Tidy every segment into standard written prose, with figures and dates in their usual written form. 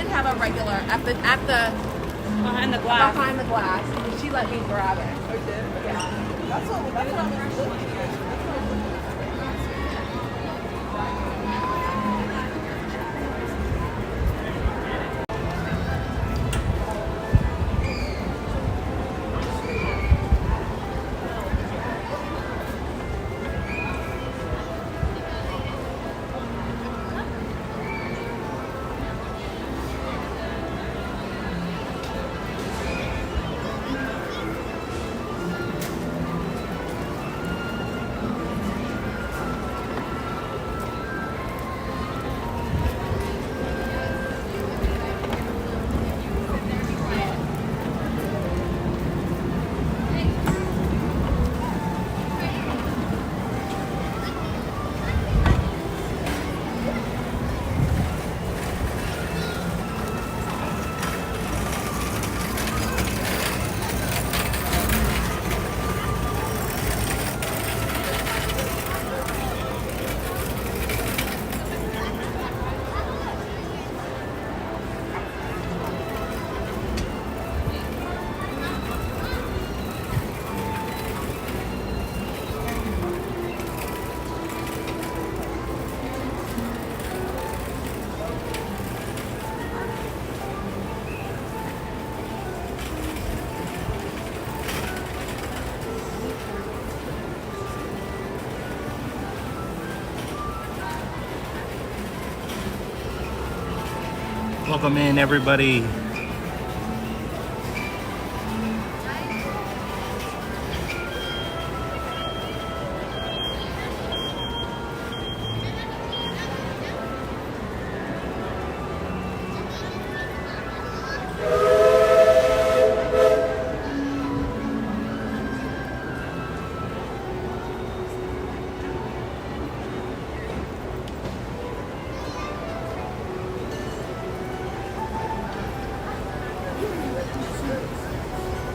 did have a regular at the Behind the glass. behind the glass. And she let me grab it. Oh, did? Yeah. That's what I was looking at. Welcome in, everybody.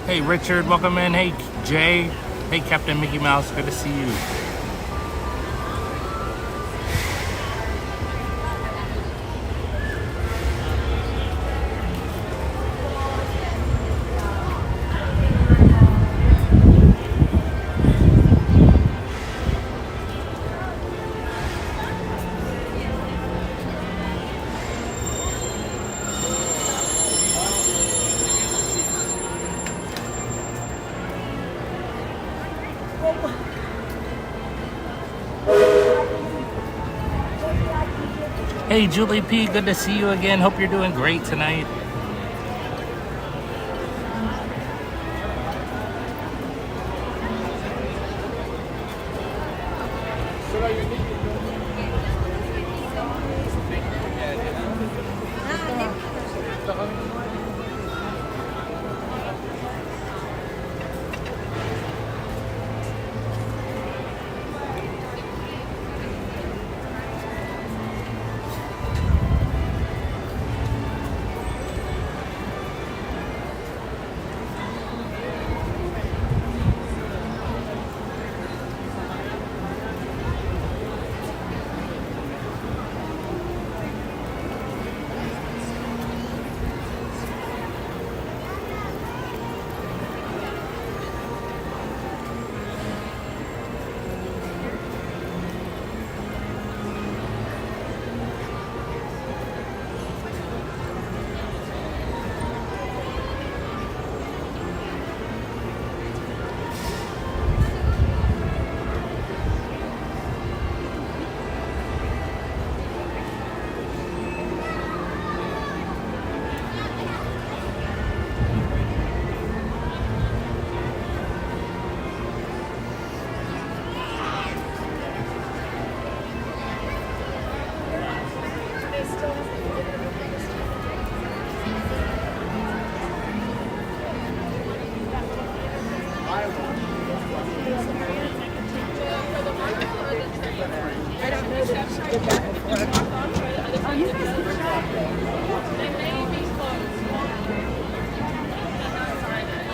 Hey Richard, welcome in. Hey Jay. Hey Captain Mickey Mouse, good to see you. Hey Julie P, good to see you again. Hope you're doing great tonight.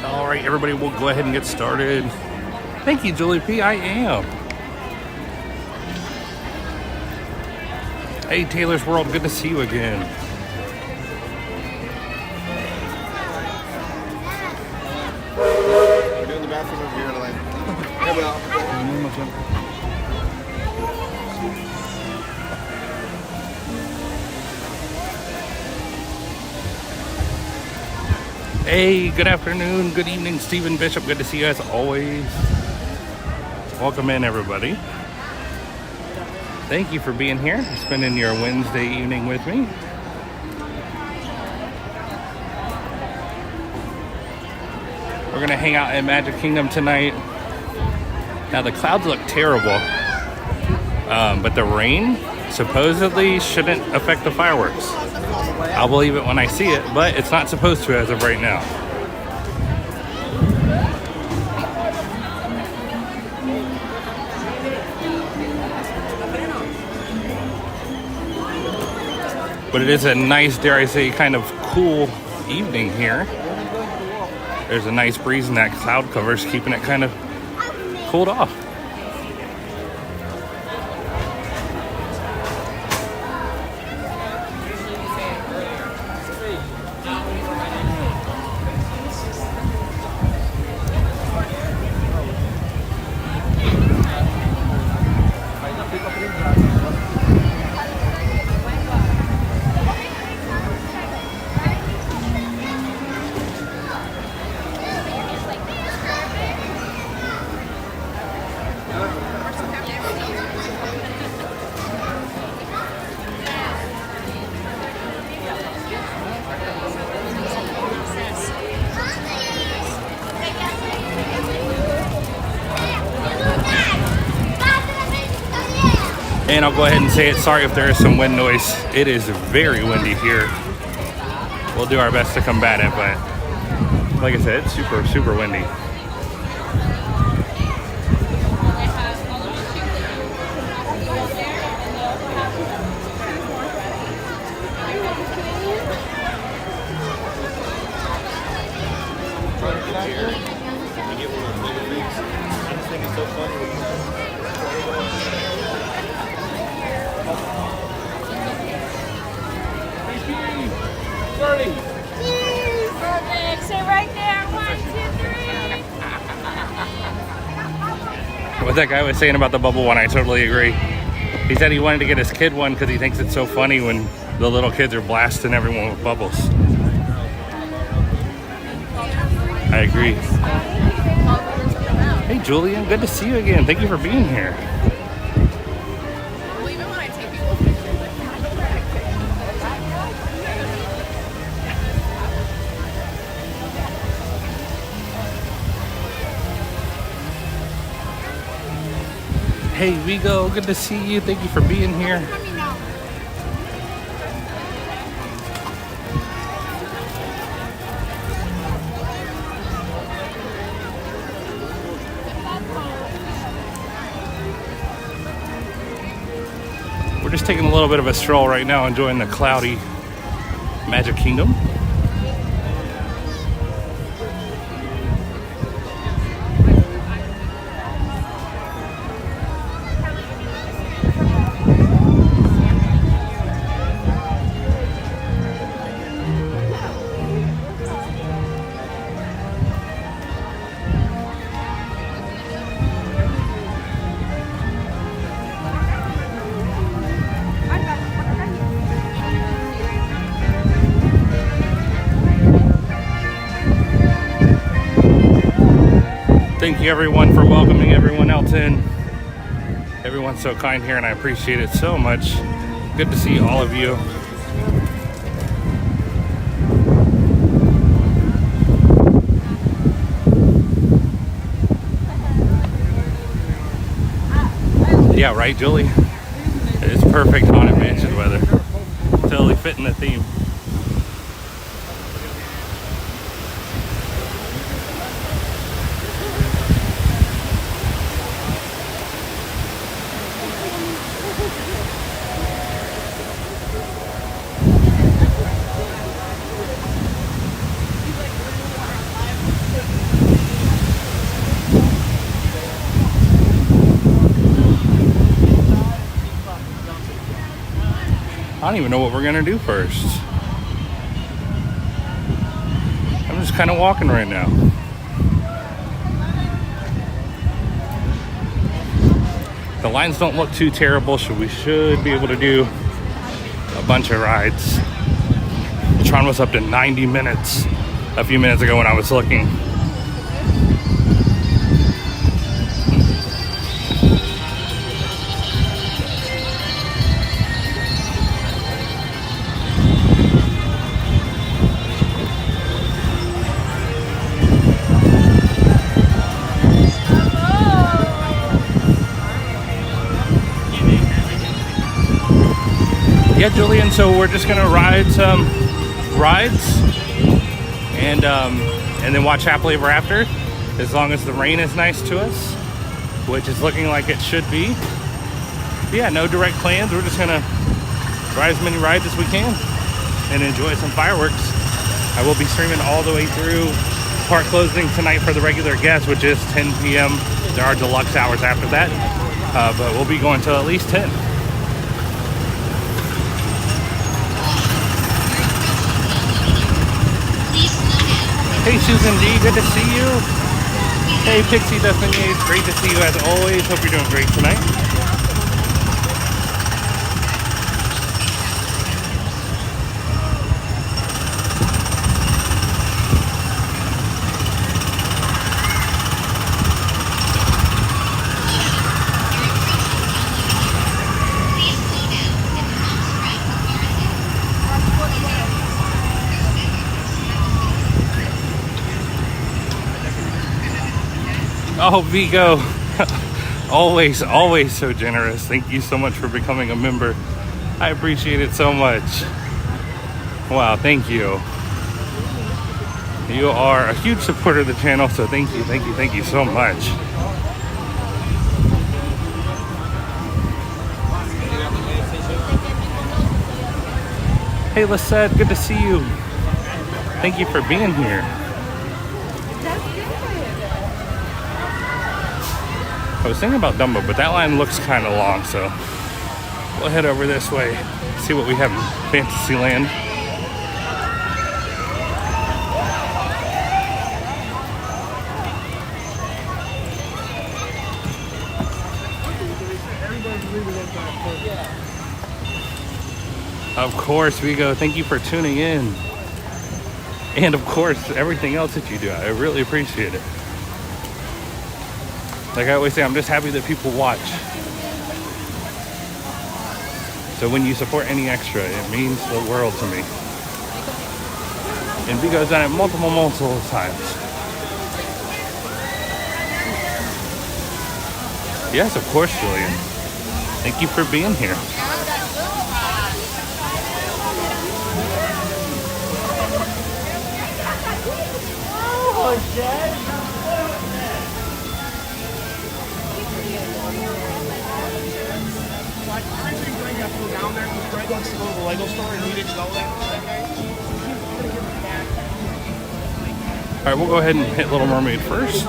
All right, everybody, we'll go ahead and get started. Thank you, Julie P. I am. Hey, Taylor's World, good to see you again. Hey, good afternoon, good evening, Stephen Bishop. Good to see you as always. Welcome in, everybody. Thank you for being here, spending your Wednesday evening with me. We're gonna hang out at Magic Kingdom tonight. Now the clouds look terrible, but the rain supposedly shouldn't affect the fireworks. I'll believe it when I see it, but it's not supposed to as of right now. But it is a nice, dare I say, kind of cool evening here. There's a nice breeze and that cloud cover's keeping it kind of cooled off. And I'll go ahead and say it. Sorry if there is some wind noise. It is very windy here. We'll do our best to combat it, but like I said, it's super, super windy. Perfect. Stay right there. 1, 2, 3. What that guy was saying about the bubble one, I totally agree. He said he wanted to get his kid one because he thinks it's so funny when the little kids are blasting everyone with bubbles. I agree. Hey Julian, good to see you again. Thank you for being here. Hey Vigo, good to see you. Thank you for being here. We're just taking a little bit of a stroll right now, enjoying the cloudy Magic Kingdom. Thank you everyone for welcoming everyone else in. Everyone's so kind here and I appreciate it so much. Good to see all of you. Yeah, right, Julie? It's perfect Haunted Mansion weather. Totally fitting the theme. I don't even know what we're gonna do first. I'm just kind of walking right now. The lines don't look too terrible, so we should be able to do a bunch of rides. The Tron was up to 90 minutes. a few minutes ago when I was looking. Yeah, Julian, so we're just gonna ride some rides and then watch Happily Ever After, as long as the rain is nice to us, which is looking like it should be. But yeah, no direct plans. We're just gonna ride as many rides as we can and enjoy some fireworks. I will be streaming all the way through park closing tonight for the regular guests, which is 10 p.m. There are deluxe hours after that, but we'll be going till at least 10. Hey Susan D, good to see you. Hey Pixie Destiny, it's great to see you as always. Hope you're doing great tonight. Oh, Vigo, always so generous. Thank you so much for becoming a member. I appreciate it so much. Wow, thank you. You are a huge supporter of the channel, so thank you so much. Hey, Lisette, good to see you. Thank you for being here. I was thinking about Dumbo, but that line looks kind of long, so we'll head over this way, see what we have in Fantasyland. Of course, Vigo, thank you for tuning in. And of course, everything else that you do. I really appreciate it. Like I always say, I'm just happy that people watch. So when you support any extra, it means the world to me. And Vigo's done it multiple times. Yes, of course, Julian. Thank you for being here. Alright, we'll go ahead and hit Little Mermaid first.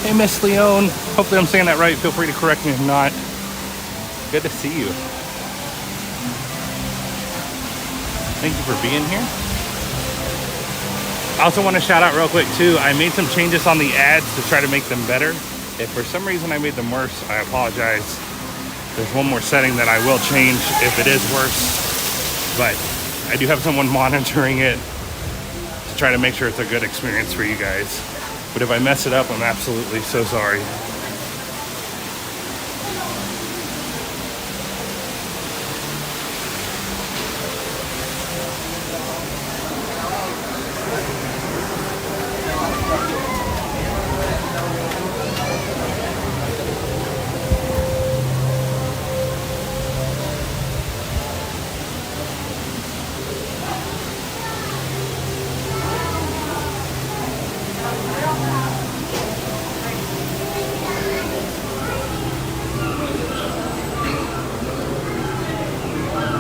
Hey, Miss Leone. Hopefully I'm saying that right. Feel free to correct me if not. Good to see you. Thank you for being here. I also want to shout out real quick too. I made some changes on the ads to try to make them better. If for some reason I made them worse, I apologize. There's one more setting that I will change if it is worse. But I do have someone monitoring it to try to make sure it's a good experience for you guys. But if I mess it up, I'm absolutely so sorry.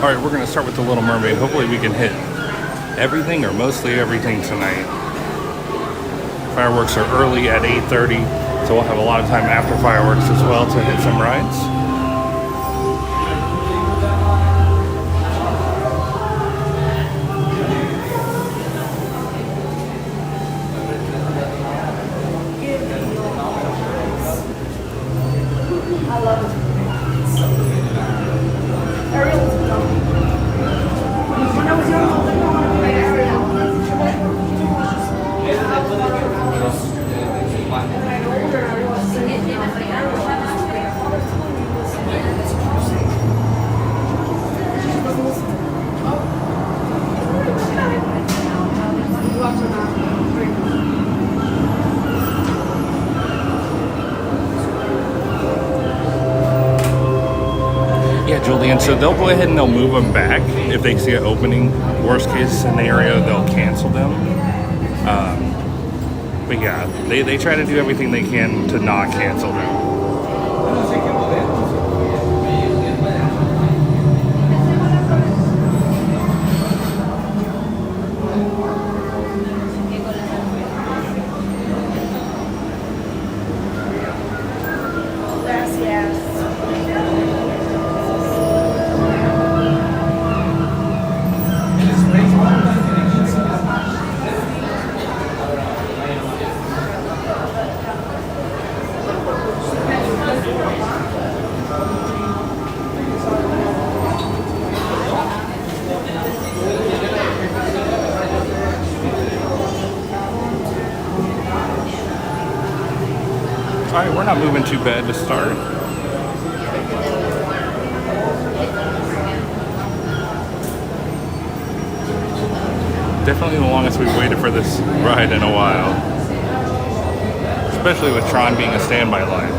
All right, we're gonna start with the Little Mermaid. Hopefully we can hit everything or mostly everything tonight. Fireworks are early at 8:30, so we'll have a lot of time after fireworks as well to hit some rides. I love it. When I was young, I was wanted to play Ariel. When I got older, I realized Yeah, Julian, so they'll go ahead and they'll move them back if they see an opening. Worst case scenario, they'll cancel them. But yeah, they try to do everything they can to not cancel them. Alright, we're not moving too bad to start. Definitely the longest we've waited for this ride in a while. Especially with Tron being a standby line.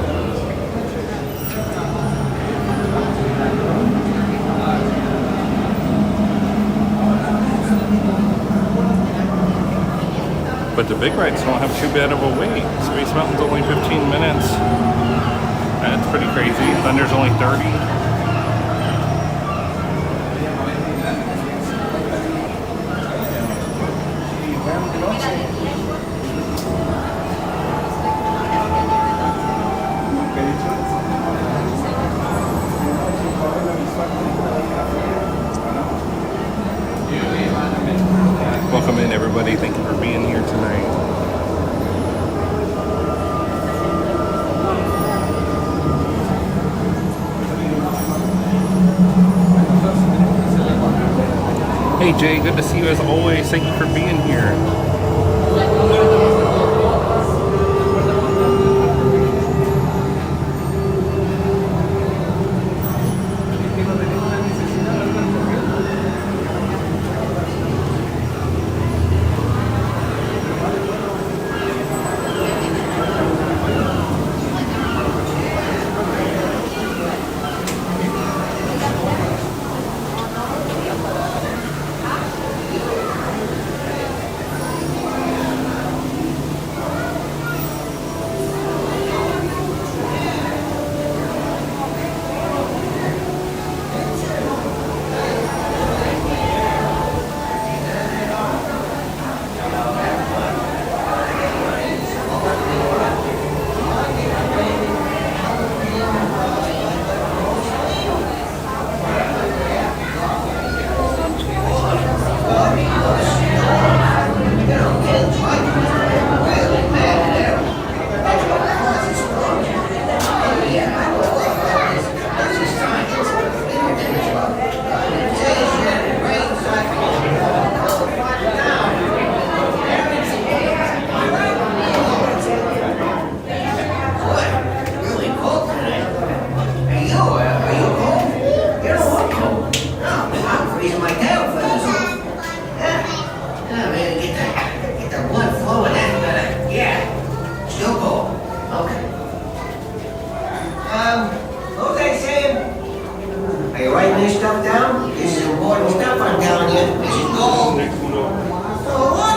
But the big rides don't have too bad of a wait. Space Mountain's only 15 minutes. That's pretty crazy. Thunder's only 30. Welcome in, everybody. Thank you for being here tonight. Hey Jay, good to see you as always. Thank you for being here.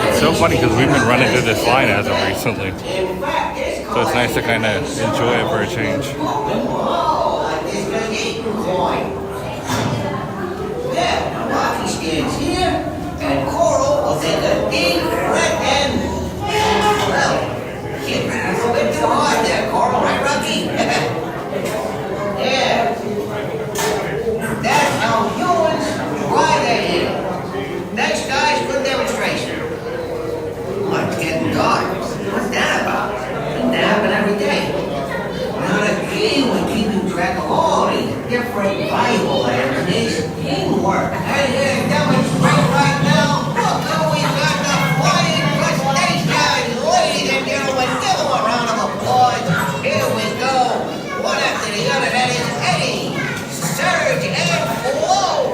It's so funny because we've been running through this line as of recently. So it's nice to kind of enjoy it for a change. Yeah. Rocky stands here, and Coral will take a deep breath in. Well, you ran a little bit too hard there, Coral, right, Rocky? Yeah. That's how humans try their heel. Next, guys, good demonstration. Oh, it's getting dark. What's that about? Doesn't happen every day. Now the key when keeping track of all these different Bible layers is teamwork. And here, demonstrate right now. Look who we got the flying prestige guys. Ladies and gentlemen, give them a round of applause. Here we go. One after the other, that is Eddie, Serge, and Flo.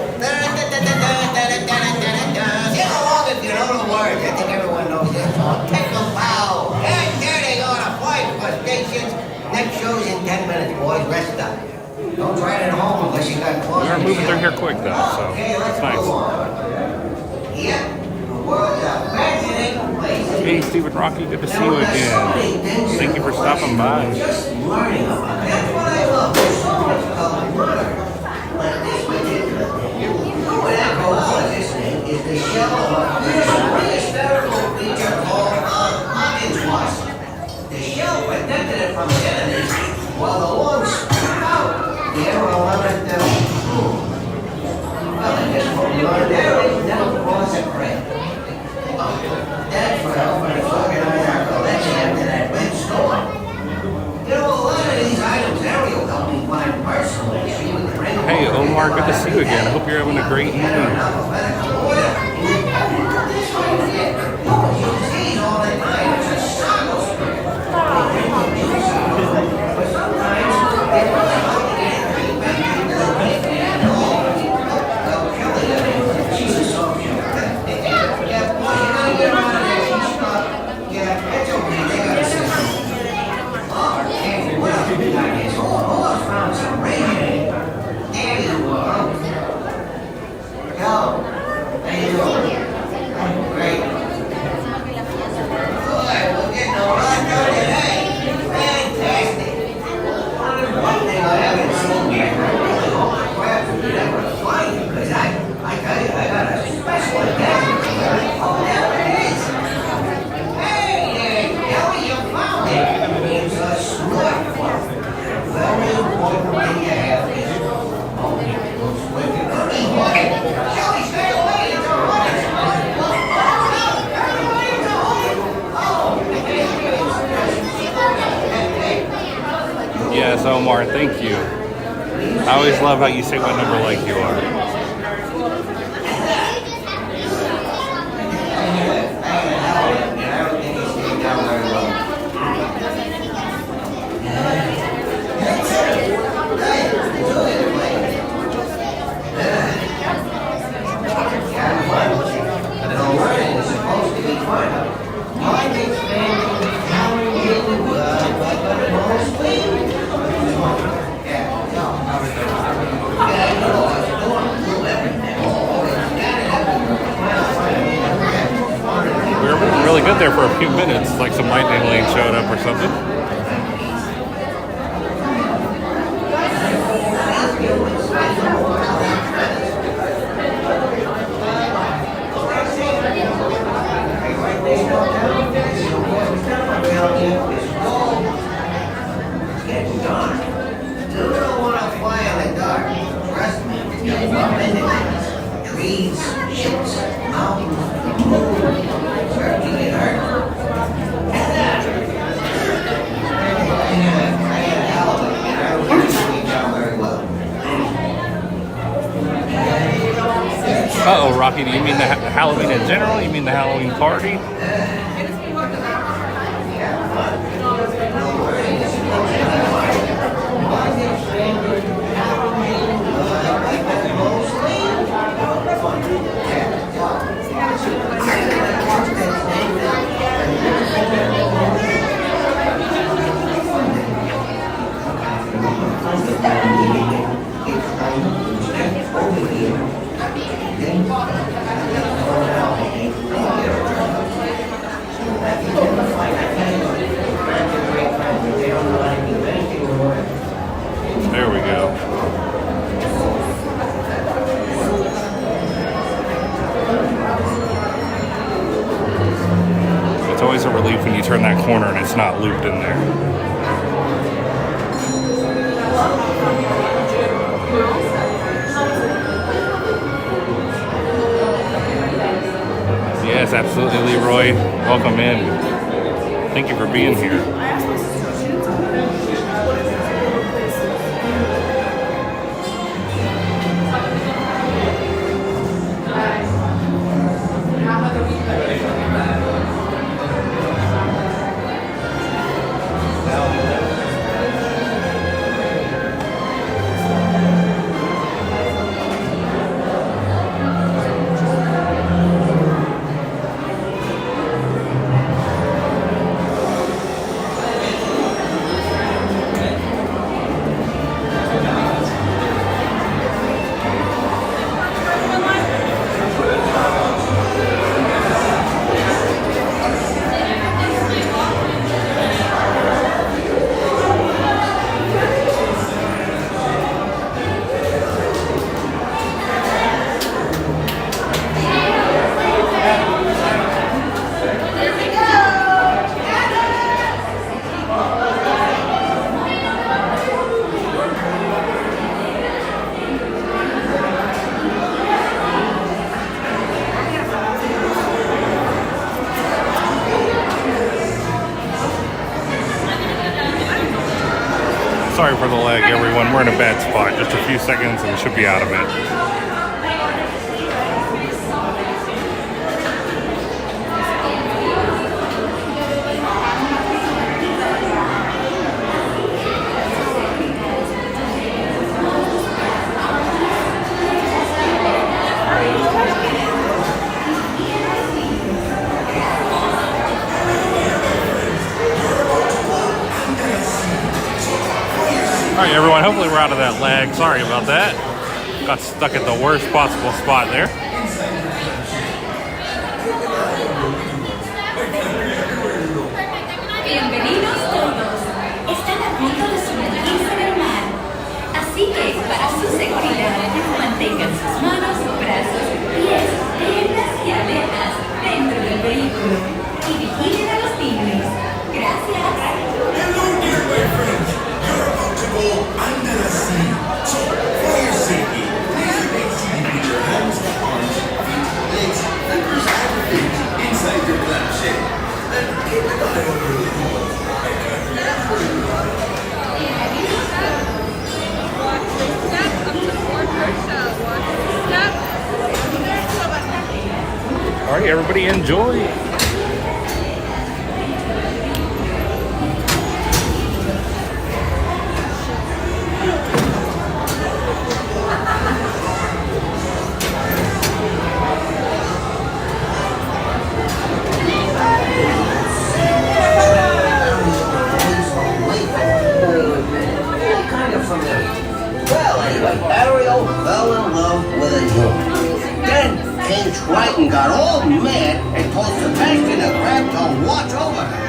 Sing along if you know the words. I think everyone knows this. Take a bow. And there they go to fight for stations. Next show's in 10 minutes, boys. Rest up. Don't try it at home unless you got clothes. We're moving through here quick though, so Okay, let's it's nice. move on. Yep, the world's a fascinating place. Hey, Steve and Rocky, good to see you again. Thank you for stopping by. Just learning about it. That's what I love. There's so much color. Like this particular thing. An acroologist is the shell of a prehistorical creature called orange wasp. The shell protected it from enemies, while the lungs spread out. The arrow wanted to. Well, I guess what we learned there is never cross a prey. That's what helped us organize our collection after that red storm. You know, a lot of these items Ariel helped me find personally. She would bring them. Hey, Omar, good to see you again. I hope you're having a great evening. This one here, no one uses these all the time. It's a struggle spirit. But sometimes they really help to get everything back into the right and all. Well, Kelly, she's a soldier. Yeah, boy, you gotta get around there. She's stuck. Yeah, it's okay. They got a system. Oh, okay. What else we got here? Who else found some rain? There you are. Yo, how you doing? Great. Good, we're getting a lot done today. Fantastic. One thing I haven't seen yet, I really hope the crabs will be able to find you, because I tell you, I got a special attachment to it. Oh, there it is. Hey there, Kelly, you found it. It's a smartphone. Very important thing you have is, Kelly, stay away, it's a runner. Yes, Omar, thank you. I always love how you say what number like you are. We were moving really good there for a few minutes, like some lightning lane showed up or something. It's getting dark. You don't want to fly in the dark. Trust me, you'll bump into things. Trees, ships, mountains, the moon. Start to get hurt. I had a hell of a and I don't get to sleep down very well. Uh-oh, Rocky, do you mean the Halloween in general? You mean the Halloween party? There we go. it's not looped in there. Yes, absolutely, Leroy. Welcome in. Thank you for being here. Sorry for the lag, everyone. We're in a bad spot. Just a few seconds and we should be out of it. Alright everyone, hopefully we're out of that lag. Sorry about that. Got stuck at the worst possible spot there. Bienvenidos todos. Están a punto de sumergirse en el mar. Así que, para su seguridad, mantengan sus manos, brazos, pies, piernas y aletas dentro del vehículo. Y vigilen a los niños. Gracias. Hello there, my friends. You're about to go under the sea. So, for your safety, please remain seated with your hands, arms, feet, legs, fingers, and feet inside your clamshell. And keep an eye on your little ones. Alright, everybody enjoy. Well, anyway, Ariel fell in love with a human. Then King Triton got all mad and told Sebastian the crab to watch over her.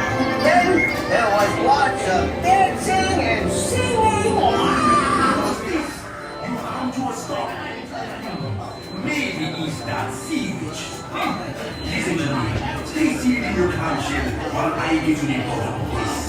Then there was lots of dancing and singing. You come to a stop. Maybe it's that sea witch. Listen to me. Stay seated in your clamshell while I get to the bottom of this.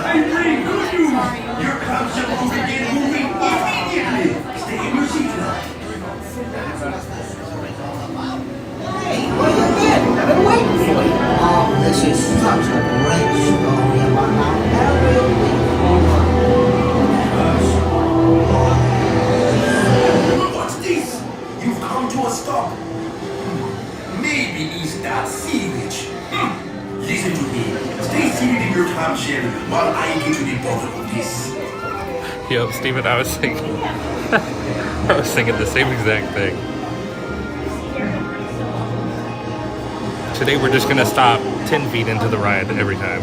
I bring good news. Your clamshell will begin moving immediately. Stay in your seat now. Hey, where you been? I've been waiting for you. Oh, this is such a great story about how Ariel What's this? You've come to a stop. Maybe it's that sea witch. Listen to me. Stay seated in your clamshell while I get to the bottom of this. Yo, Steven, I was thinking the same exact thing. Today we're just gonna stop 10 feet into the ride every time.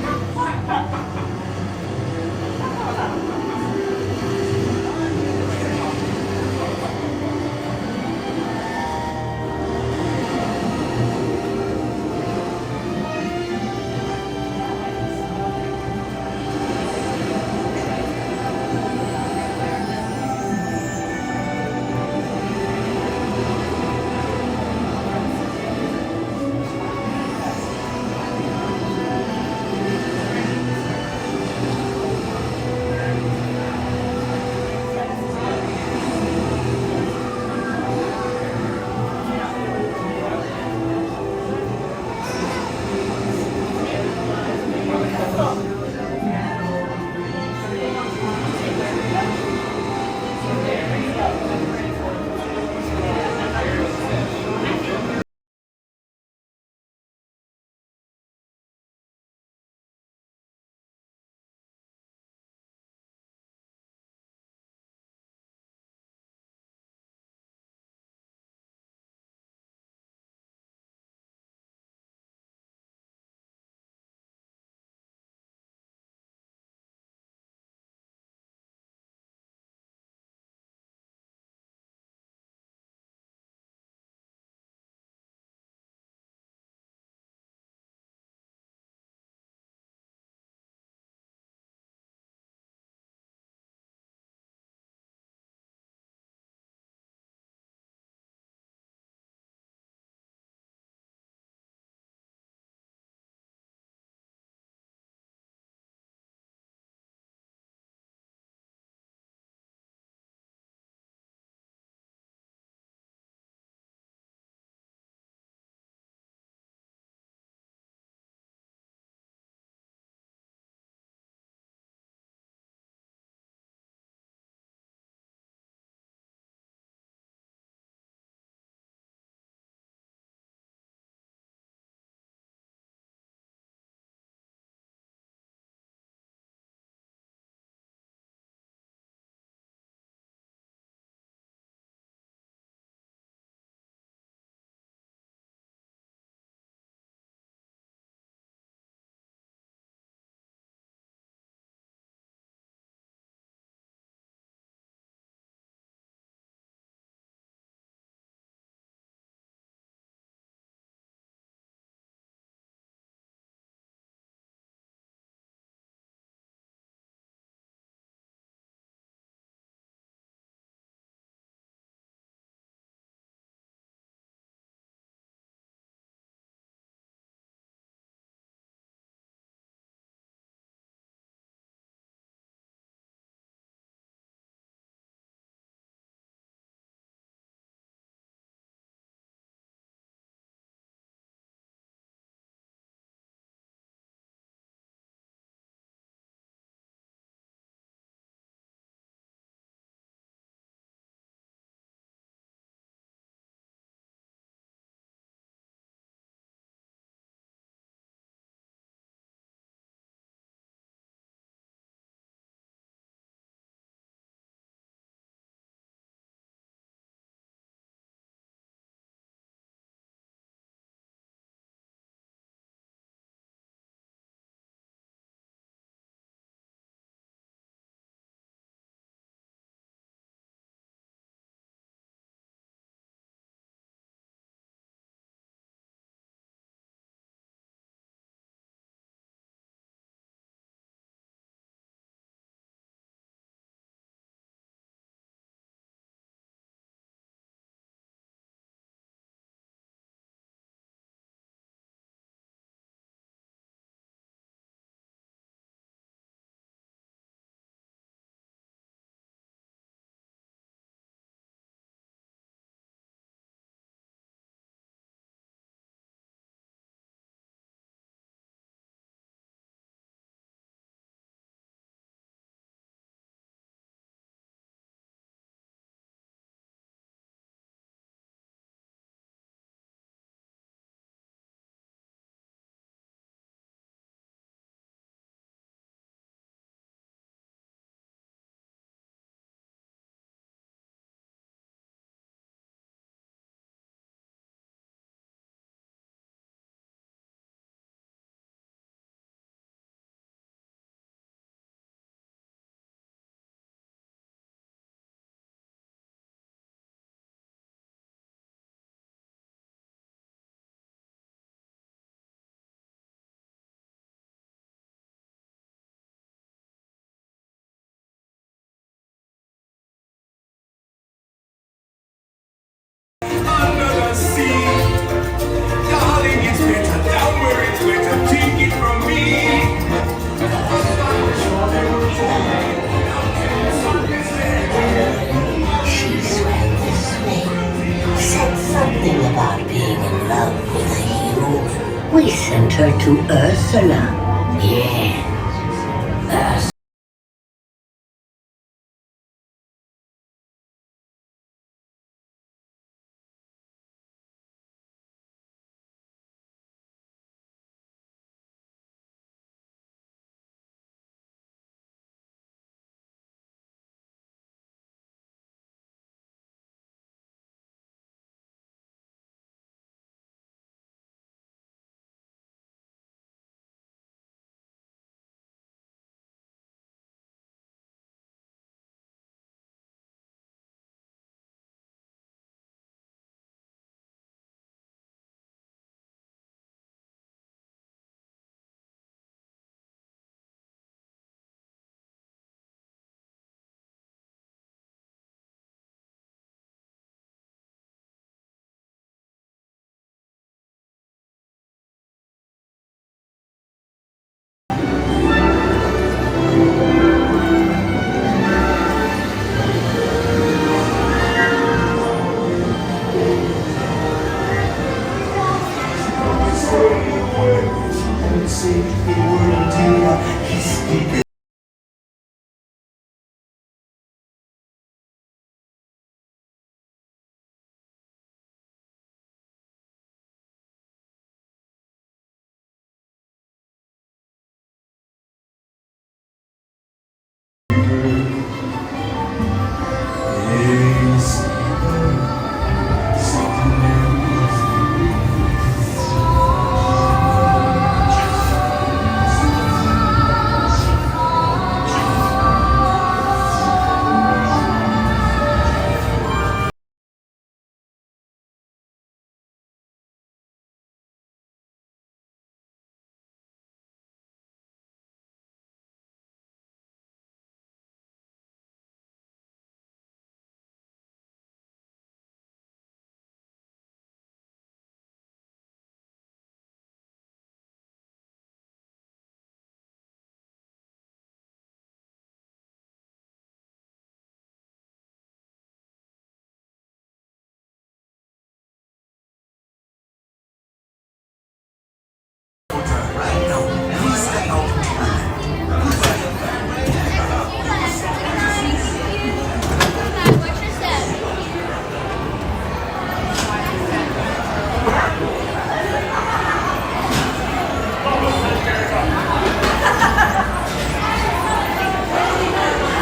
We sent her to Ursula. Yeah.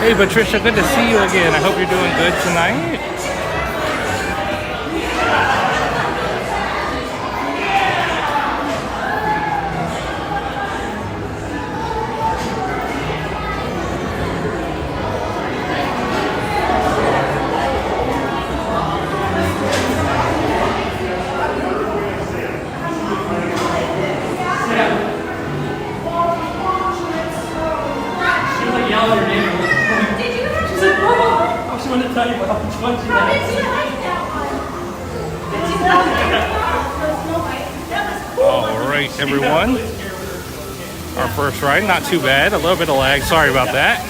Hey Patricia, good to see you again. I hope you're doing good tonight. Alright everyone, our first ride, not too bad, a little bit of lag, sorry about that.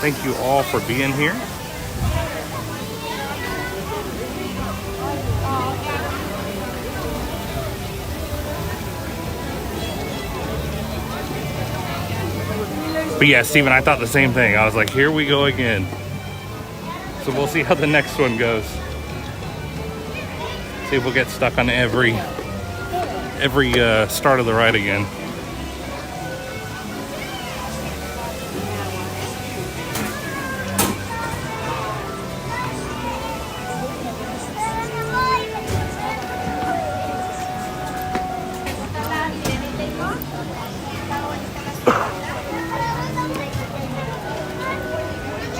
Thank you all for being here. But yeah, Steven, I thought the same thing. I was like, here we go again. So we'll see how the next one goes. See if we'll get stuck on every start of the ride again.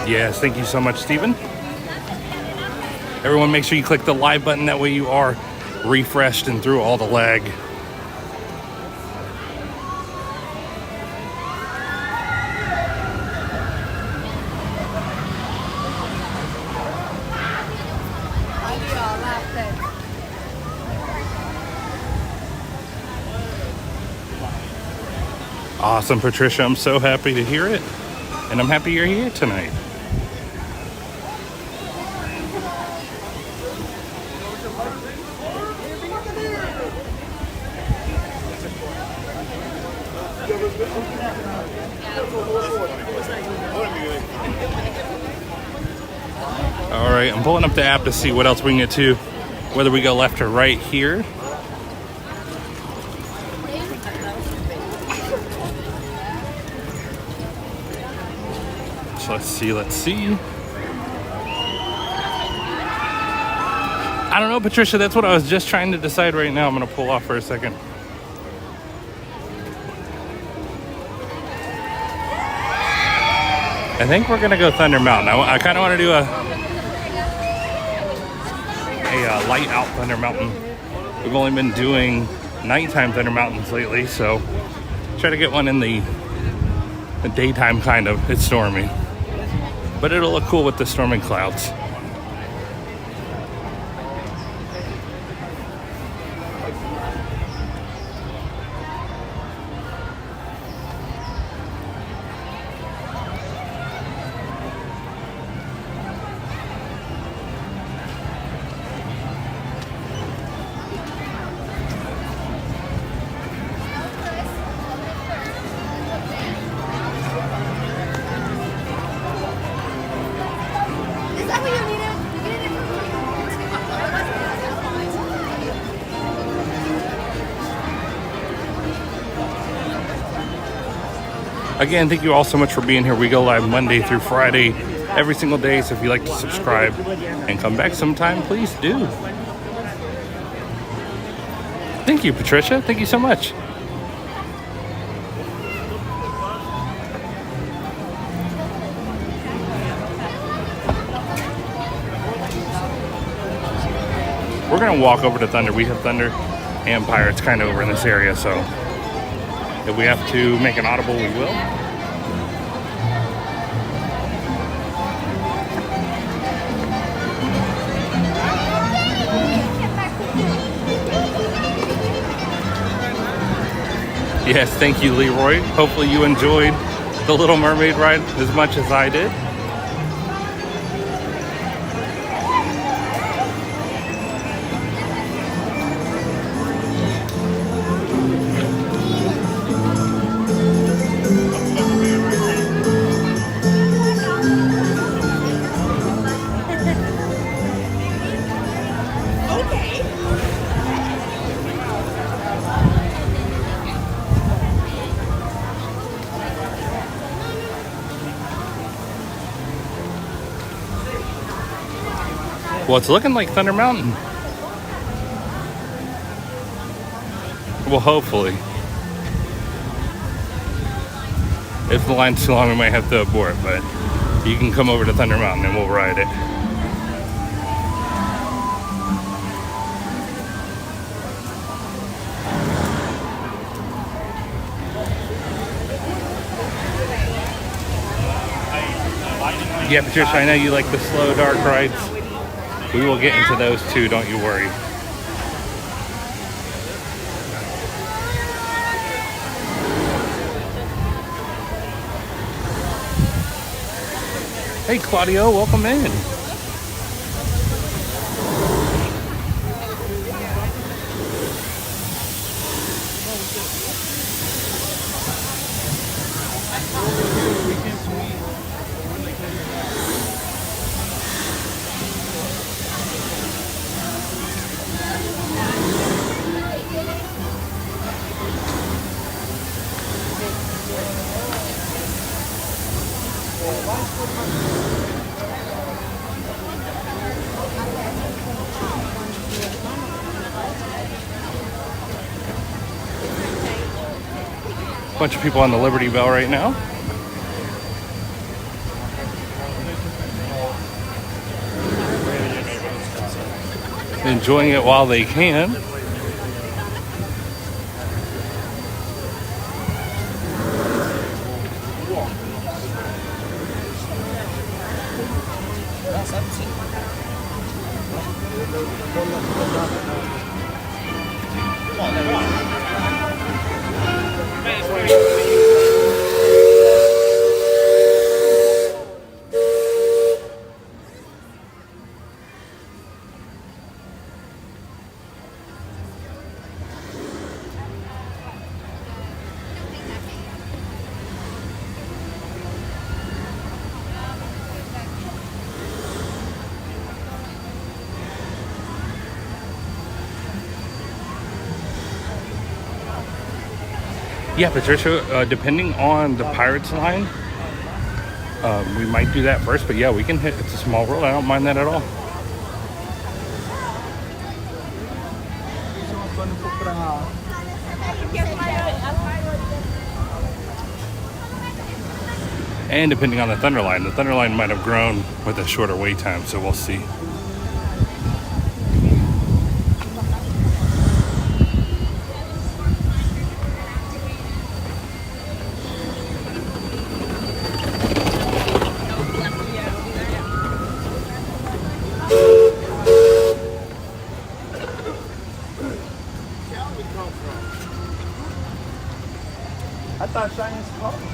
Yes, thank you so much, Steven. Everyone, make sure you click the live button. That way you are refreshed and through all the lag. Awesome, Patricia. I'm so happy to hear it. And I'm happy you're here tonight. All right, I'm pulling up the app to see what else we can get to, whether we go left or right here. So let's see. I don't know, Patricia, that's what I was just trying to decide right now. I'm gonna pull off for a second. I think we're gonna go Thunder Mountain. I kind of want to do a light out Thunder Mountain. We've only been doing nighttime Thunder Mountains lately, so try to get one in the daytime kind of. It's stormy, but it'll look cool with the storming clouds. Again, thank you all so much for being here. We go live Monday through Friday, every single day. So if you'd like to subscribe and come back sometime, please do. Thank you, Patricia. Thank you so much. We're gonna walk over to Thunder. We have Thunder and Pirates kind of over in this area, so if we have to make an audible, we will. Yes, thank you, Leroy. Hopefully you enjoyed the Little Mermaid ride as much as I did. Well, it's looking like Thunder Mountain. Well, hopefully. If the line's too long, we might have to abort, but you can come over to Thunder Mountain and we'll ride it. Yeah, Patricia, I know you like the slow, dark rides. We will get into those too, don't you worry. Hey, Claudio, welcome in. Bunch of people on the Liberty Bell right now. Enjoying it while they can. Yeah, Patricia, depending on the Pirates line, we might do that first. But yeah, we can hit. It's a small world. I don't mind that at all. And depending on the Thunder line might have grown with a shorter wait time, so we'll see. I thought Shine's calling me.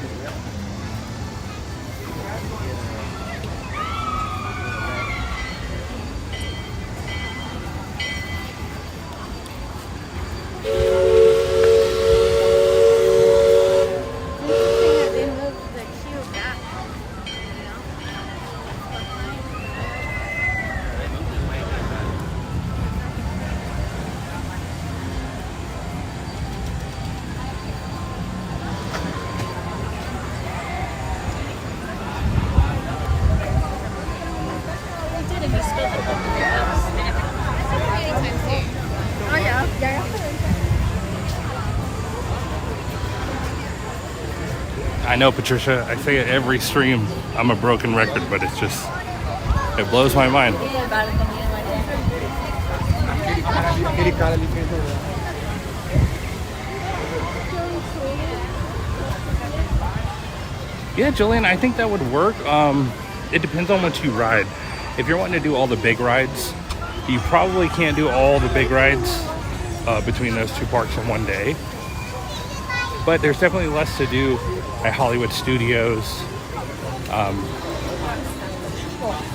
I know, Patricia, I say it every stream, I'm a broken record, but it's just, it blows my mind. Yeah, Jillian, I think that would work. It depends on what you ride. If you're wanting to do all the big rides, you probably can't do all the big rides between those two parks in one day. But there's definitely less to do at Hollywood Studios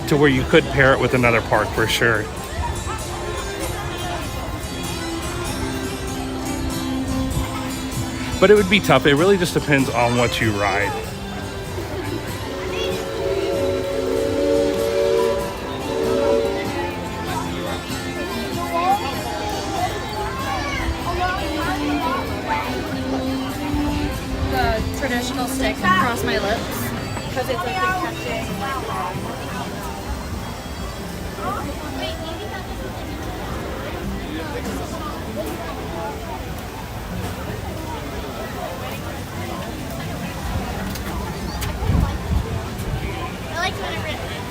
to where you could pair it with another park for sure. But it would be tough. It really just depends on what you ride. Traditional stick across my lips because it's like catching. I like whenever it hits.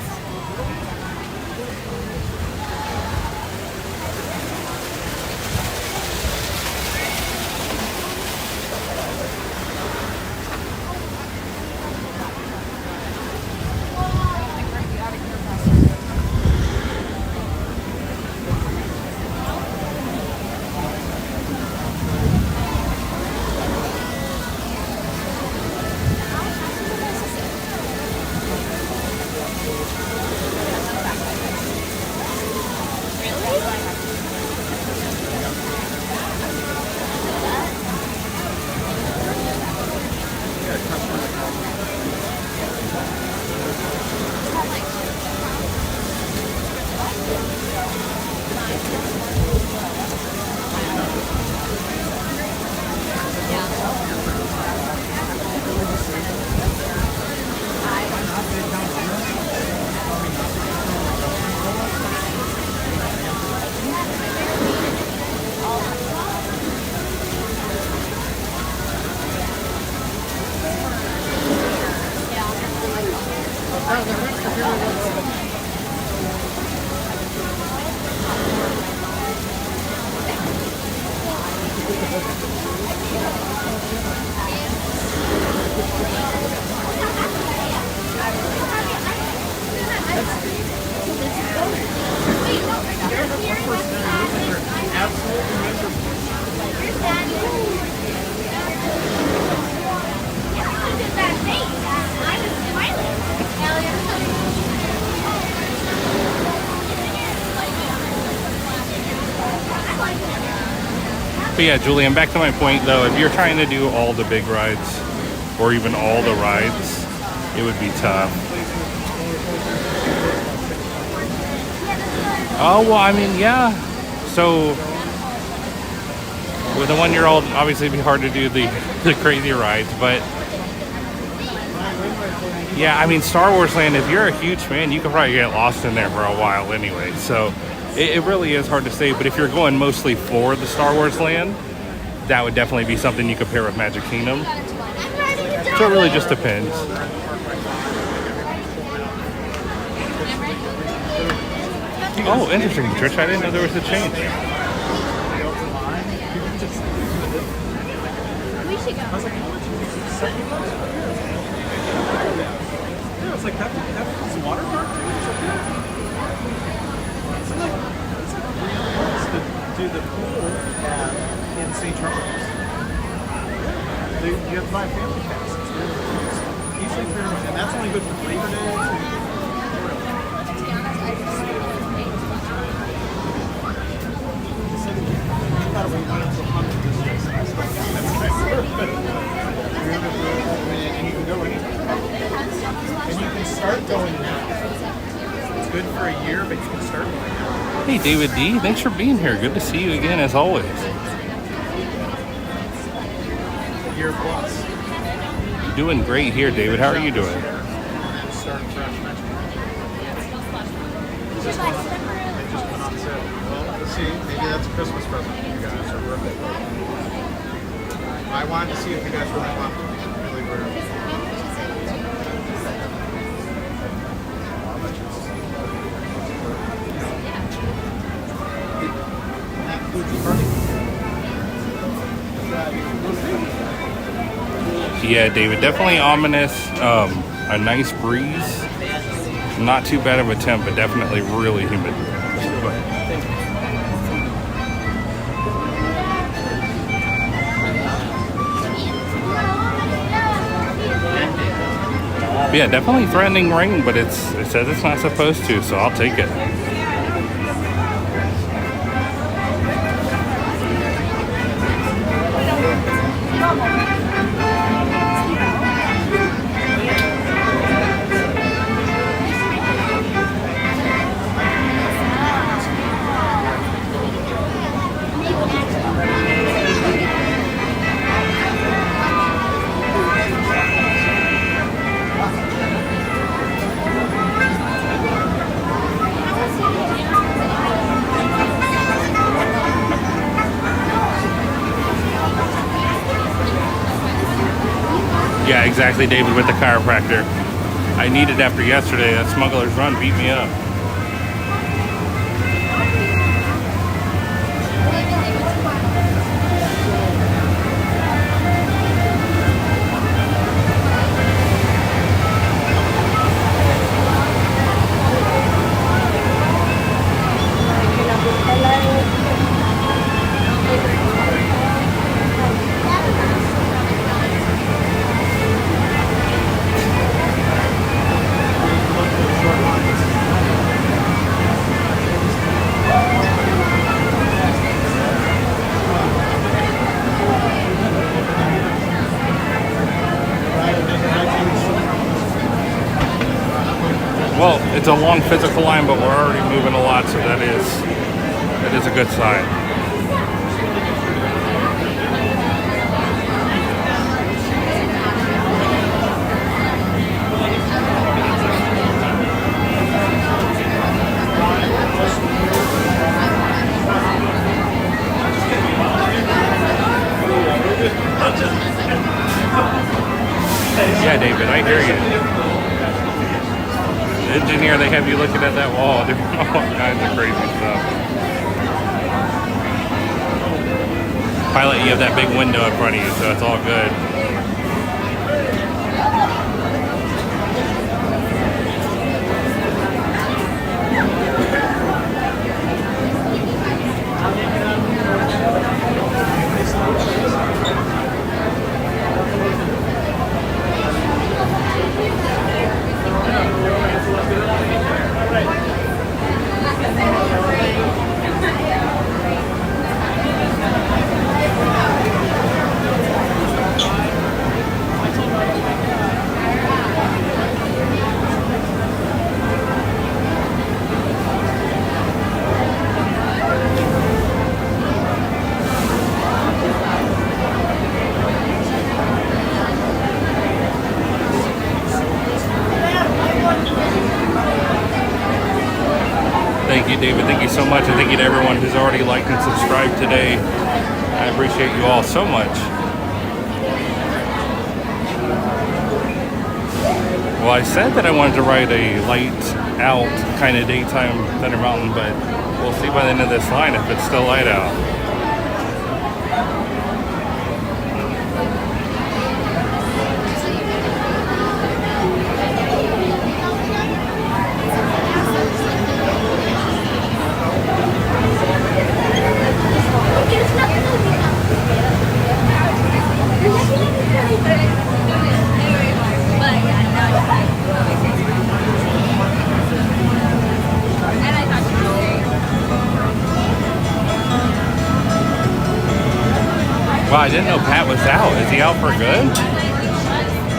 But yeah, Julian, back to my point though, if you're trying to do all the big rides or even all the rides, it would be tough. Oh, well, I mean, yeah. So With a 1-year-old, obviously it'd be hard to do the crazy rides, but yeah, I mean, Star Wars Land, if you're a huge fan, you could probably get lost in there for a while anyway. So it really is hard to say, but if you're going mostly for the Star Wars Land, that would definitely be something you could pair with Magic Kingdom. So it really just depends. Oh, interesting, Trish. I didn't know there was a change. We should go. Yeah, it's like that's water park too. It's like $3 to do the pool in St. Charles. You have to buy a family pass. It's really easily fair, and that's only good for Labor Day. And you can go anytime. And you can start going now. It's good for a year, but you can start going now. Hey, David D. Thanks for being here. Good to see you again, as always. Year plus. You're doing great here, David. How are you doing? Start fresh next month. They just went on sale. Well, let's see. Maybe that's a Christmas present for you guys or birthday present. I wanted to see if you guys really want them. Really were. Yeah, David, definitely ominous. A nice breeze. Not too bad of a temp, but definitely really humid. Yeah, definitely threatening rain, but it says it's not supposed to, so I'll take it. Yeah, exactly, David, with the chiropractor. I need it after yesterday. That Smuggler's Run beat me up. Well, it's a long physical line, but we're already moving a lot, so that is a good sign. Yeah, David, I hear you. Engineer, they have you looking at that wall, doing all kinds of crazy stuff. Pilot, you have that big window in front of you, so it's all good. so much, and thank you to everyone who's already liked and subscribed today. I appreciate you all so much. Well, I said that I wanted to ride a light out kind of daytime Thunder Mountain, but we'll see by the end of this line if it's still light out. Wow, I didn't know Pat was out. Is he out for good?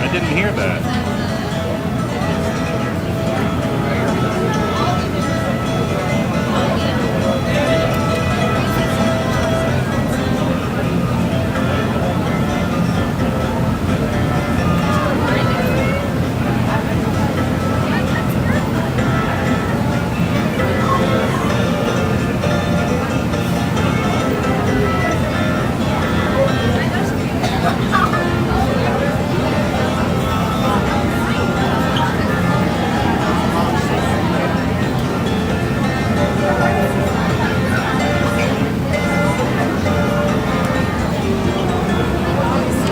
I didn't hear that.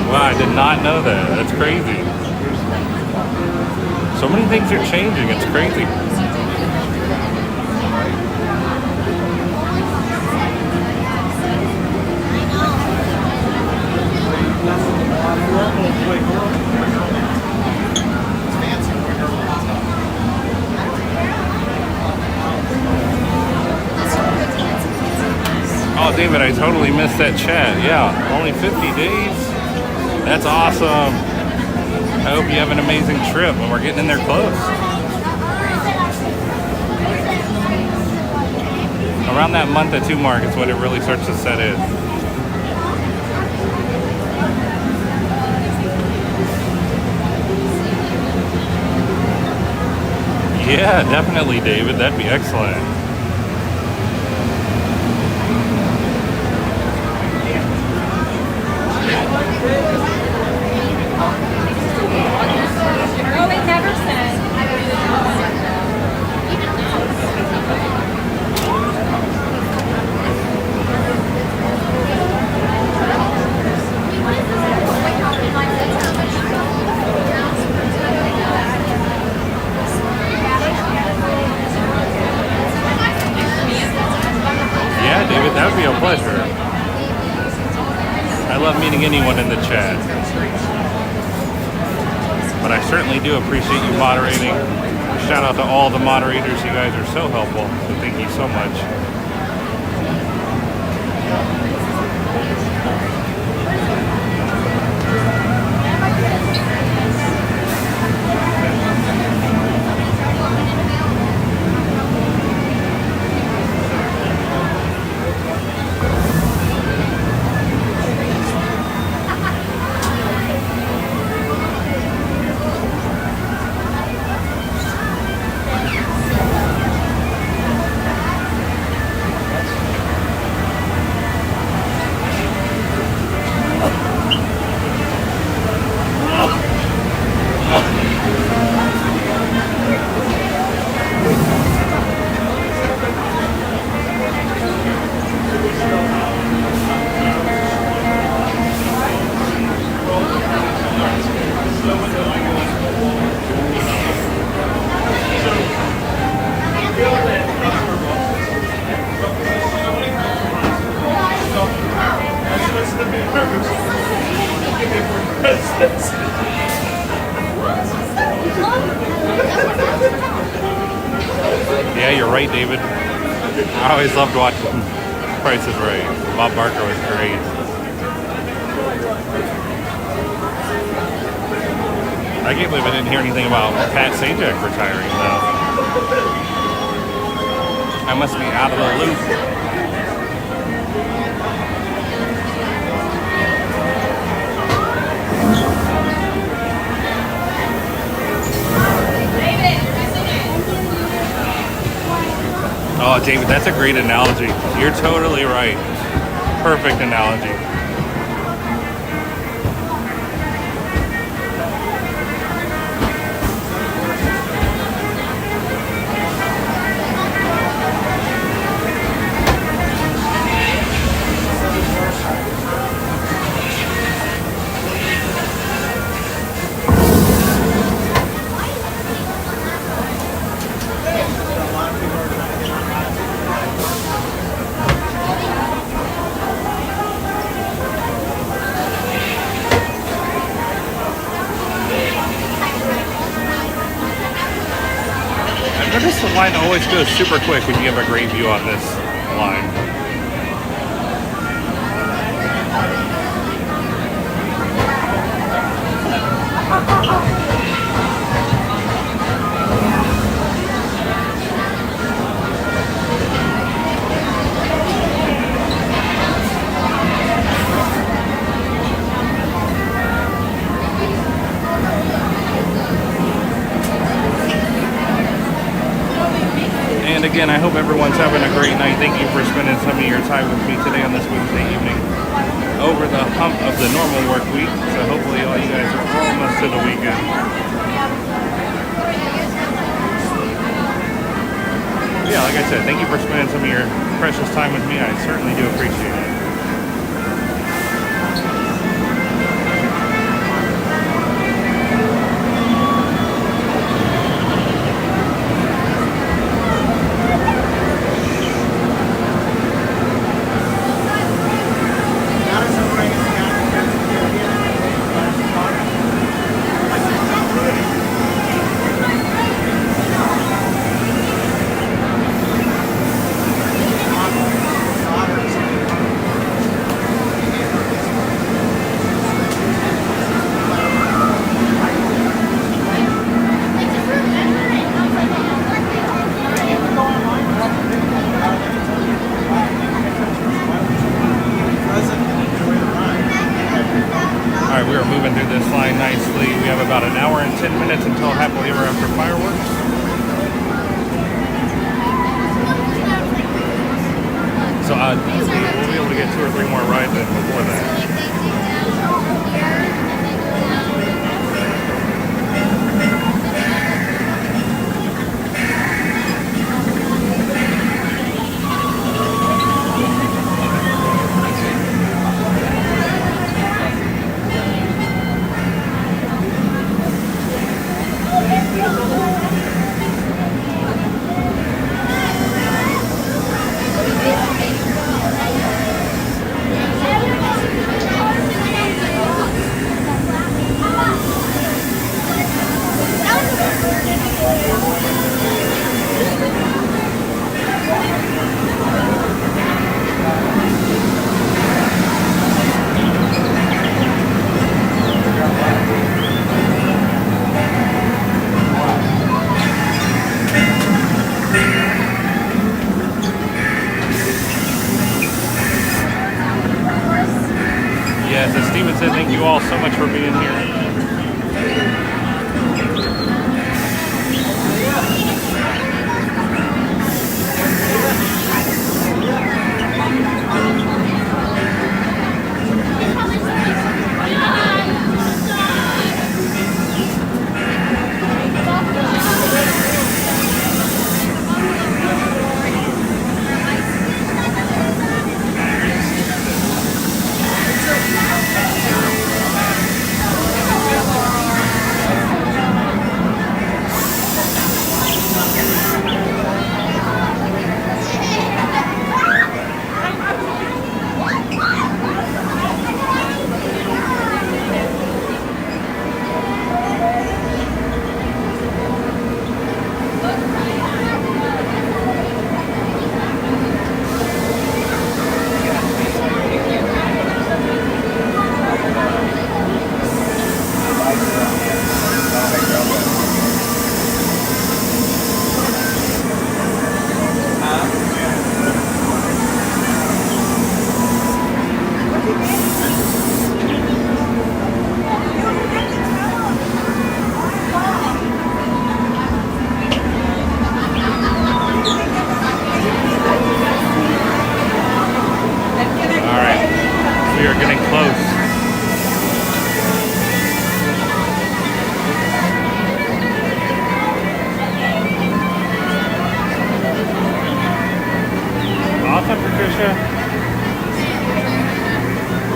Wow, I did not know that. That's crazy. So many things are changing. It's crazy. Oh, David, I totally missed that chat. Yeah, only 50 days. That's awesome. I hope you have an amazing trip, and we're getting in there close. Around that month or two mark is when it really starts to set in. Yeah, definitely, David. That'd be excellent. Oh, it never said. Yeah, David, that would be a pleasure. I love meeting anyone in the chat. But I certainly do appreciate you moderating. Shout out to all the moderators. You guys are so helpful. So thank you so much. Yeah, you're right, David. I always loved watching Price is Right. Bob Barker was great. I can't believe I didn't hear anything about Pat Sajak retiring, though. I must be out of the loop. Oh, Oh, David, that's a great analogy. You're totally right. Perfect analogy. I've noticed the line always goes super quick when you have a great view on this line. And again, I hope everyone's having a great night. Thank you for spending some of your time with me today on this Wednesday evening over the hump of the normal work week. So hopefully all you guys are almost to the weekend. Yeah, like I said, thank you for spending some of your precious time with me. I certainly do appreciate it. Alright, we are moving through this line nicely. We have about an hour and 10 minutes until happily ever after fireworks. So we'll be able to get 2 or 3 more rides in before that. Yes, as Steven said, thank you all so much for being here. We're getting close. Awesome, Patricia.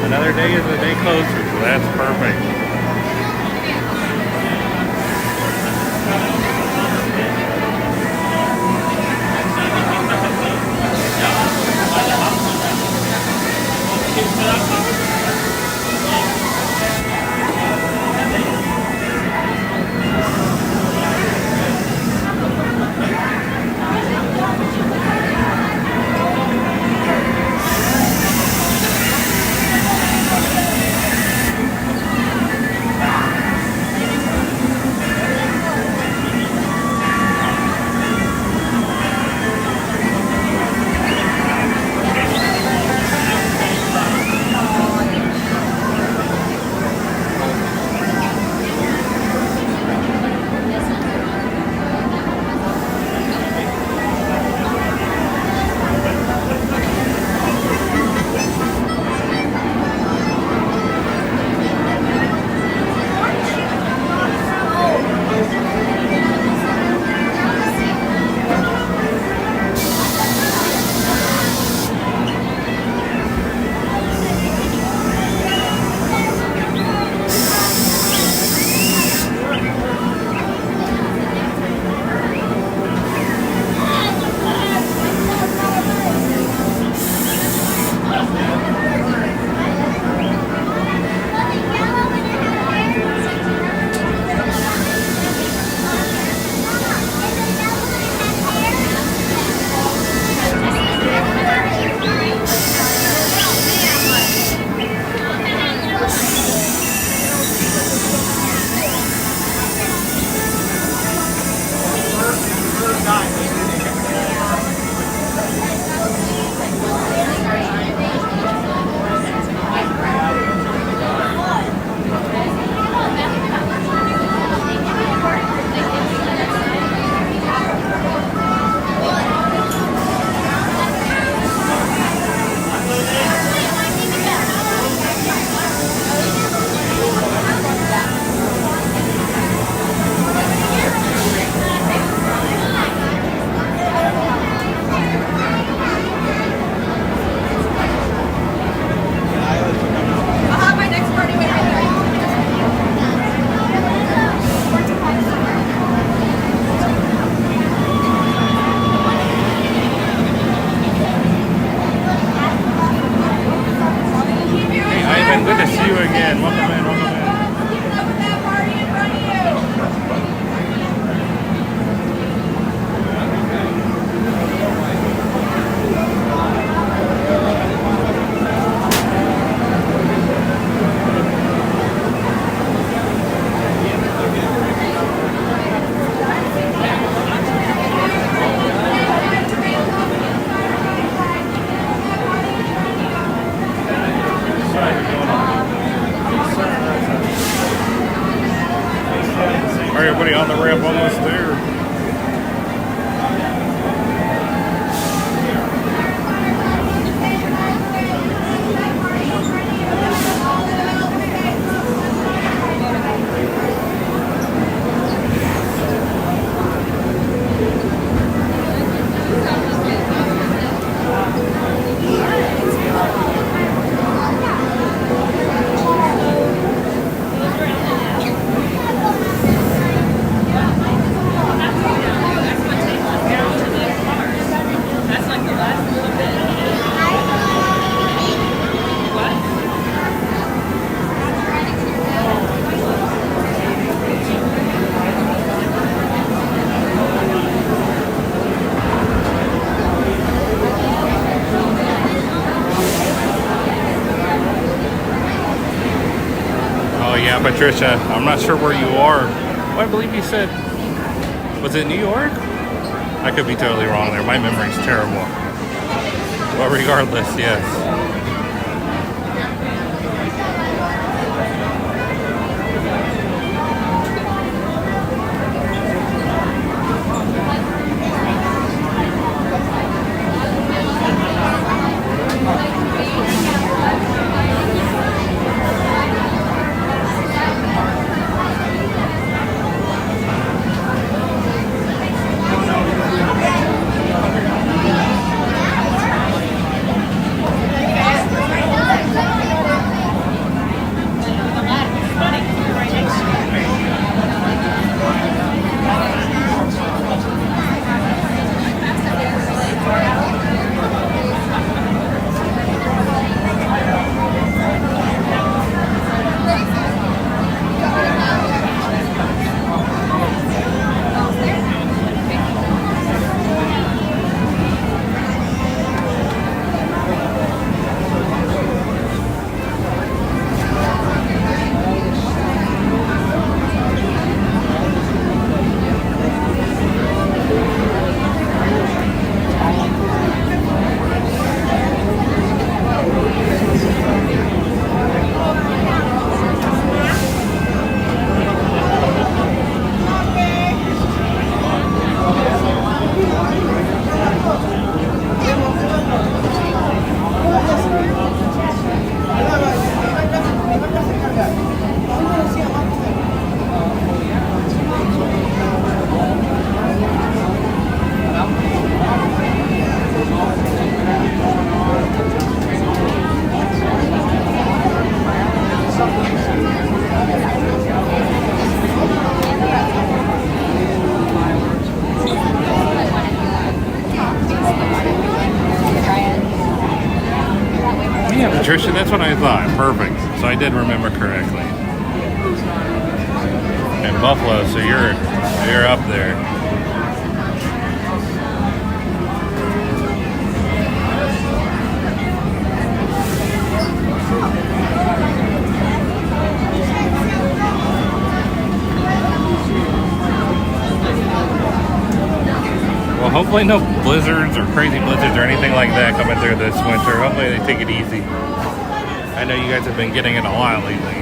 Another day is a day closer, so that's perfect. Good to see you again. Welcome in, welcome in. Everybody on the ramp almost there. Patricia, I'm not sure where you are. Oh, I believe you said, was it New York? I could be totally wrong there. My memory's terrible. But regardless, yes. Trisha, that's what I thought. Perfect. So I did remember correctly. And Buffalo, so you're up there. Well, hopefully no blizzards or crazy blizzards or anything like that coming through this winter. Hopefully they take it easy. I know you guys have been getting it a lot lately.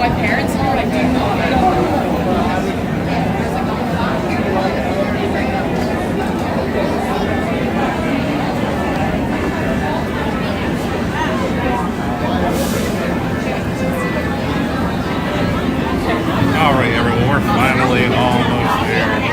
My parents are like, All right, everyone, we're finally almost there.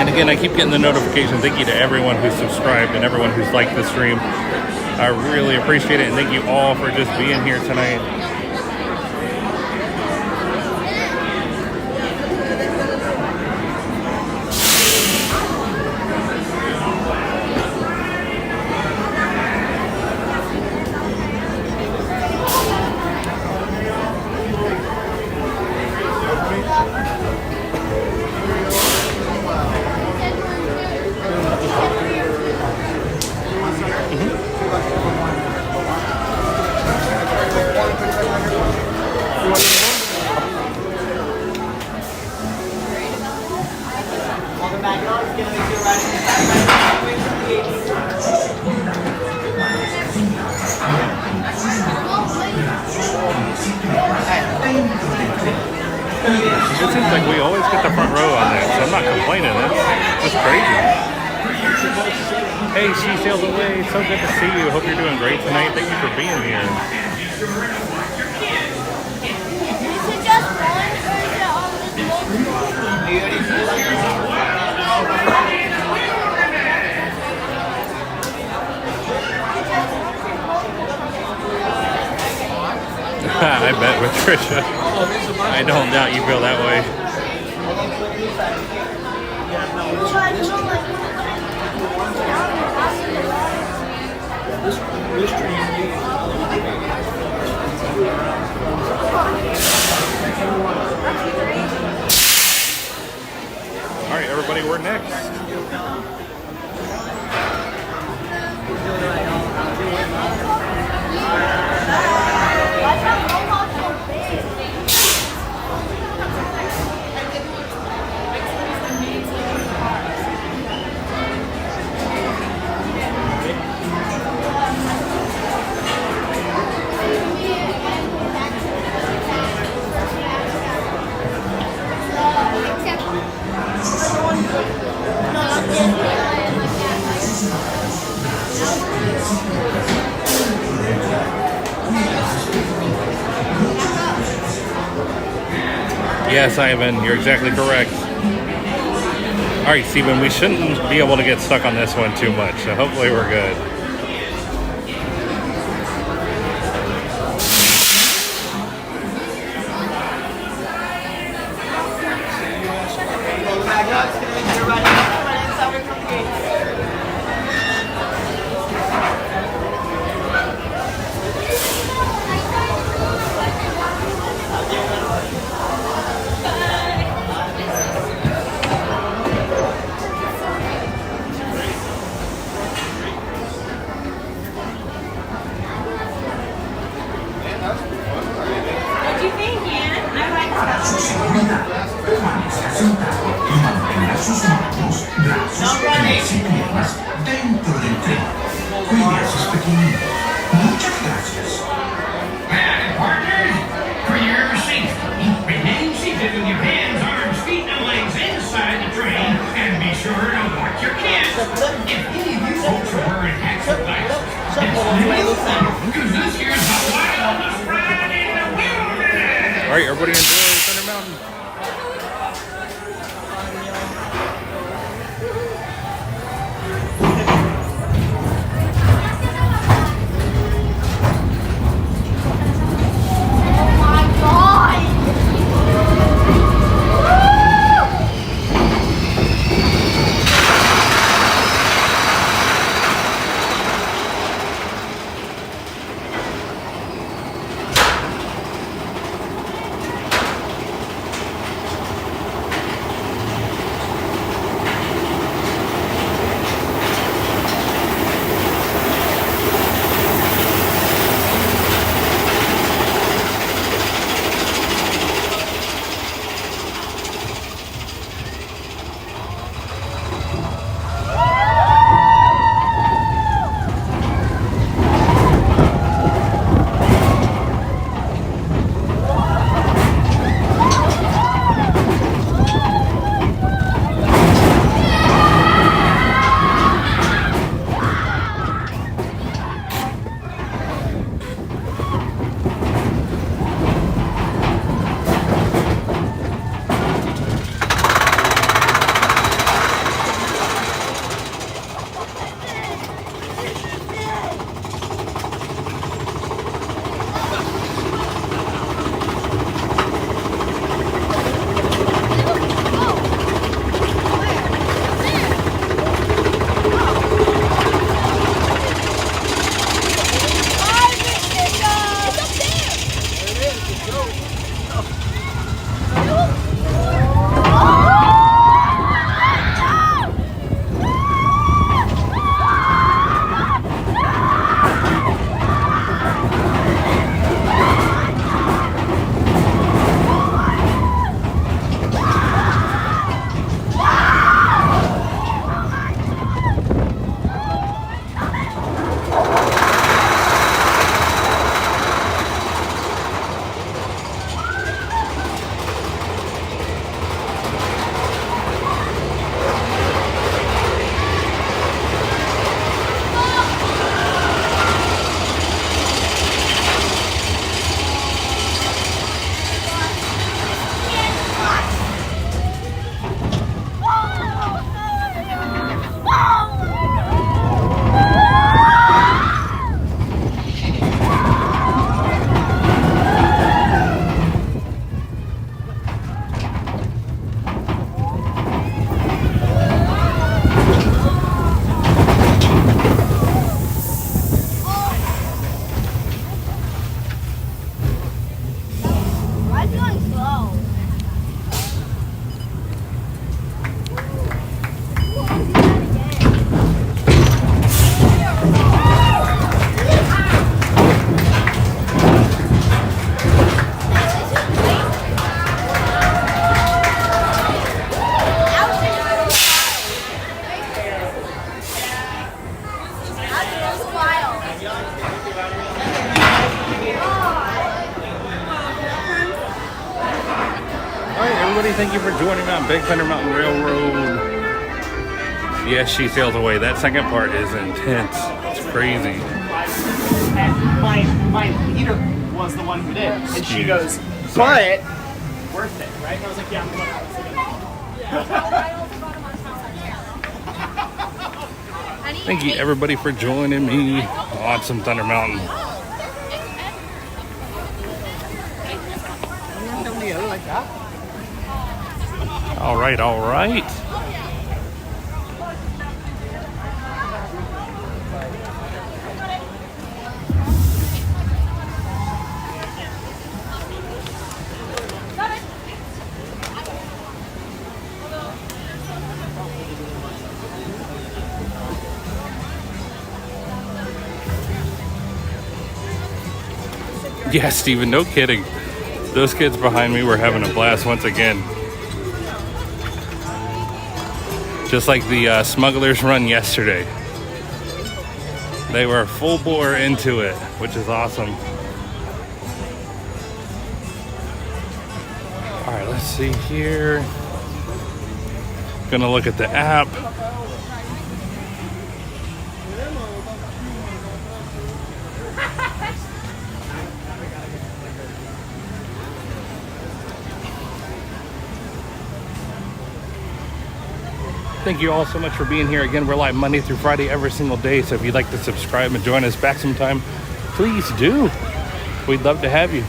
And again, I keep getting the notification. Thank you to everyone who's subscribed and everyone who's liked the stream. I really appreciate it, and thank you all for just being here tonight. It seems like we always get the front row on this, so I'm not complaining. That's crazy. Hey, she sailed away. So good to see you. Hope you're doing great tonight. Thank you for being here. Is it just one or is it all this I bet with Trisha. I don't doubt you feel that way. All right, everybody, we're next. Yes, Ivan, you're exactly correct. All right, Steven, we shouldn't be able to get stuck on this one too much, so hopefully we're good. parking. Muchas gracias. Partners, for your safety, remain seated with your hands, arms, feet, and legs inside the train, and be sure to watch your kids. If any of you folks are wearing hats or glasses, because this here's the wildest ride in the wilderness. All right, everybody enjoy Thunder Mountain. everybody. Thank you for joining me on Big Thunder Mountain Railroad. Yes, she sails away. That second part is intense. It's crazy. And my leader was the one who did. And she goes, but worth it, right? And I was like, yeah, I'm going to Thank you everybody for joining me on some Thunder Mountain. All right, all right. Yeah, Steven, no kidding. Those kids behind me were having a blast once again. Just like the Smugglers Run yesterday. They were full bore into it, which is awesome. All right, let's see here. Gonna look at the app. Thank you all so much for being here. Again, we're live Monday through Friday every single day. So if you'd like to subscribe and join us back sometime, please do. We'd love to have you.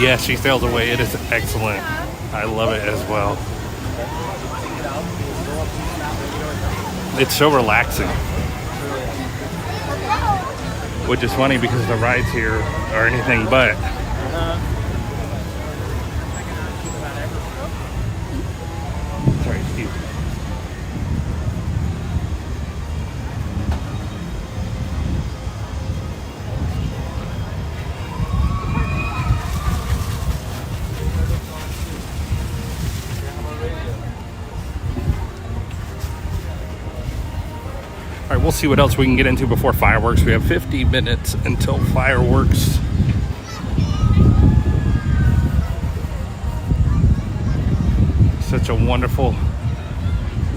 Yeah, she sails away. It is excellent. I love it as well. It's so relaxing. Which is funny because the rides here are anything but. Sorry, excuse me. All right, we'll see what else we can get into before fireworks. We have 50 minutes until fireworks. Such a wonderful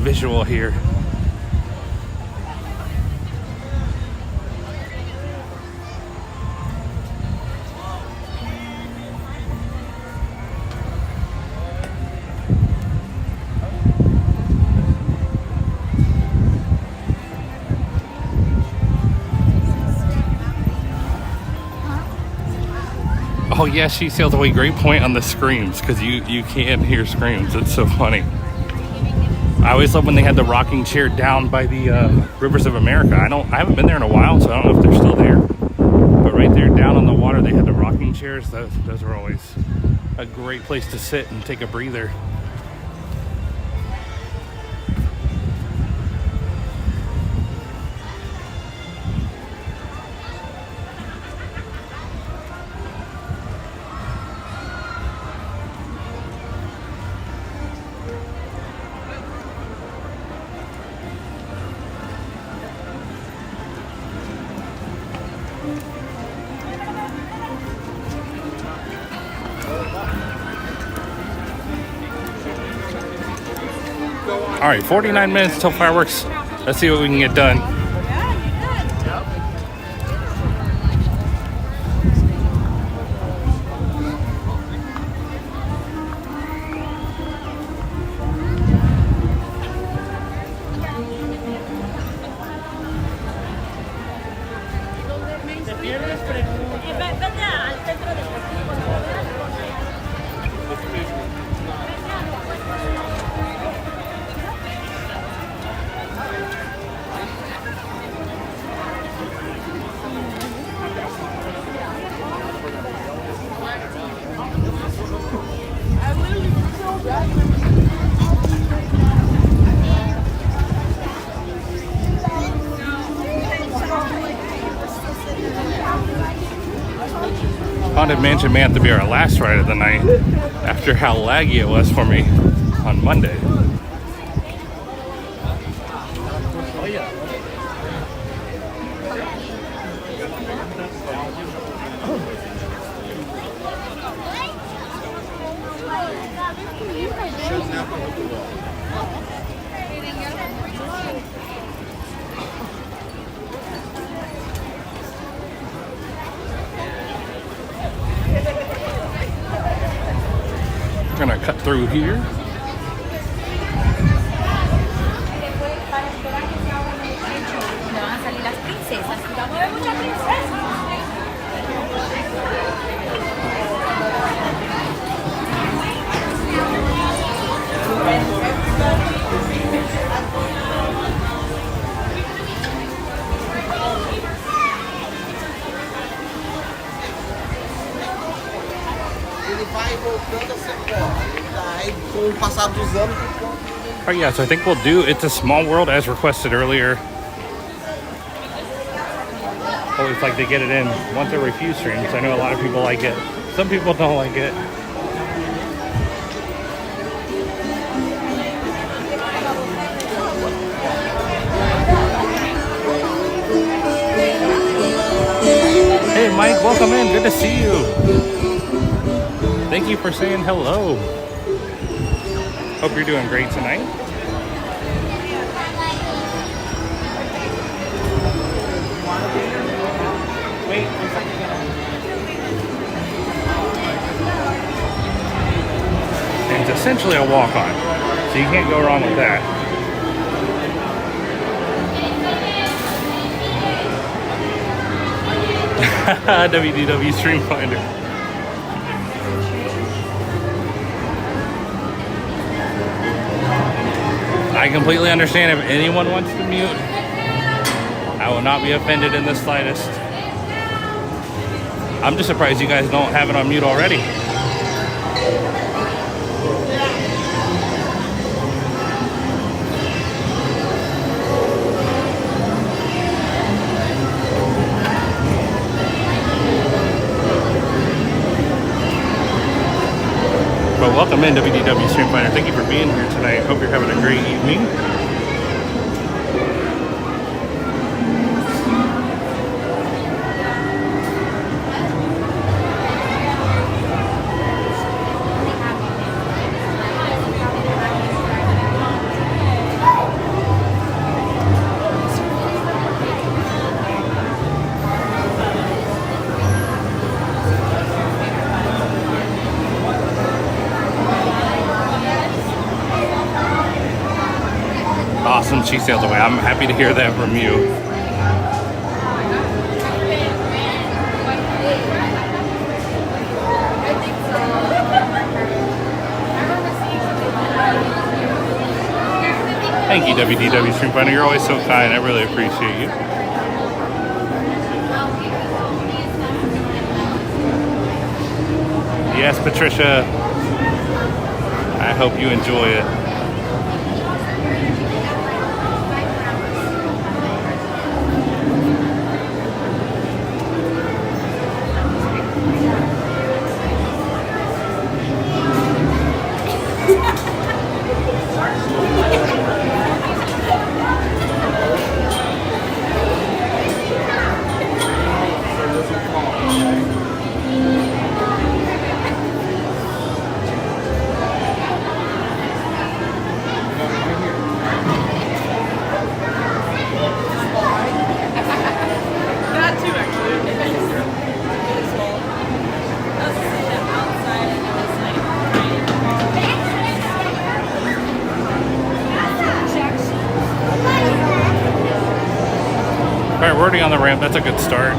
visual here. Oh yeah, she sails away. Great point on the screams, because you can hear screams. It's so funny. I always love when they had the rocking chair down by the Rivers of America. I haven't been there in a while, so I don't know if they're still there. But right there down on the water, they had the rocking chairs. Those were always a great place to sit and take a breather. All right, 49 minutes till fireworks. Let's see what we can get done. Haunted Mansion may have to be our last ride of the night after how laggy it was for me on Monday. Gonna cut through here. No van a salir las princesas. Vamos a ver muchas princesas. Ele vai voltando a ser aí com o passar dos anos. Oh yeah, so I think we'll do It's a Small World as requested earlier. Always like to get it in once every few streams. I know a lot of people like it. some people don't like it. Hey Mike, welcome in. Good to see you. Thank you for saying hello. Hope you're doing great tonight. Wait, And it's essentially a walk-on, so you can't go wrong with that. WDW Stream Finder. I completely understand if anyone wants to mute. I will not be offended in the slightest. I'm just surprised you guys don't have it on mute already. But welcome in WDW Stream Finder. Thank you for being here tonight. Hope you're having a great evening. Awesome, she sails away. I'm happy to hear that from you. Thank you, WDW Stream Finder. You're always so kind. I really appreciate you. Yes, Patricia. I hope you enjoy it. Alright, we're already on the ramp. That's a good start.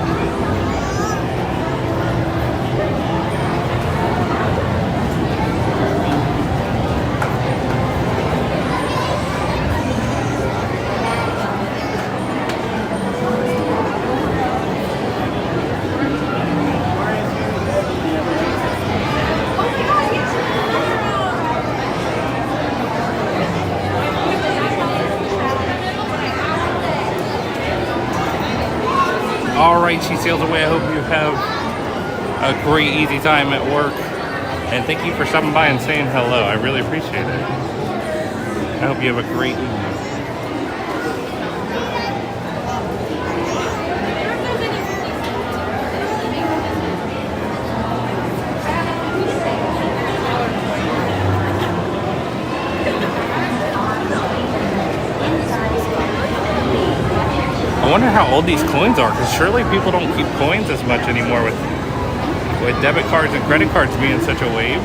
Alright, she sails away. I hope you have a great, easy time at work. And thank you for stopping by and saying hello. I really appreciate it. I hope you have a great evening. I wonder how old these coins are, because surely people don't keep coins as much anymore with debit cards and credit cards being such a wave.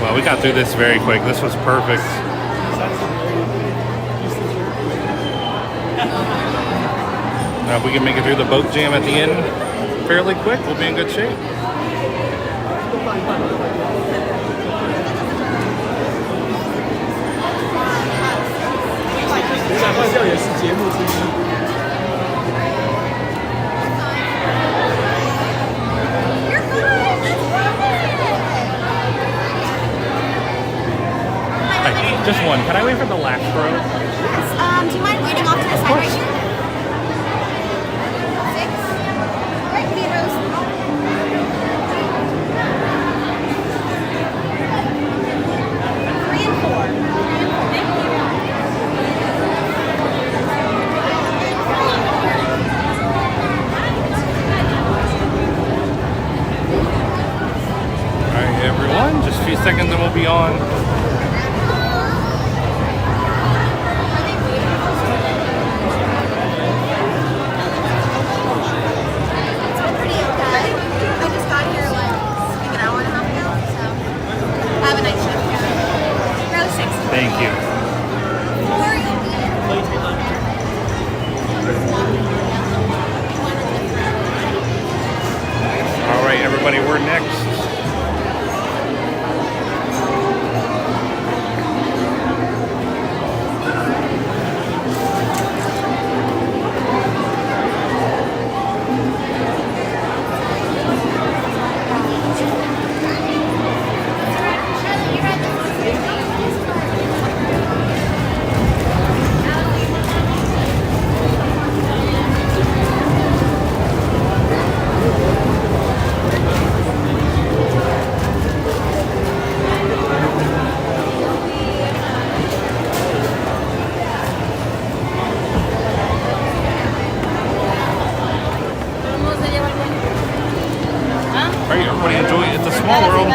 Well, we got through this very quick. This was perfect. Now, if we can make it through the boat jam at the end fairly quick, we'll be in good shape. Just one. Can I wait for the last row? Do you mind waiting off to the side right here? 6. Right, be rows. 3 and 4. Thank you. Alright, everyone. Just a few seconds and we'll be on. Thank you. All right, everybody, we're next. All right, everybody, enjoy it. It's a small world.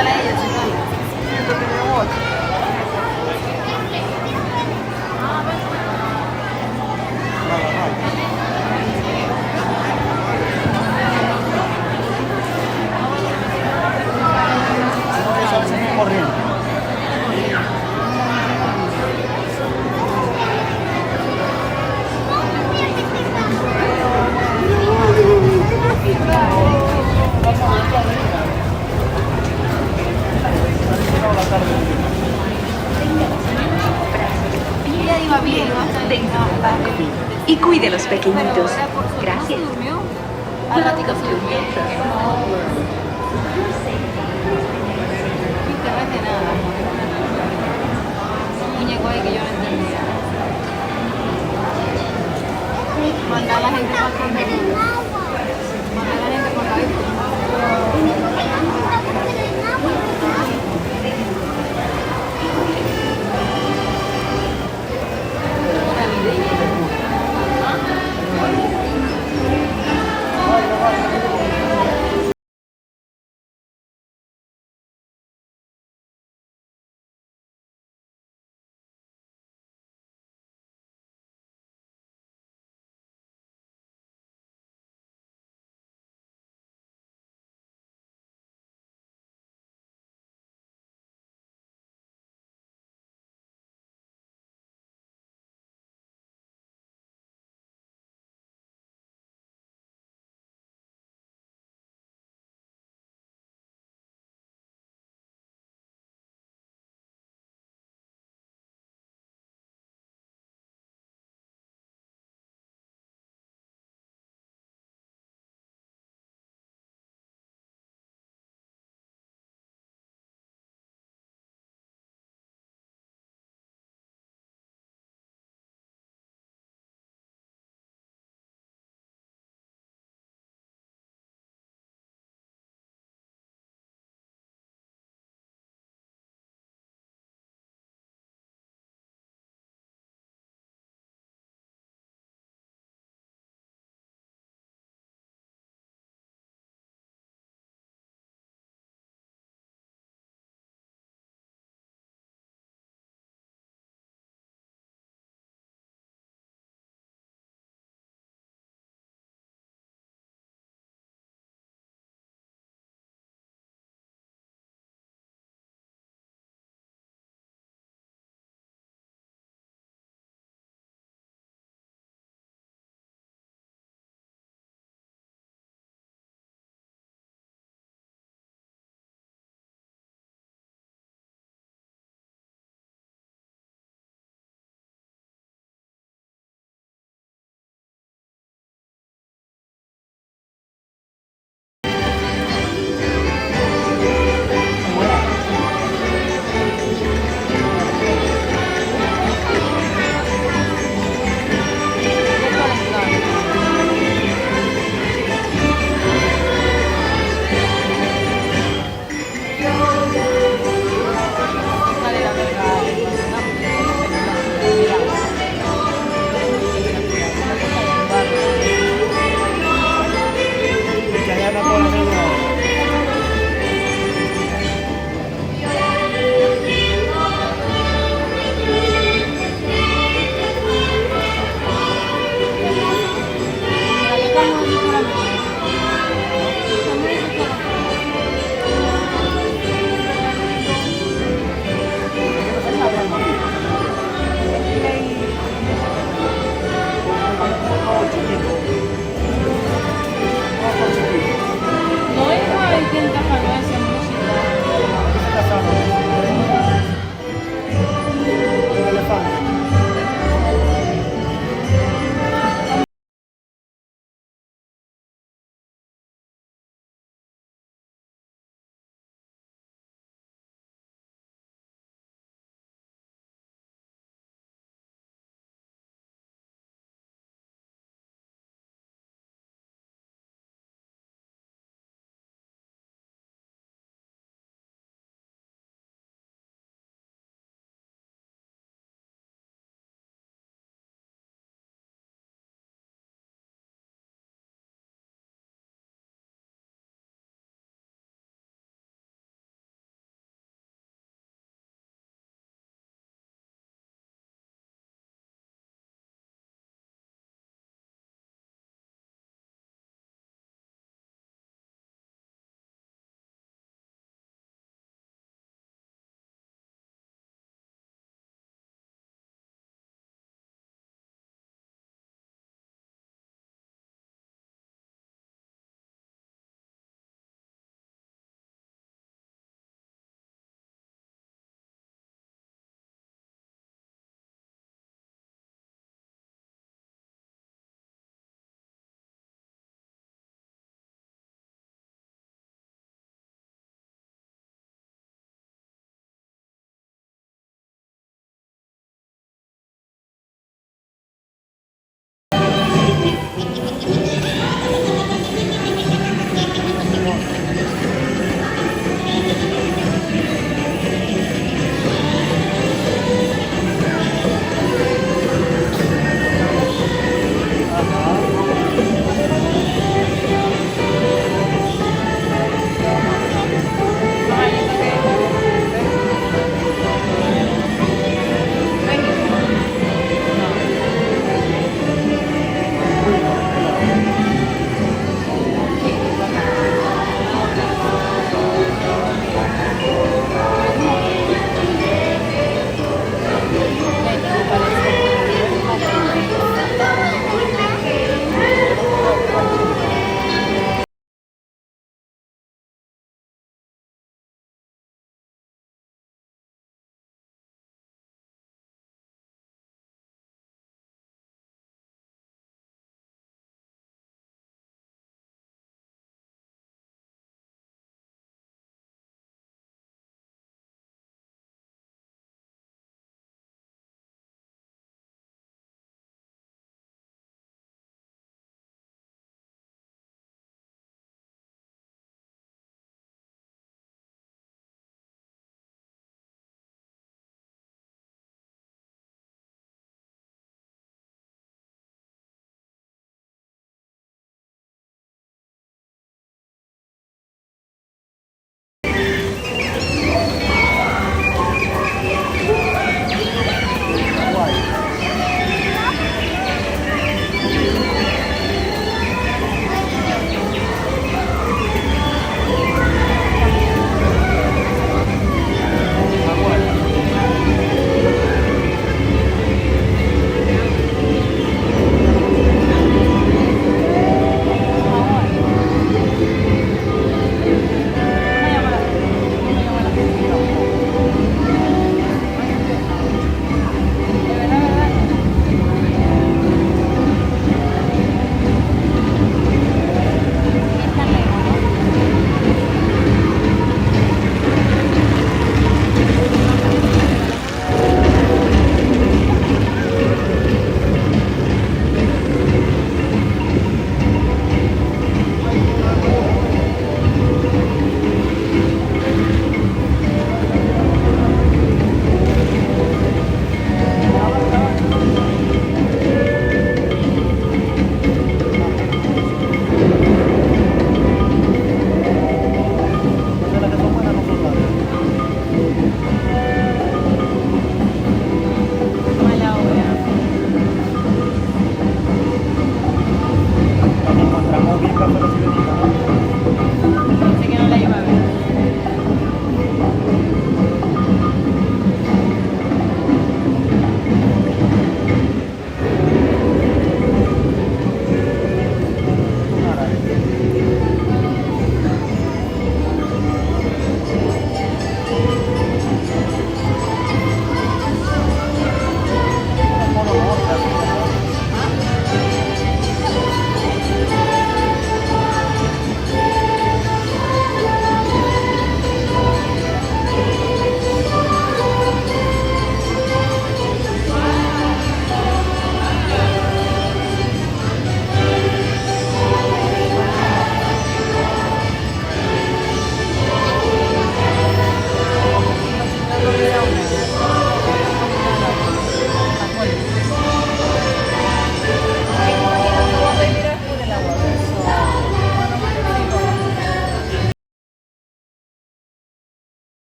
Y cuide a los pequeñitos. Gracias. Al ratito se durmió. No te nada. Un muñeco ahí que yo no entendía. Mandar a la gente para comer.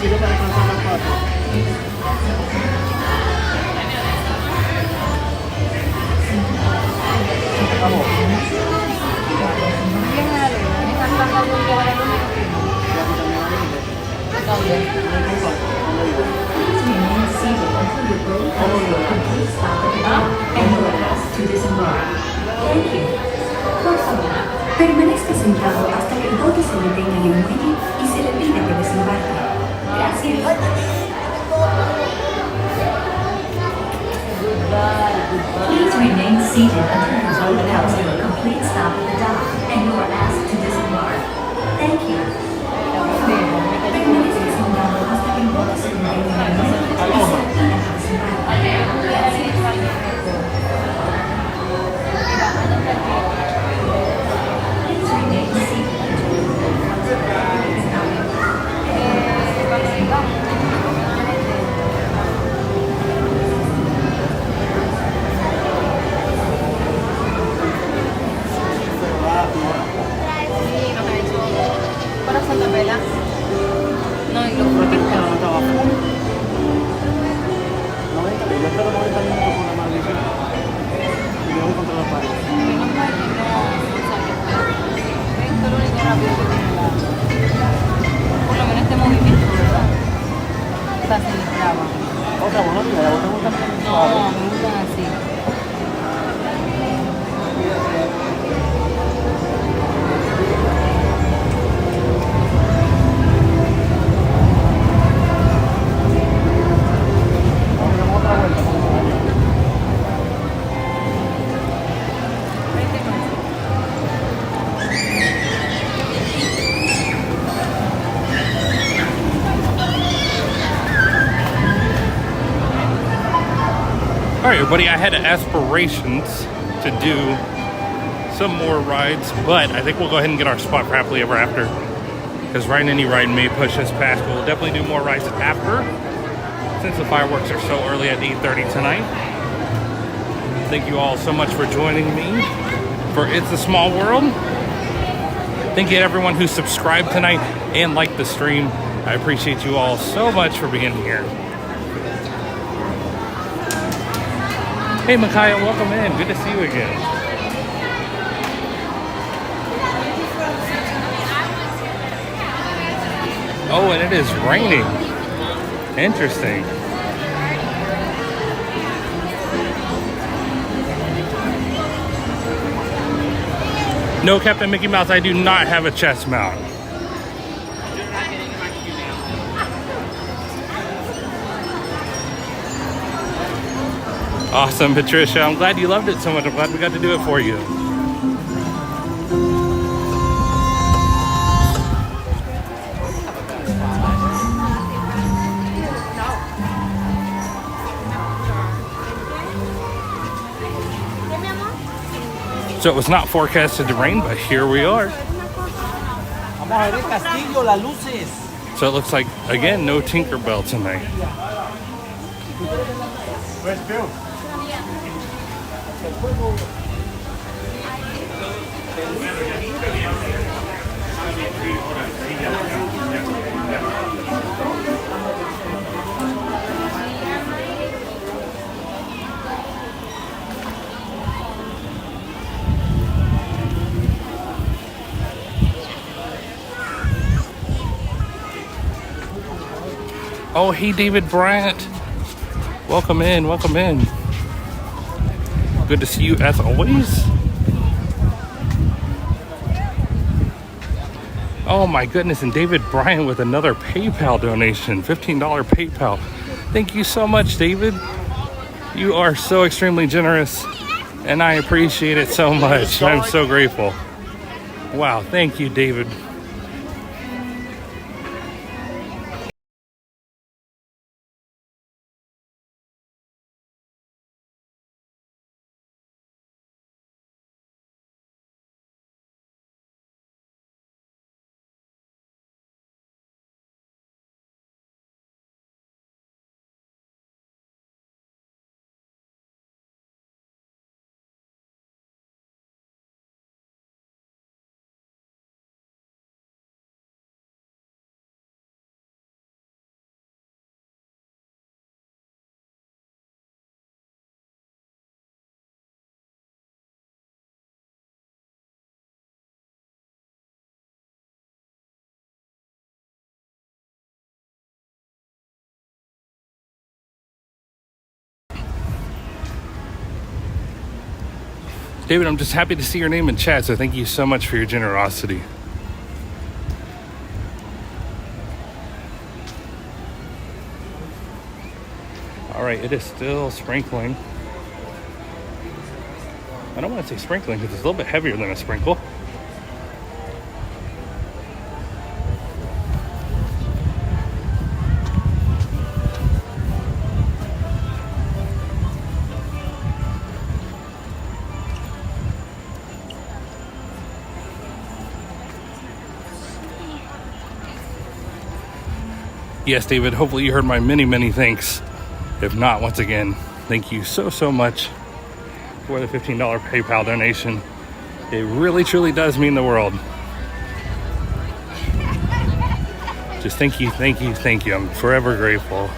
sirve para alcanzar las patas. Vamos. Remain seated until your boat comes to a complete stop at the dock and you are asked to disembark. Thank you. Por favor, permanezca sentado hasta que el bote se detenga en el muelle y se le pida que desembarque. Gracias. Please remain seated until your boat comes to a complete stop at the dock and you are asked to disembark. Thank you. Permanezca sentado hasta que el bote se detenga en el muelle y se le pida que desembarque. Please remain seated until your boat comes to a complete stop at the dock. Para Santa Vela. No, y lo Protección, no estaba full. 90, yo espero 90 minutos con la maldición. Y luego contra la pared. menos mal que no salió. Esto es lo único rápido que tiene por lo menos este movimiento, ¿verdad? O sea, se le traba. Otra buena vida, la otra gusta más No, suave. me gustan así. All right, everybody, I had aspirations to do some more rides, but I think we'll go ahead and get our spot for Happily Ever After, because riding any ride may push us past. We'll definitely do more rides after, since the fireworks are so early at 8:30 tonight. Thank you all so much for joining me for It's a Small World. Thank you to everyone who subscribed tonight and liked the stream. I appreciate you all so much for being here. Hey, Micaiah, welcome in. Good to see you again. Oh, and it is raining. Interesting. No, Captain Mickey Mouse, I do not have a chest mount. Awesome, Patricia. I'm glad you loved it so much. I'm glad we got to do it for you. So it was not forecasted to rain, but here we are. Vamos a ver el castillo, las luces. So it looks like, again, no Tinkerbell tonight. Where's Bill? Oh, hey, David Bryant. Welcome in, welcome in. Good to see you as always. Oh my goodness, and David Bryant with another PayPal donation, $15 PayPal. Thank you so much, David. You are so extremely generous, and I appreciate it so much. I'm so grateful. Wow, thank you, David. David, I'm just happy to see your name in chat, so thank you so much for your generosity. All right, it is still sprinkling. I don't want to say sprinkling because it's a little bit heavier than a sprinkle. Yes, David, hopefully you heard my many thanks. If not, once again, thank you so much for the $15 PayPal donation. It really, truly does mean the world. Just thank you. I'm forever grateful.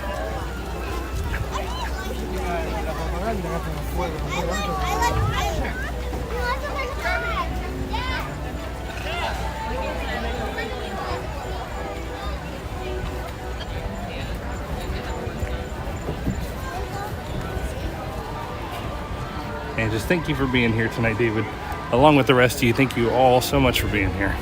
And just thank you for being here tonight, David. Along with the rest of you, thank you all so much for being here.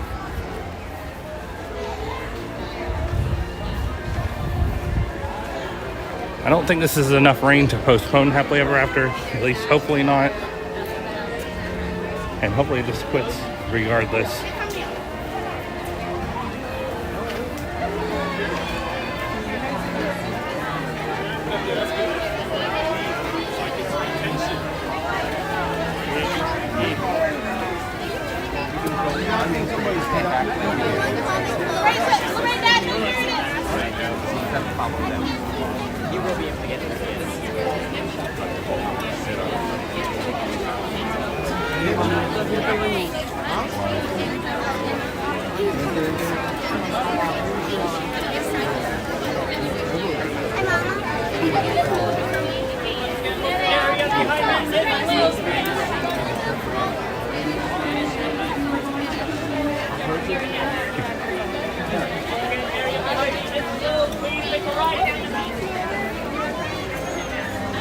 I don't think this is enough rain to postpone Happily Ever After. At least hopefully not. And hopefully it just quits regardless.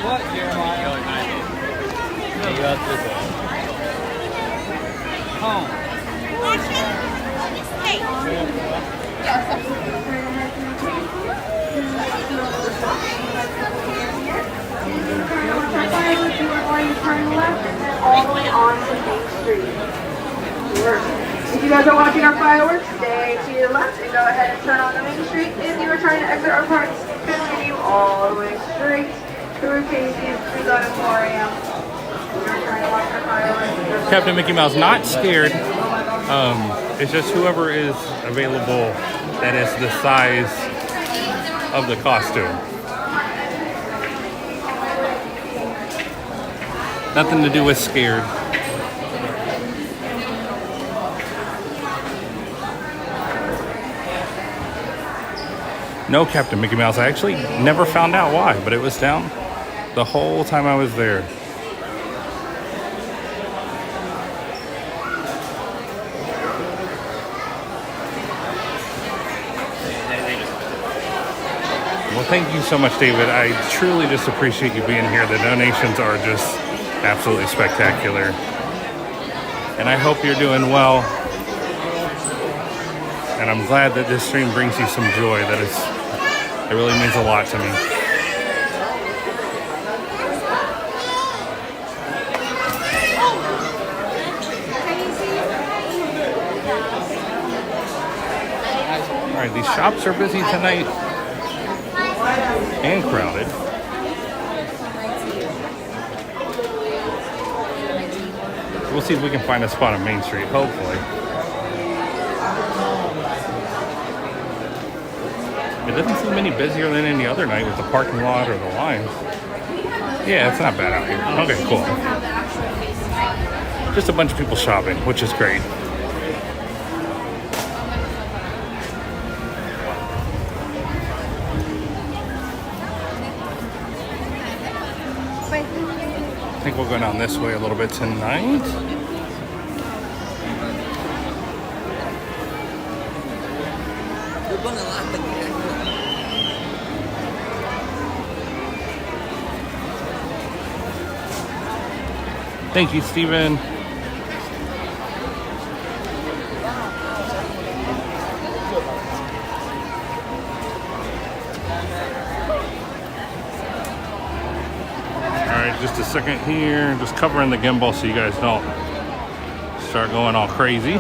What, Jeremiah? Home. You are going to turn left and then all the way on to Main Street. If you guys are watching our fireworks, stay to your left and go ahead and turn on the Main Street. If you are trying to exit our parks, continue all the way straight through Casey's to the Emporium. We're trying to watch our fireworks. Captain Mickey Mouse, not scared. It's just whoever is available that is the size of the costume. Nothing to do with scared. No, Captain Mickey Mouse. I actually never found out why, but it was down the whole time I was there. Well, thank you so much, David. I truly just appreciate you being here. The donations are just absolutely spectacular. And I hope you're doing well. And I'm glad that this stream brings you some joy. It really means a lot to me. All right, these shops are busy tonight and crowded. We'll see if we can find a spot on Main Street, hopefully. It doesn't seem any busier than any other night with the parking lot or the lines. Yeah, it's not bad out here. Okay, cool. Just a bunch of people shopping, which is great. I think we'll go down this way a little bit tonight. Thank you, Steven. just a second here. Just covering the gimbal so you guys don't start going all crazy.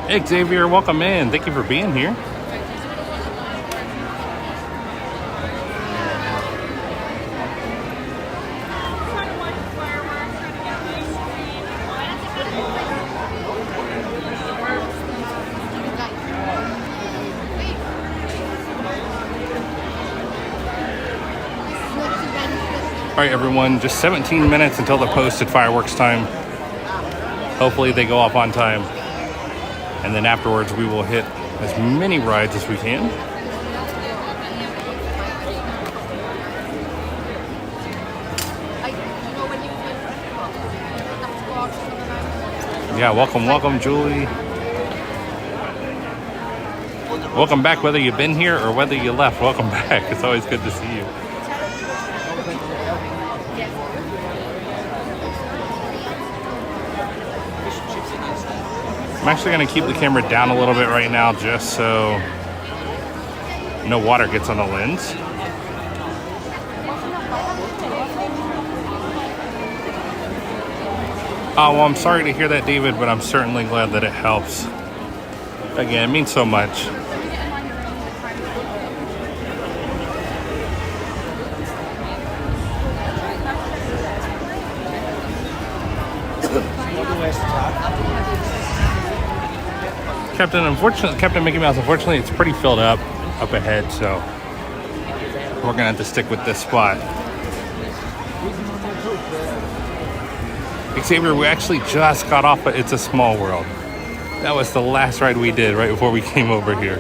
Hey Xavier, welcome in. Thank you for being here. All right, everyone, just 17 minutes until the posted fireworks time. Hopefully they go off on time. And then afterwards, we will hit as many rides as we can. Yeah, welcome, Julie. Welcome back, whether you've been here or whether you left. Welcome back. It's always good to see you. I'm actually going to keep the camera down a little bit right now just so no water gets on the lens. Oh, well, I'm sorry to hear that, David, but I'm certainly glad that it helps. Again, it means so much. Captain Mickey Mouse, unfortunately, it's pretty filled up ahead, so we're gonna have to stick with this spot. Xavier, we actually just got off, but It's a Small World. That was the last ride we did right before we came over here.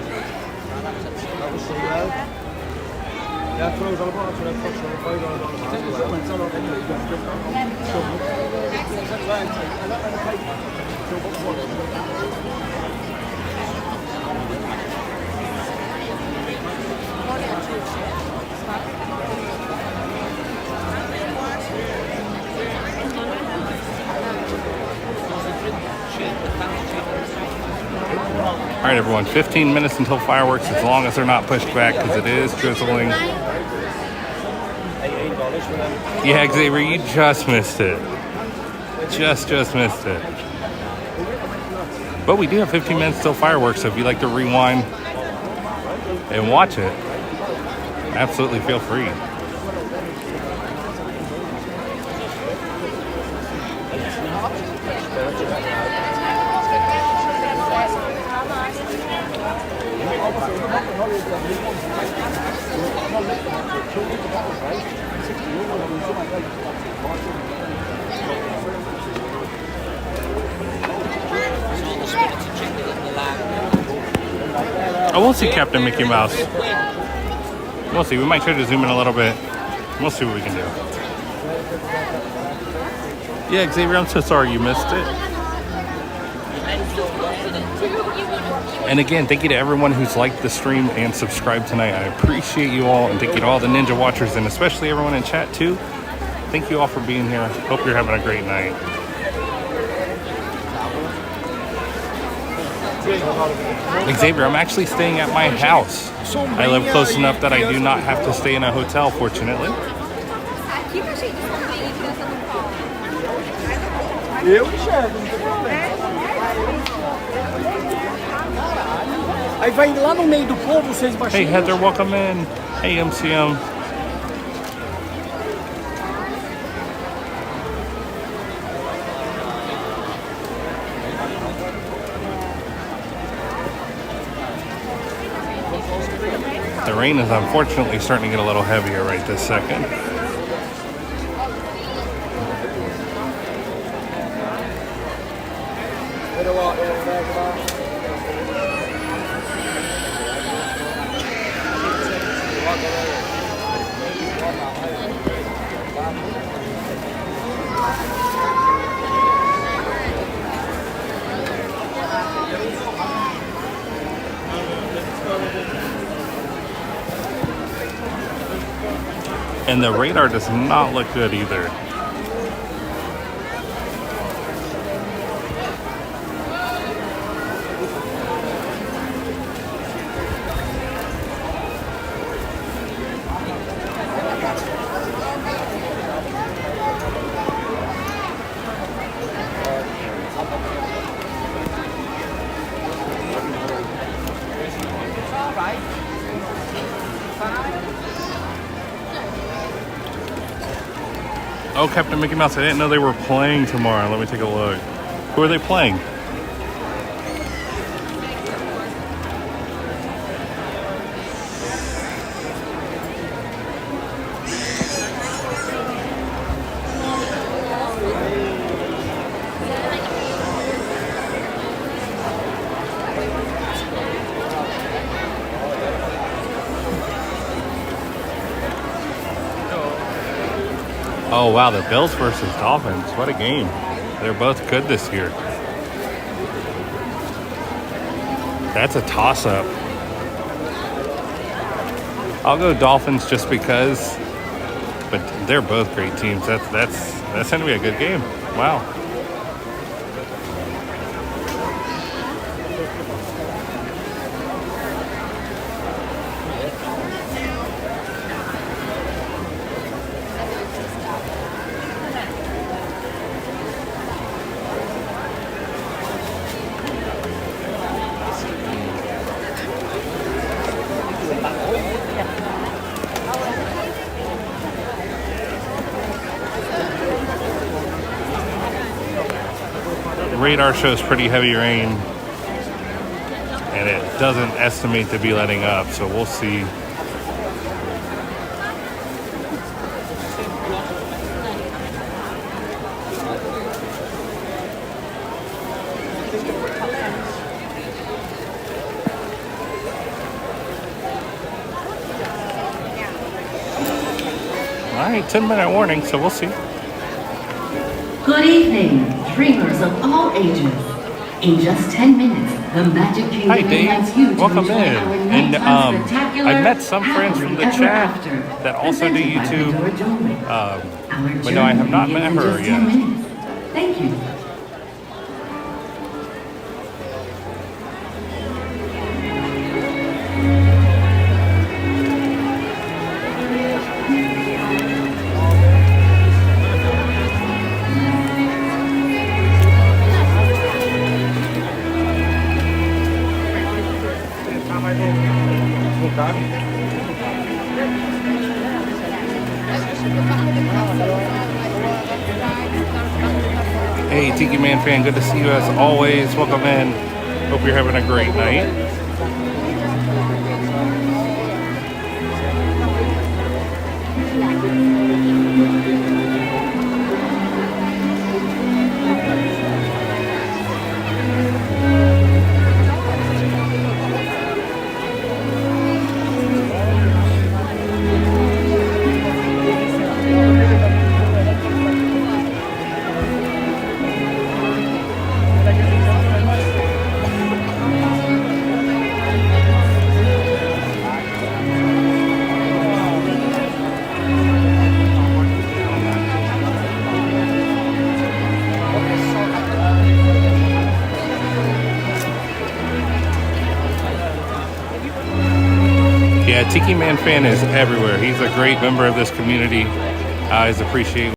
All right, everyone, 15 minutes until fireworks, as long as they're not pushed back, because it is drizzling. Yeah, Xavier, you just missed it. Just missed it. But we do have 15 minutes till fireworks, so if you'd like to rewind and watch it, absolutely feel free. Oh, we'll see Captain Mickey Mouse. We'll see. We might try to zoom in a little bit. We'll see what we can do. Yeah, Xavier, I'm so sorry you missed it. And again, thank you to everyone who's liked the stream and subscribed tonight. I appreciate you all, and thank you to all the Ninja Watchers, and especially everyone in chat too. Thank you all for being here. Hope you're having a great night. Xavier, I'm actually staying at my house. I live close enough that I do not have to stay in a hotel, fortunately. Aí vai lá no meio do povo, vocês baixinhos. Hey Heather, welcome in. Hey MCM. The rain is unfortunately starting to get a little heavier right this second. And the radar does not look good either. Oh, Captain Mickey Mouse. I didn't know they were playing tomorrow. Let me take a look. Who are they playing? Oh, wow. The Bills versus Dolphins. What a game. They're both good this year. That's a toss-up. I'll go Dolphins just because, but they're both great teams. That's going to be a good game. Wow. Radar shows pretty heavy rain, and it doesn't estimate to be letting up, so we'll see. All right, 10-minute warning, so we'll see. Good evening, dreamers of all ages. In just 10 minutes, the Magic Kingdom Hi, Dave. invites you to Welcome enjoy in. our And nighttime spectacular I met some friends from the Happily Ever chat After, that also do presented by YouTube, Adora Jewelry. Our but no, I have not journey met begins in her just yet. 10 minutes. Thank you. Hey, Tiki Man fan, good to see you as always. Welcome in. Hope you're having a great night. Yeah, Tiki Man fan is everywhere. He's a great member of this community. I always appreciate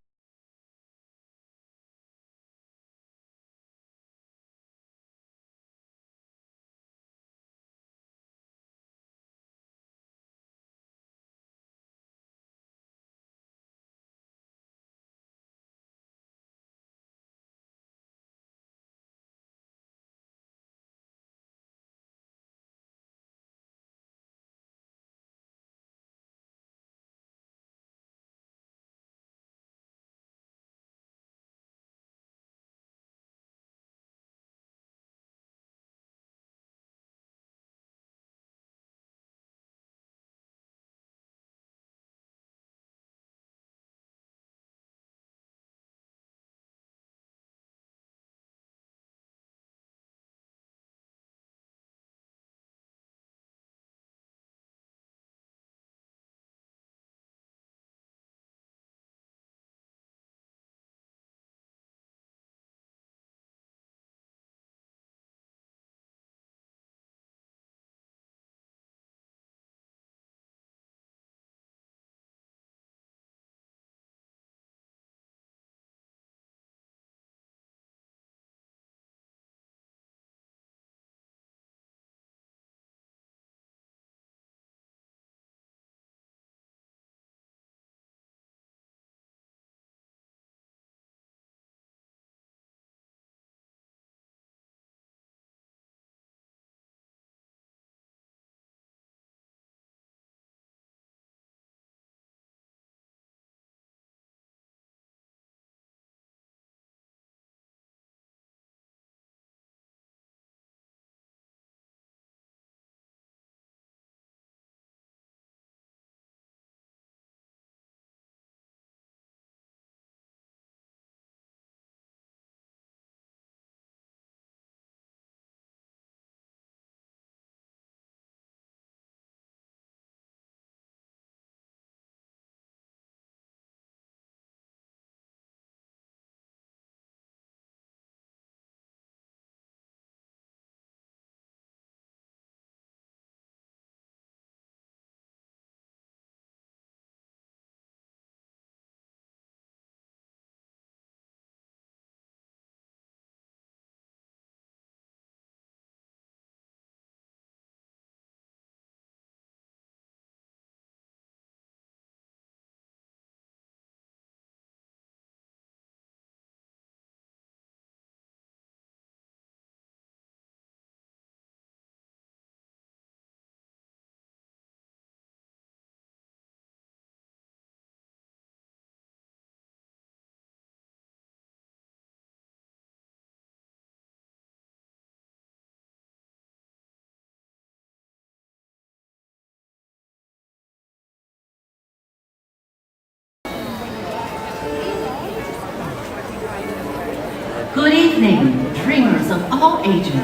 ages.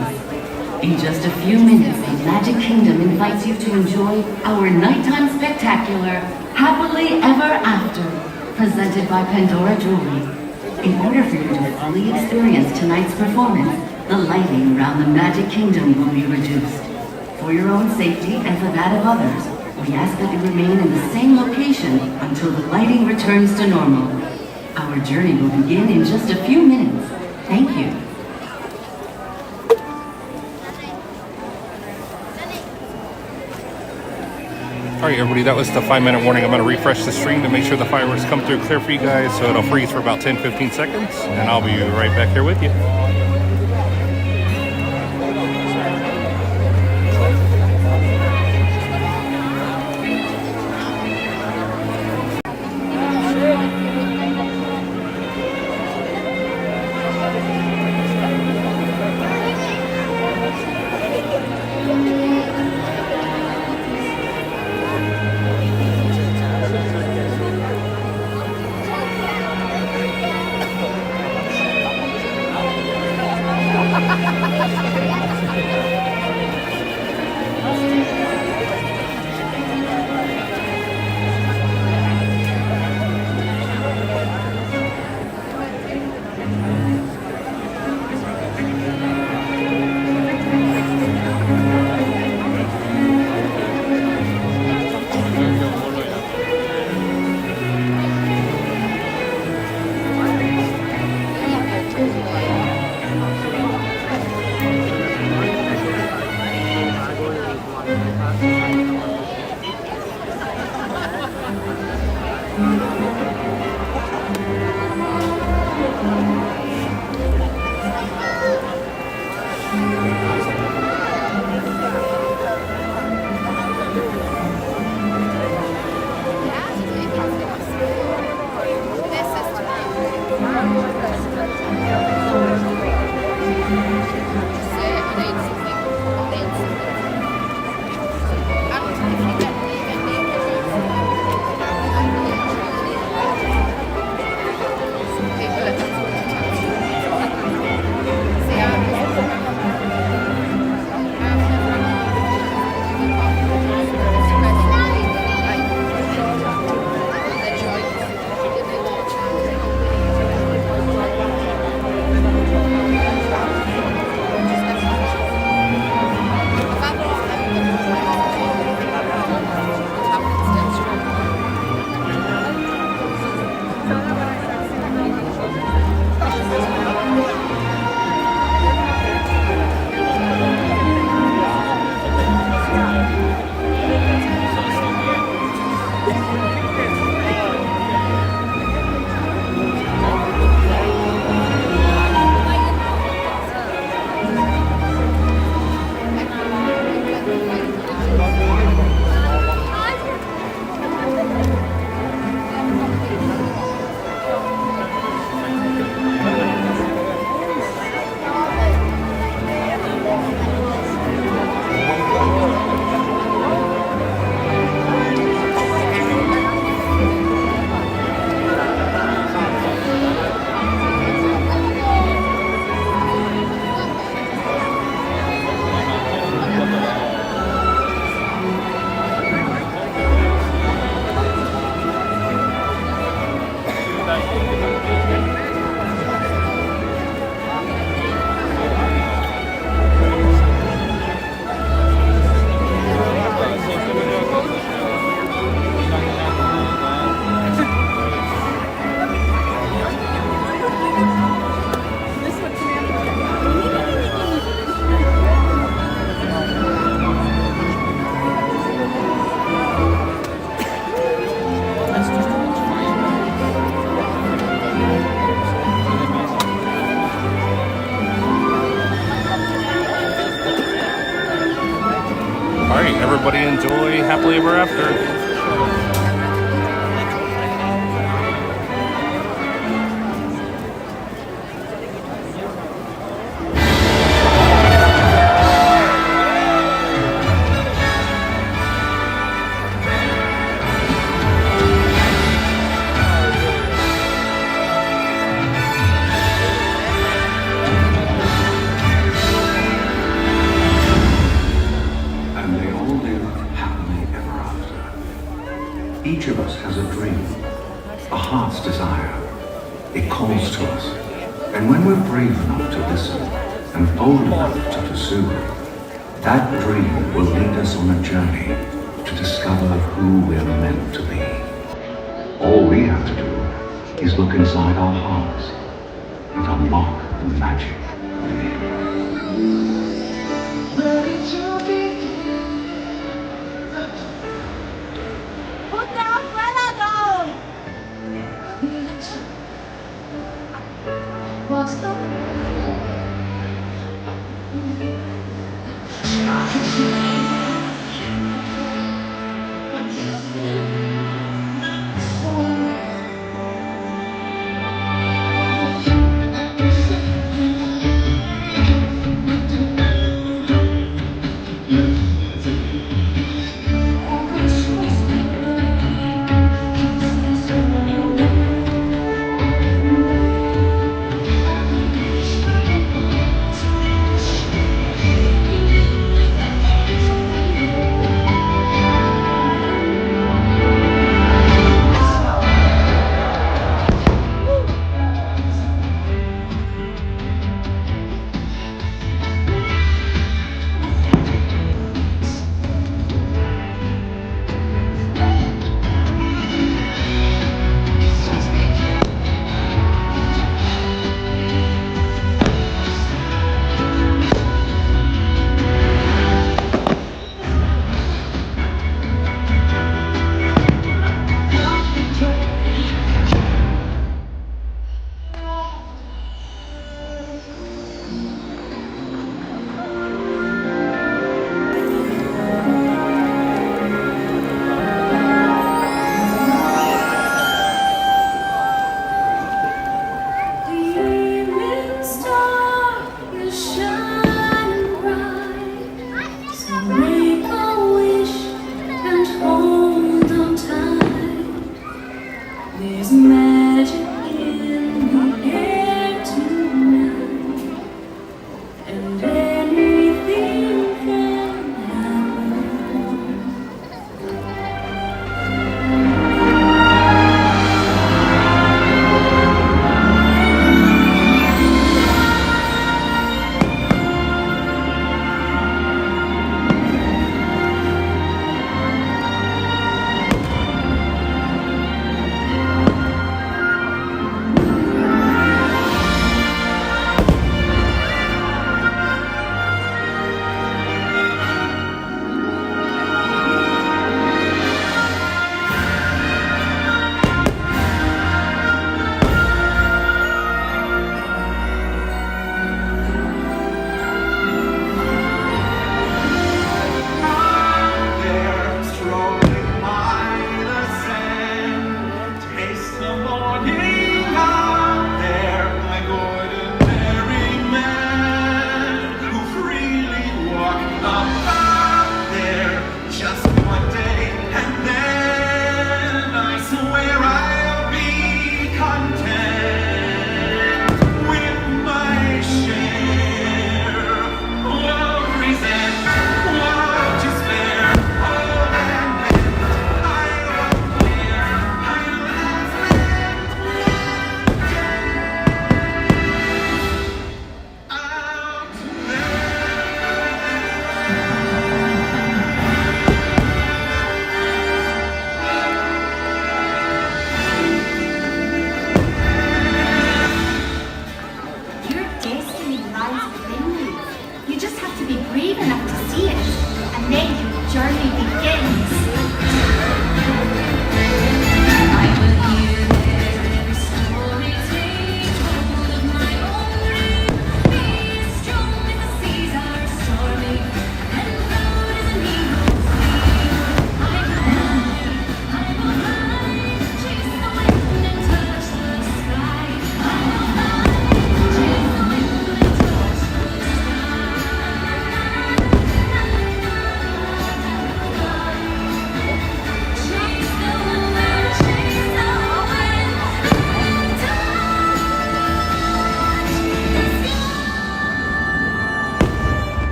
In just a few minutes, the Magic Kingdom invites you to enjoy our nighttime spectacular, Happily Ever After, presented by Pandora Jewelry. In order for you to fully experience tonight's performance, the lighting around the Magic Kingdom will be reduced. For your own safety and for that of others, we ask that you remain in the same location until the lighting returns to normal. Our journey will begin in just a few minutes. Thank you. All right, everybody, that was the 5-minute warning. I'm going to refresh the stream to make sure the fireworks come through clear for you guys, so it'll freeze for about 10-15 seconds, and I'll be right back here with you. Everybody enjoy Happily Ever After. Each of us has a dream, a heart's desire. It calls to us. And when we're brave enough to listen and bold enough to pursue, that dream will lead us on a journey to discover who we're meant to be. All we have to do is look inside our hearts and unlock the magic within.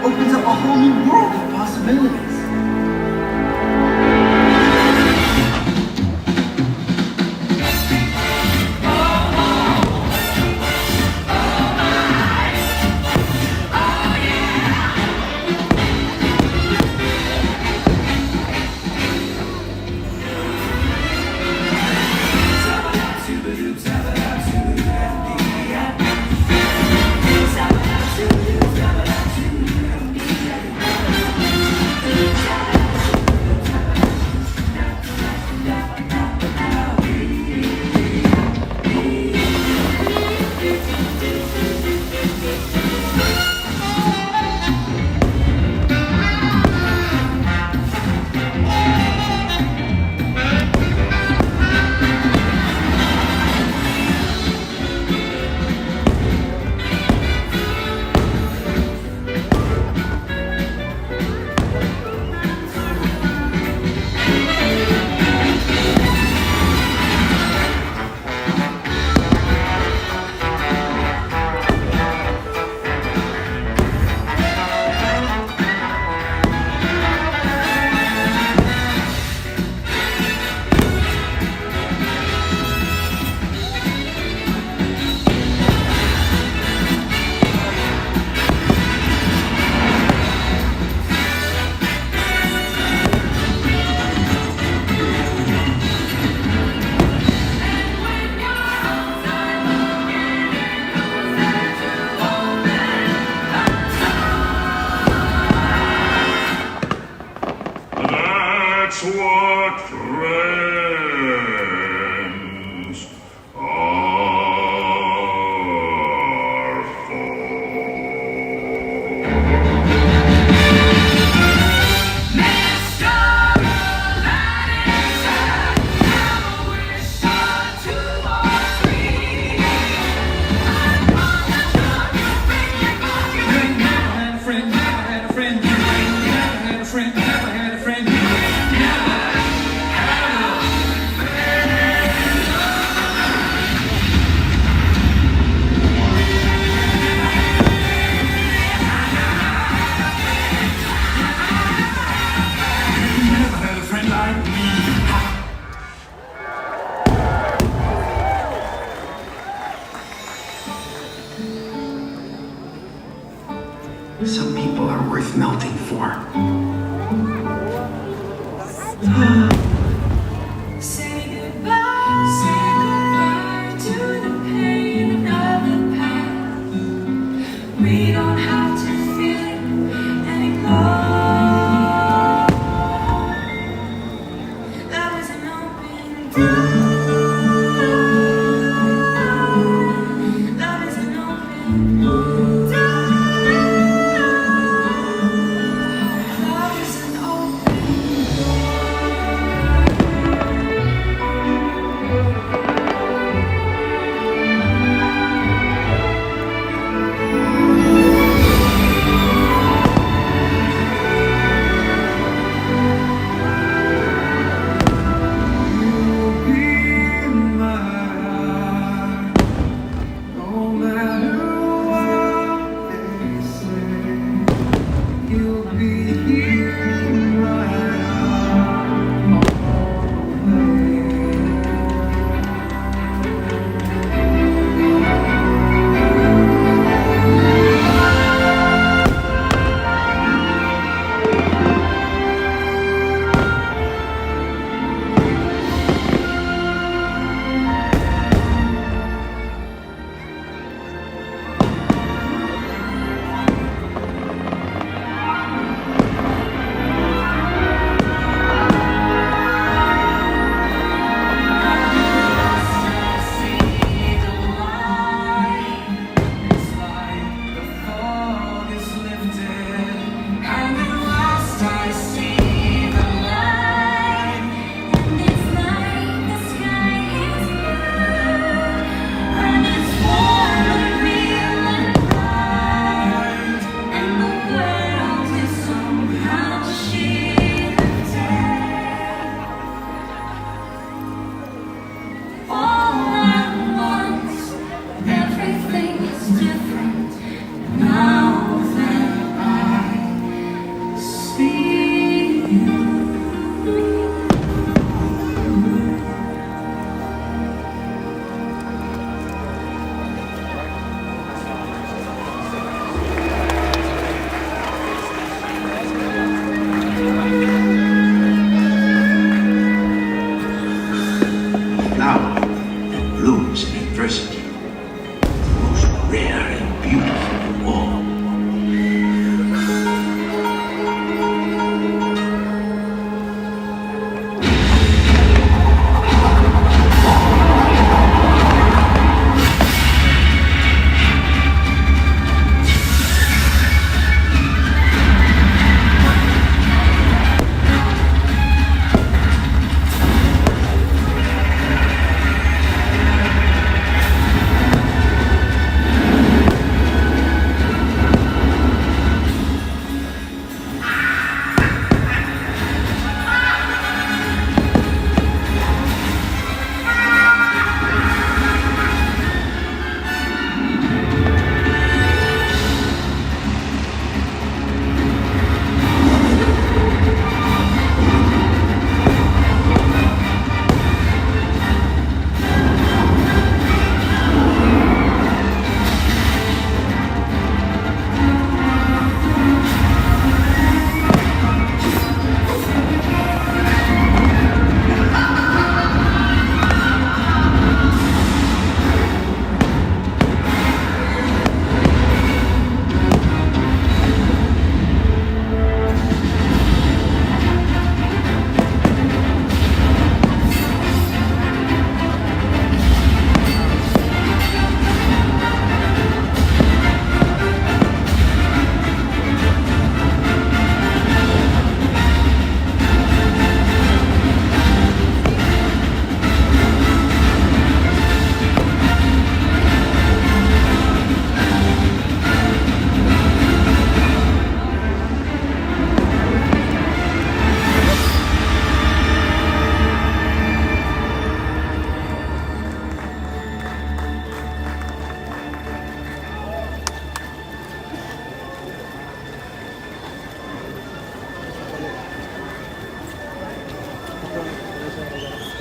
opens up a whole new world of possibilities. That's what friends are for. Some people are worth melting for. Say goodbye to the pain of the past. We don't have to feel it anymore. Love is an open door. Love is an open door. Love is an open everything is different now than I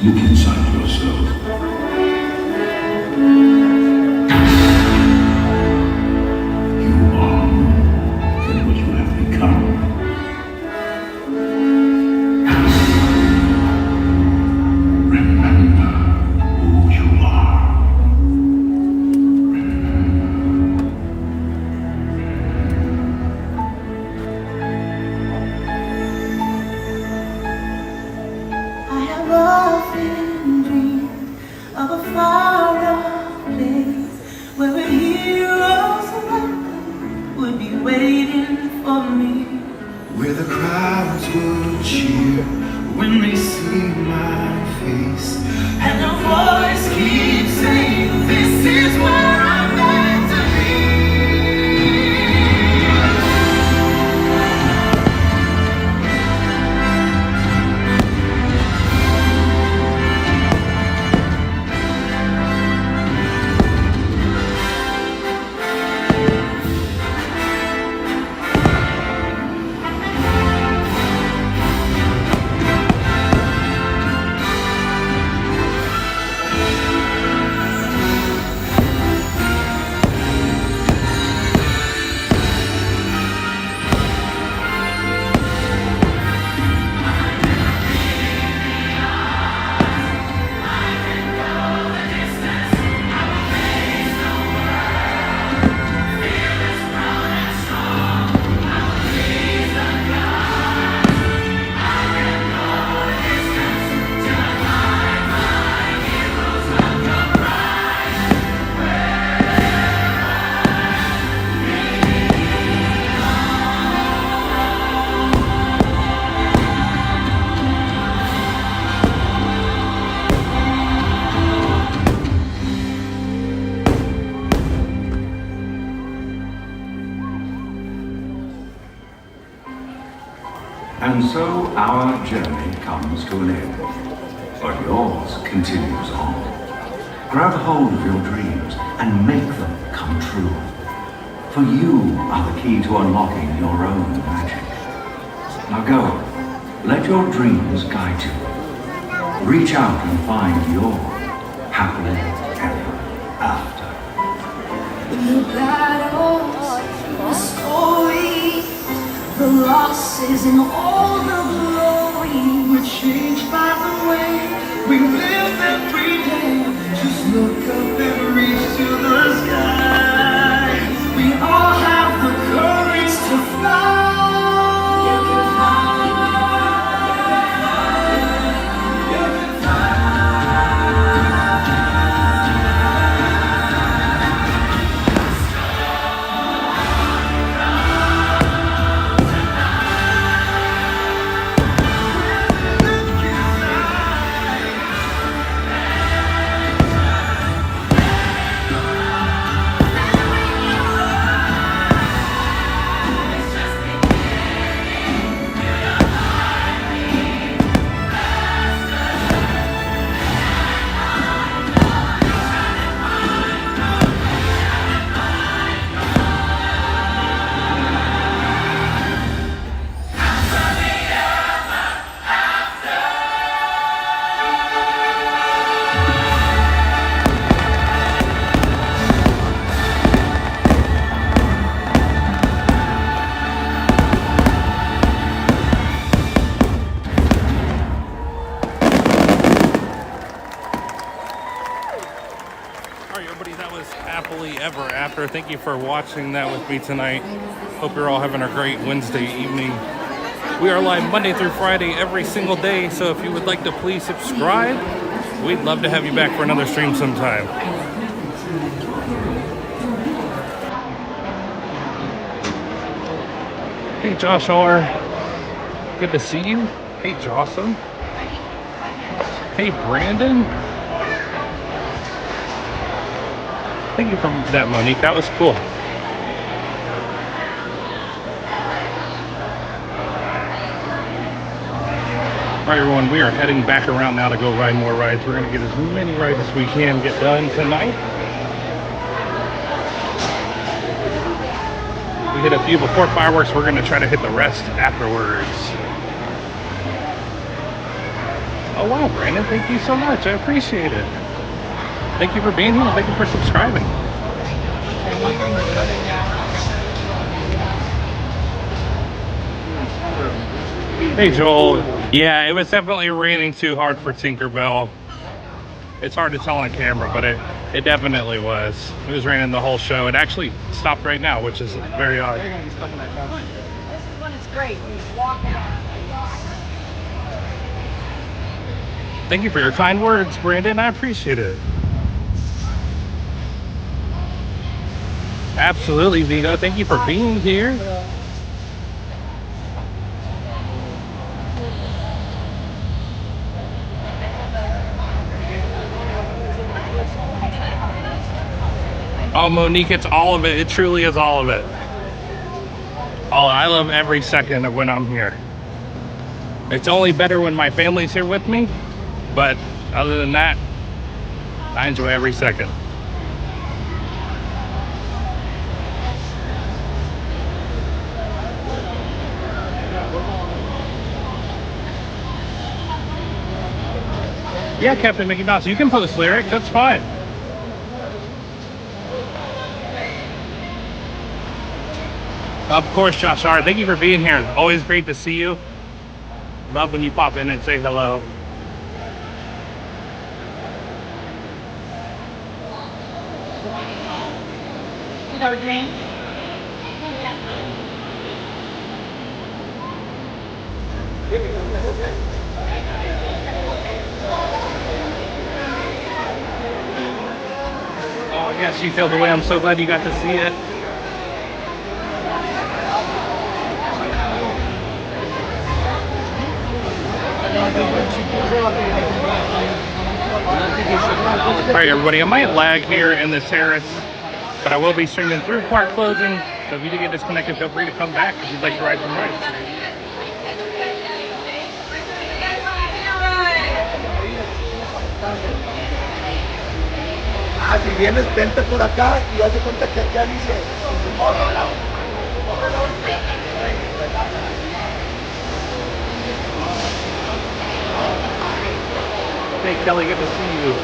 Look inside yourself. You are more than what you have become. Remember who you are. I have often dreamed of a far-off place where a hero's welcome would be waiting for me. Where the crowds will cheer when they see my face, And the voice keeps saying, this is where I'm meant to be. And so our journey comes to an end, but yours continues on. Grab hold of your dreams and make them come true. For you are the key to unlocking your own magic. Now go, let your dreams guide you. Reach out and find your happily ever after. The battles, the story, the losses and all the glory were changed by the way we live every day. Just look up and reach to the sky. We all have the courage to fly. You can fly. You can Happily Ever After. Thank you for watching that with me tonight. Hope you're all having a great Wednesday evening. We are live Monday through Friday every single day, so if you would like to please subscribe, we'd love to have you back for another stream sometime. Hey Joshua, good to see you. Hey Jocelyn. Hey Brandon. Thank you for that, Monique. That was cool. All right, everyone, we are heading back around now to go ride more rides. We're going to get as many rides as we can get done tonight. We hit a few before fireworks. We're going to try to hit the rest afterwards. Oh wow, Brandon, thank you so much. I appreciate it. Thank you for being here and thank you for subscribing. Hey Joel. Yeah, it was definitely raining too hard for Tinkerbell. It's hard to tell on camera, but it definitely was. It was raining the whole show. It actually stopped right now, which is very odd. This is when it's great. You walk around. Thank you for your kind words, Brandon. I appreciate it. Absolutely, Vigo. Thank you for being here. Oh, Monique, it's all of it. It truly is all of it. Oh, I love every second of when I'm here. It's only better when my family's here with me, but other than that, I enjoy every second. Yeah, Captain Mickey Mouse, you can post lyrics, that's fine. Of course, Josh R. Thank you for being here. Always great to see you. Love when you pop in and say hello. You know, James? Oh, yes, you feel the way. I'm so glad you got to see it. Alright everybody, I might lag here in this terrace, but I will be streaming through park closing, so if you do get disconnected, feel free to come back if you'd like to ride some rides. Ah, si vienes, vente por acá y haz de cuenta que ya dice otro lado. Hey Kelly, good to see you.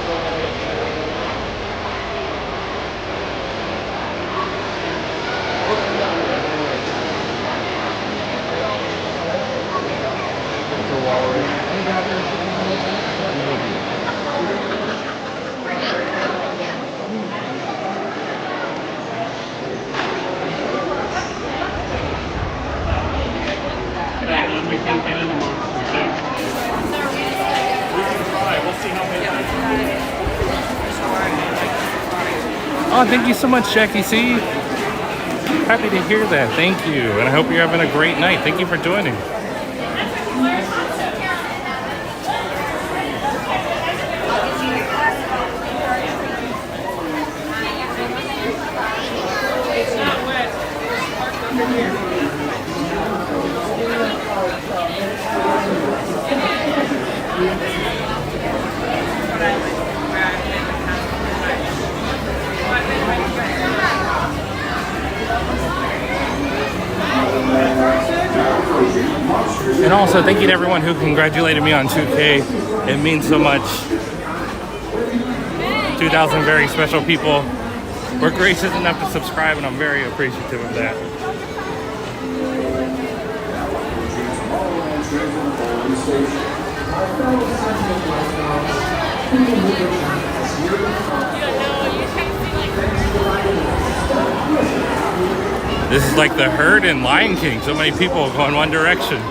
Oh, thank you so much, Jackie C. Happy to hear that. Thank you. And I hope you're having a great night. Thank you for joining. And also, thank you to everyone who congratulated me on 2K. It means so much. 2,000 very special people were gracious enough to subscribe, and I'm very appreciative of that. This is like the herd in Lion King. So many people going one direction.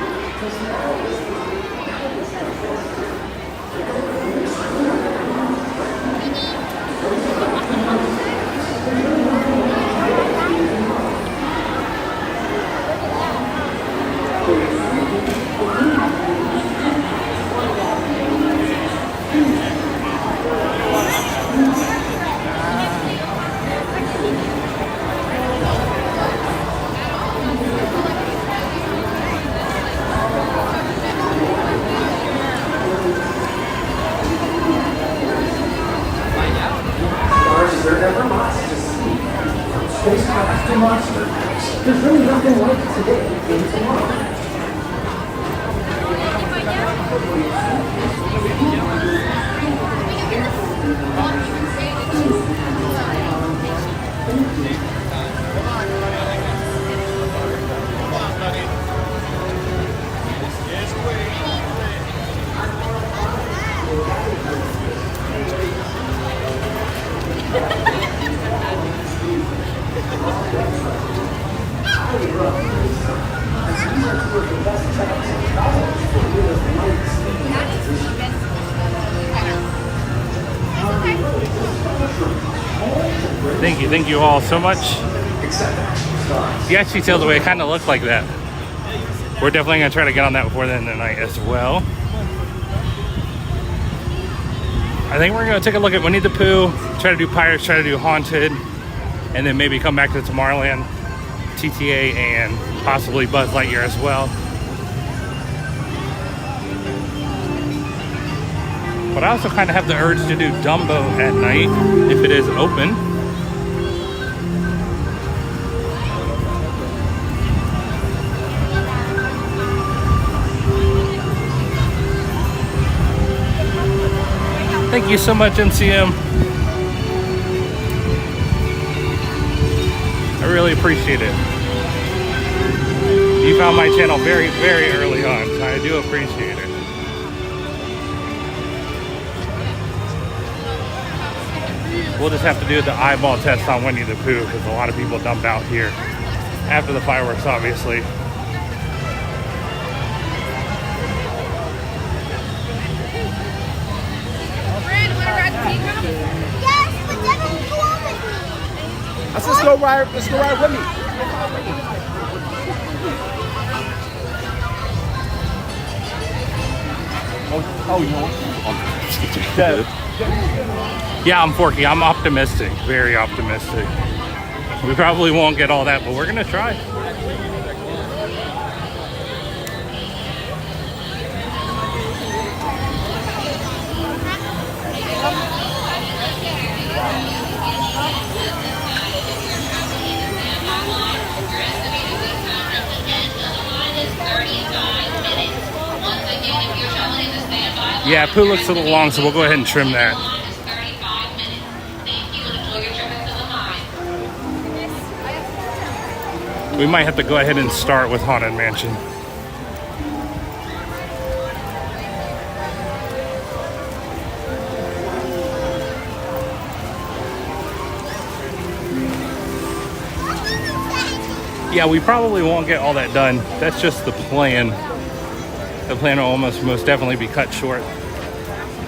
They're never lost to see. Spacecraft to monster. There's really nothing like today in Tomorrowland. you. Thank you all so much. The ice details away, it kind of looked like that. We're definitely going to try to get on that before the end of the night as well. I think we're going to take a look at Winnie the Pooh, try to do Pirates, try to do Haunted, and then maybe come back to Tomorrowland, TTA, and possibly Buzz Lightyear as well. But I also kind of have the urge to do Dumbo at night if it is open. Thank you so much, MCM. I really appreciate it. You found my channel very, very early on, so I do appreciate it. We'll just have to do the eyeball test on Winnie the Pooh because a lot of people dump out here after the fireworks, obviously. Let's go ride with me. Oh, you know what? Yeah, I'm Forky. I'm optimistic, very optimistic. We probably won't get all that, but we're gonna try. Yeah, Pooh looks a little long, so we'll go ahead and trim that. We might have to go ahead and start with Haunted Mansion. Yeah, we probably won't get all that done. That's just the plan. The plan will almost most definitely be cut short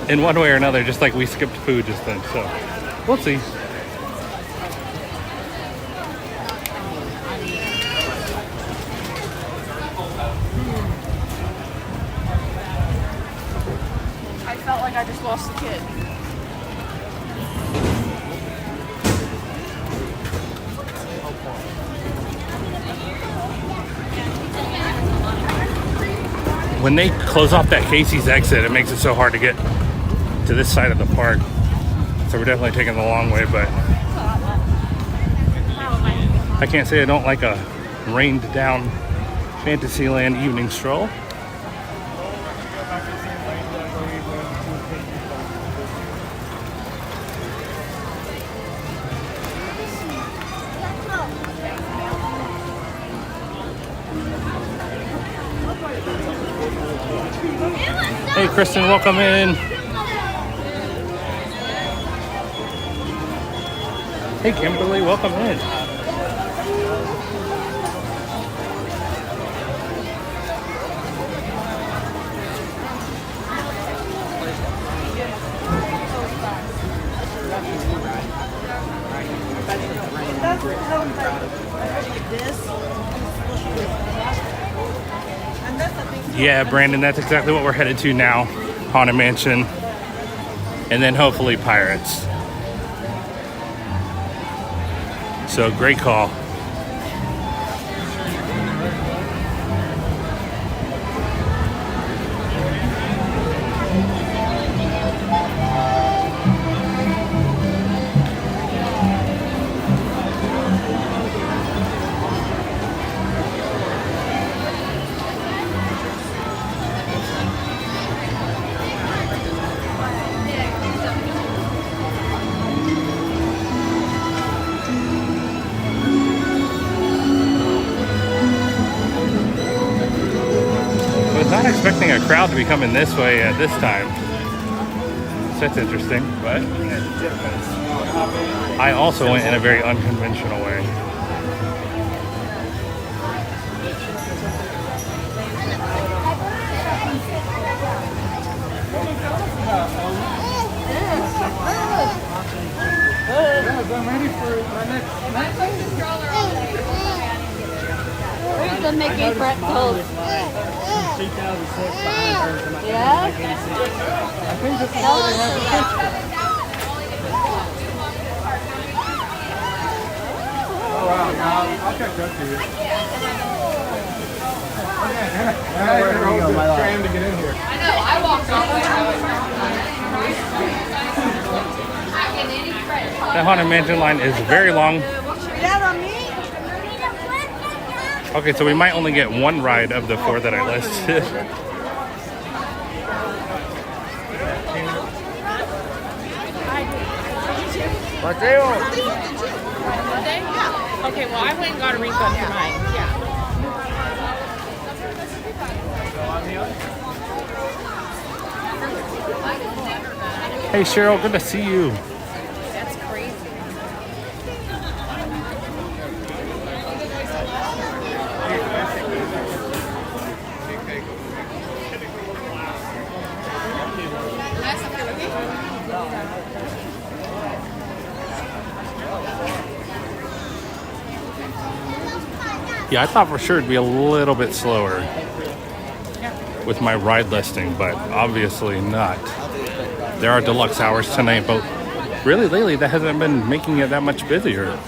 in one way or another, just like we skipped food just then. So we'll see. I felt like I just lost the kid. When they close off that Casey's exit, it makes it so hard to get to this side of the park. So we're definitely taking the long way, but I can't say I don't like a rained down Fantasyland evening stroll. Hey Kristen, welcome in. Hey Kimberly, welcome in. Yeah, Brandon, that's exactly what we're headed to now. Haunted Mansion. And then hopefully Pirates. So great call. Not expecting a crowd to be coming this way at this time. So that's interesting, but I also went in a very unconventional way. I'm ready for my I'm making pretzels. 2006 behind her. Yeah? I think this is all they have a picture. Oh wow, I'll catch up to you. Okay, you're trying to get in here. I know, I walked all the way out. The Haunted Mansion line is very long. Okay, so we might only get one ride of the 4 that I listed. Okay, well, I went and got a refund for mine. Yeah. Hey Cheryl, good to see you. That's crazy. Yeah, I thought for sure it'd be a little bit slower with my ride listing, but obviously not. There are deluxe hours tonight, but really lately that hasn't been making it that much busier.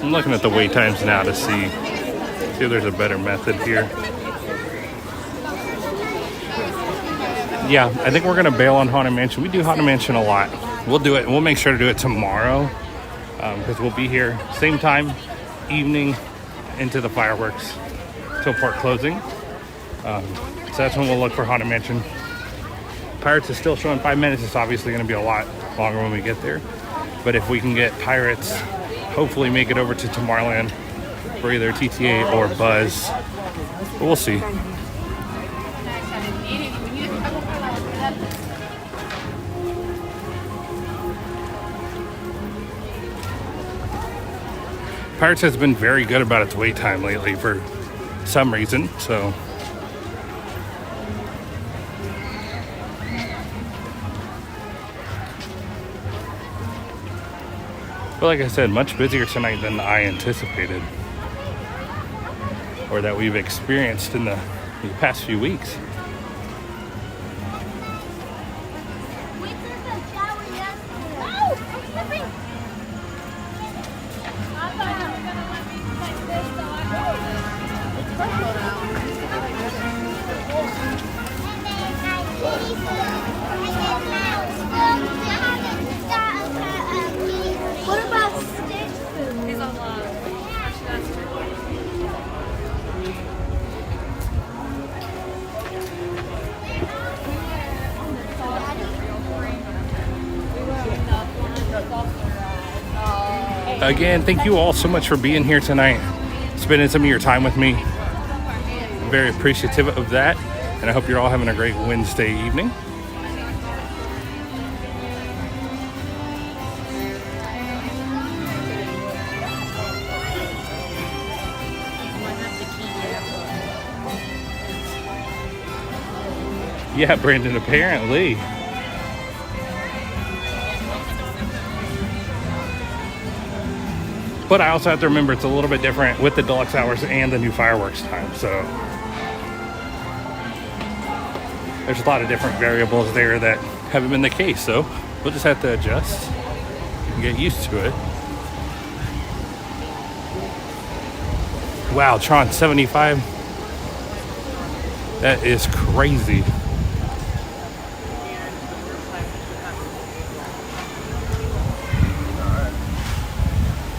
I'm looking at the wait times now to see if there's a better method here. Yeah, I think we're gonna bail on Haunted Mansion. We do Haunted Mansion a lot. We'll do it. We'll make sure to do it tomorrow because we'll be here same time, evening, into the fireworks till park closing. So that's when we'll look for Haunted Mansion. Pirates is still showing 5 minutes. It's obviously going to be a lot longer when we get there. But if we can get Pirates, hopefully make it over to Tomorrowland for either TTA or Buzz. But we'll see. Pirates has been very good about its wait time lately for some reason, so. But like I said, much busier tonight than I anticipated or that we've experienced in the past few weeks. What about Stitch food? He's on love. Again, thank you all so much for being here tonight, spending some of your time with me. I'm very appreciative of that, and I hope you're all having a great Wednesday evening. Yeah, Brandon, apparently. But I also have to remember it's a little bit different with the deluxe hours and the new fireworks time. So there's a lot of different variables there that haven't been the case. So we'll just have to adjust and get used to it. Wow, Tron 75. That is crazy.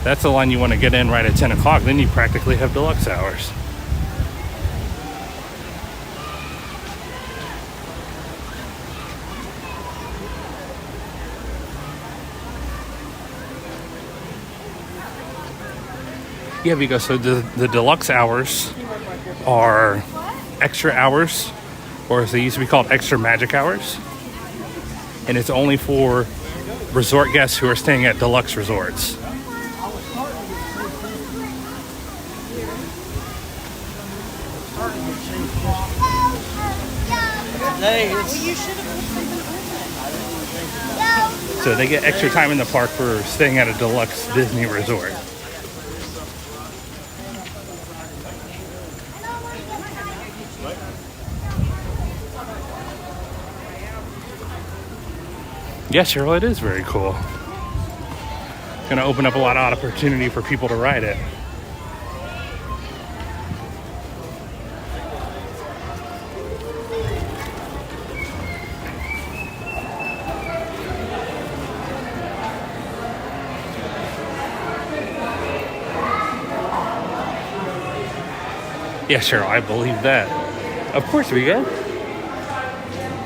That's the line you want to get in right at 10 o'clock. Then you practically have deluxe hours. Yeah, because so the deluxe hours are extra hours, or as they used to be called, extra magic hours. And it's only for resort guests who are staying at deluxe resorts. So they get extra time in the park for staying at a deluxe Disney resort. Yeah, Cheryl, it is very cool. Gonna open up a lot of opportunity for people to ride it. Yeah, Cheryl, I believe that. Of course we can.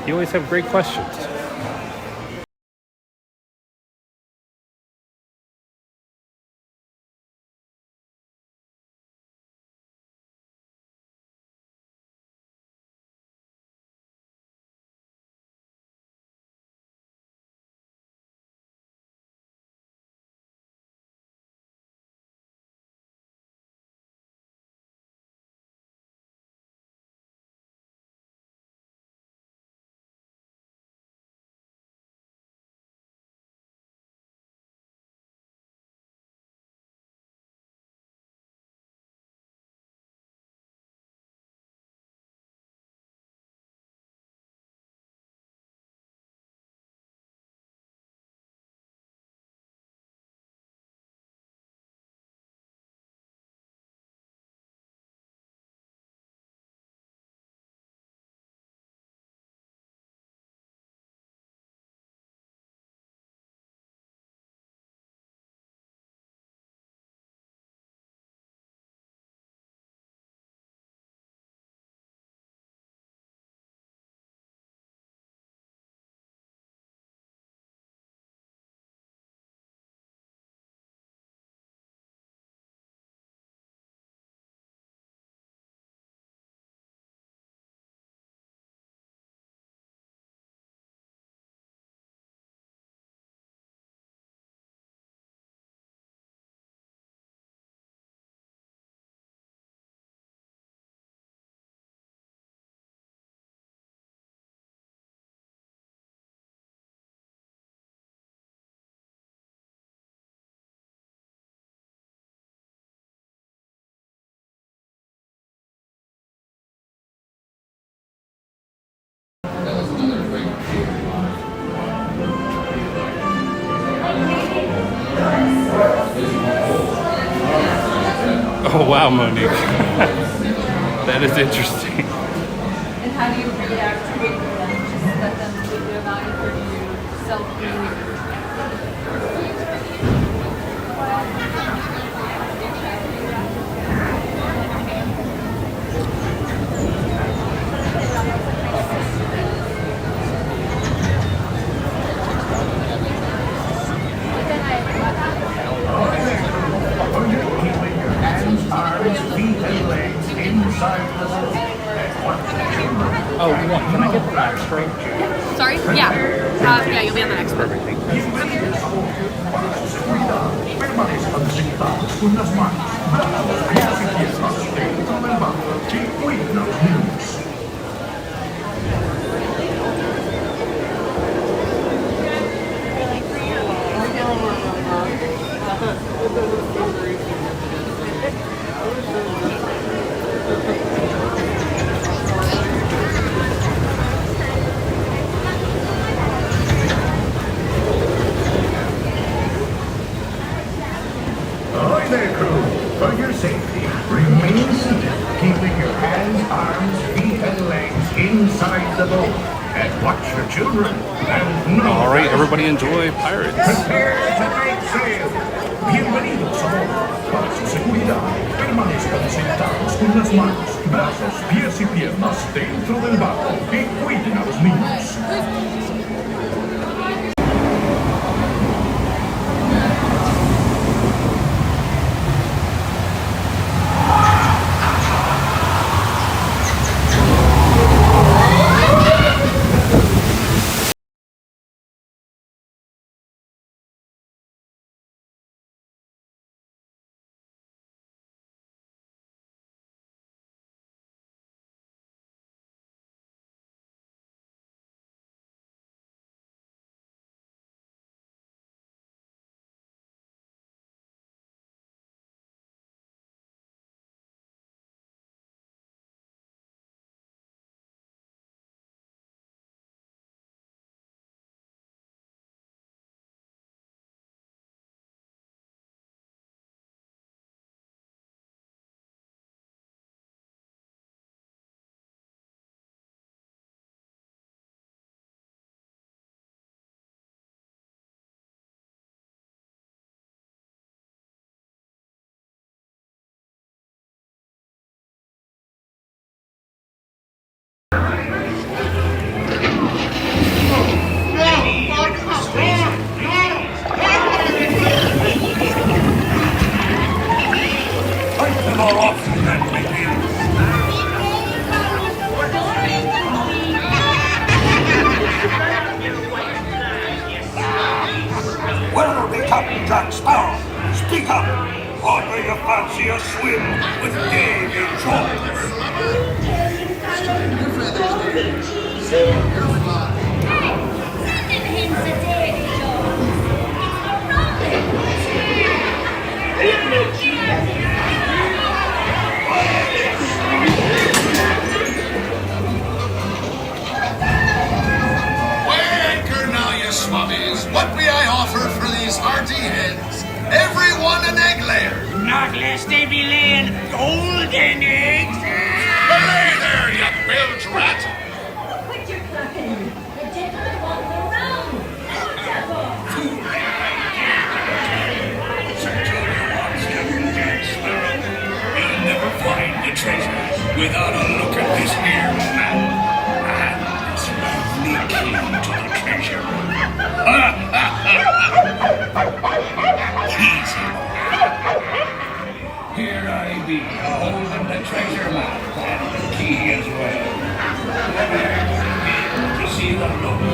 You always have great questions. Oh wow, Monique. That is interesting. And how do you react to it then? Just let them give their value for you, self-believe. Oh, yeah. Can I get the last stroll? Sorry? Yeah. Yeah, you'll be on the next one. Perfect. Thank you. Concentrados con las manos, brazos, pies y piernas dentro del barco que cuiden a los niños. Ahoy there, crew! For your safety, remain seated, keeping your hands, arms, feet, and legs inside the boat. And watch your children. And no. All right, everybody enjoy Pirates. Prepare to make sail. Bienvenidos a bordo. Para su seguridad, permanezcan sentados con las manos, brazos, pies y piernas dentro del barco y cuiden a los niños. fancy a swim with Dave and John? Anchor now, you swabbies. What may I offer for these hearty heads? Everyone an egg layer. Not lest they be laying golden eggs. Belay there, you bilge rat. Quit your clucking. The gentleman won't go round. You'll never find the treasure without a look at this here map. And this lovely key to the treasure. Easy. Here I be, holding the treasure map and the key as well. To see the local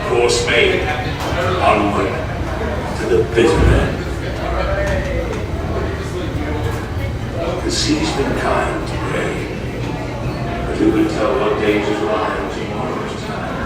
Course made, onward to the bitter end. The sea's been kind today, but who can tell what dangers lie in tomorrow's time?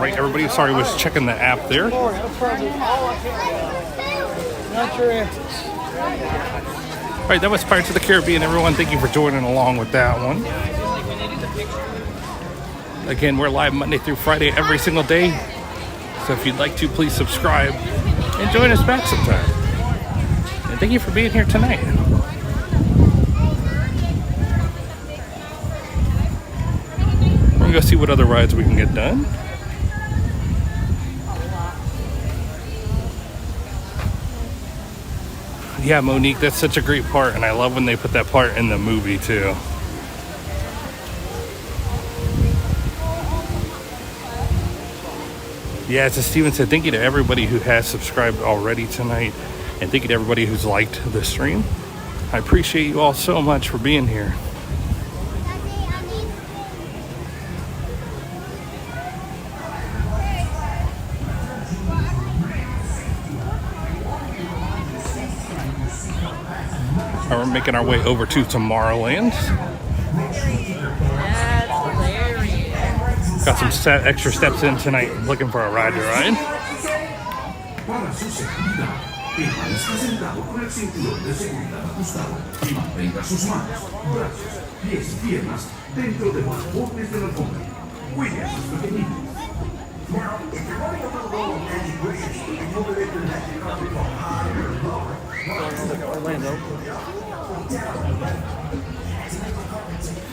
right, everybody. Sorry, I was checking the app there. That's probably all I can. Not your answers. All right, that was Pirates of the Caribbean, everyone. Thank you for joining along with that one. Again, we're live Monday through Friday every single day. So if you'd like to, please subscribe and join us back sometime. And thank you for being here tonight. We're gonna go see what other rides we can get done. Yeah, Monique, that's such a great part, and I love when they put that part in the movie too. Yeah, as Steven said, thank you to everybody who has subscribed already tonight, and thank you to everybody who's liked the stream. I appreciate you all so much for being here. We're making our way over to Tomorrowland. Got some extra steps in tonight, looking for a ride to ride. Para su seguridad, permanezca sentado con el cinturón de seguridad ajustado y mantenga sus manos, brazos, pies y piernas dentro de los bordes de la alfombra. Cuide a sus pequeñitos. Now, if you're running a little roll of magic wishes and you believe in that you're going to go higher or lower,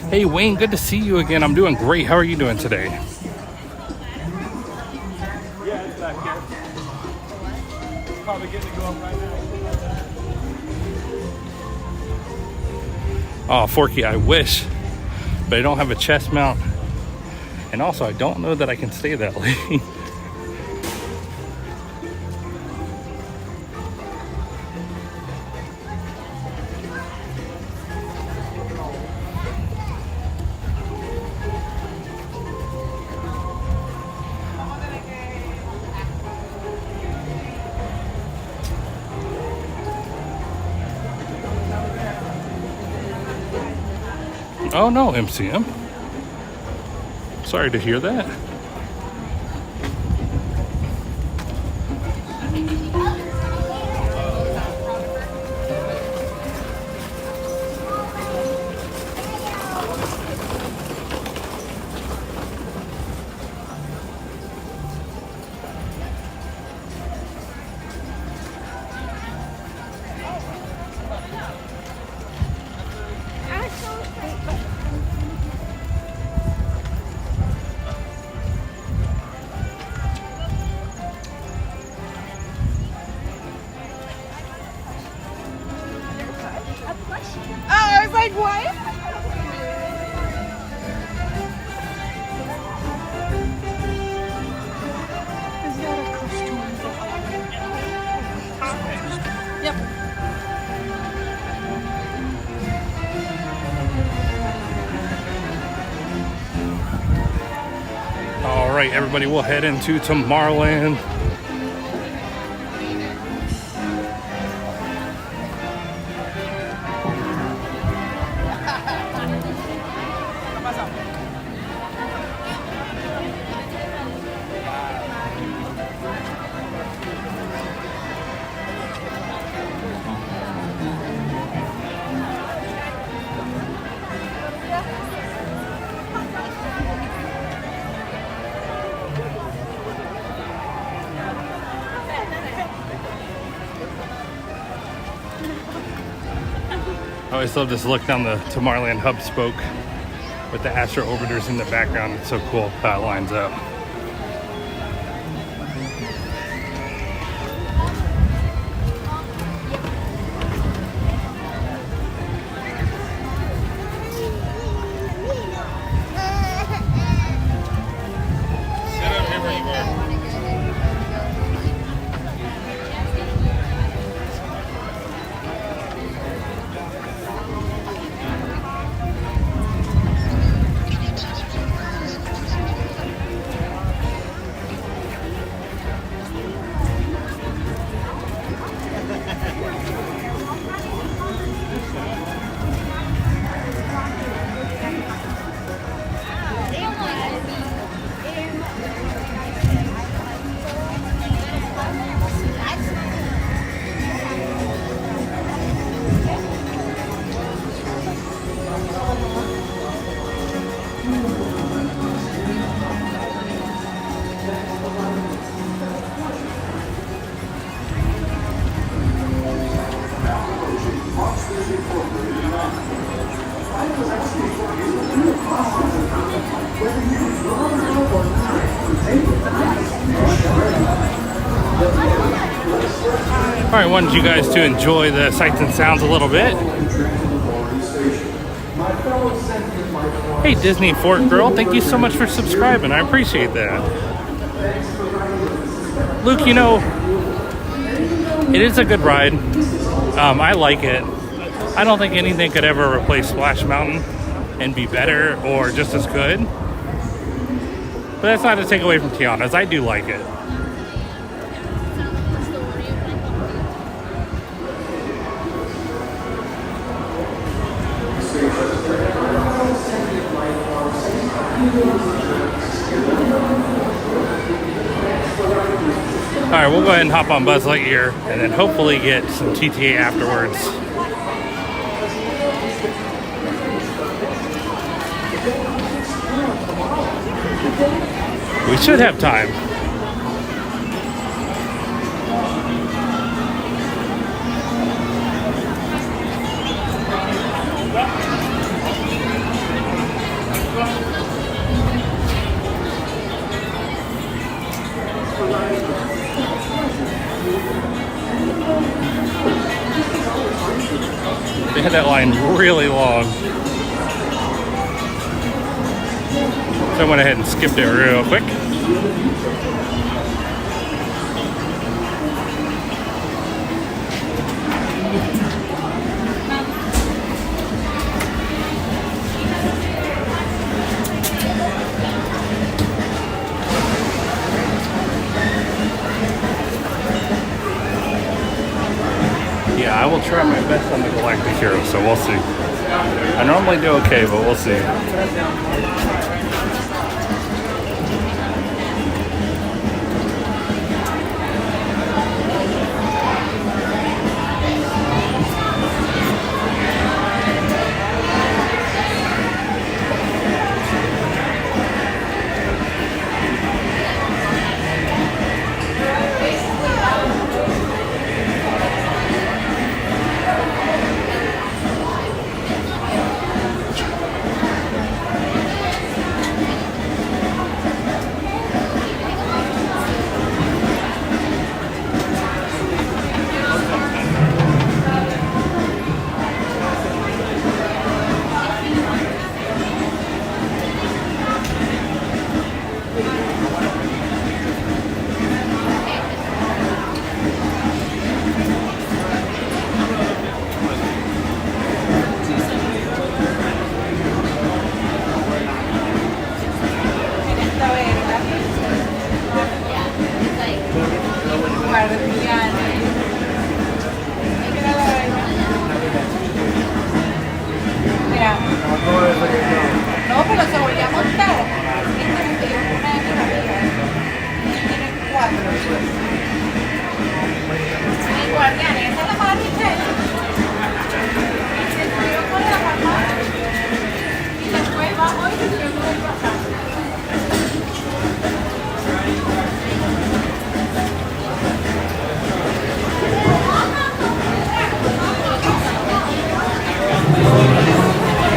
Hey Wayne, good to see you again. I'm doing great. How are you doing today? Yeah, it's back here. Probably getting to go up right now. Oh, Forky, I wish, but I don't have a chest mount. And also, I don't know that I can stay that late. Oh no, MCM. Sorry to hear that. I was like, what? Is that a costume? Yep. All right, everybody, we'll head into Tomorrowland. I always love this look down the Tomorrowland hub spoke with the Astro Orbiters in the background. It's so cool how it lines up. All right, wanted you guys to enjoy the sights and sounds a little bit. Hey, Disney Fort Girl, thank you so much for subscribing. I appreciate that. Luke, you know, it is a good ride. I like it. I don't think anything could ever replace Splash Mountain and be better or just as good. But that's not to take away from Tiana's. I do like it. Alright, we'll go ahead and hop on Buzz Lightyear and then hopefully get some TTA afterwards. We should have time. They had that line really long. So I went ahead and skipped it real quick. Yeah, I will try my best on the Galactic Hero, so we'll see. I normally do okay, but we'll see. No, pero se volvió a montar. Este me pidió una de mis amigas. Tiene 4. Sí, guardianes, esa es la más rica. Se subió con la mamá y después bajó y se subió con el papá.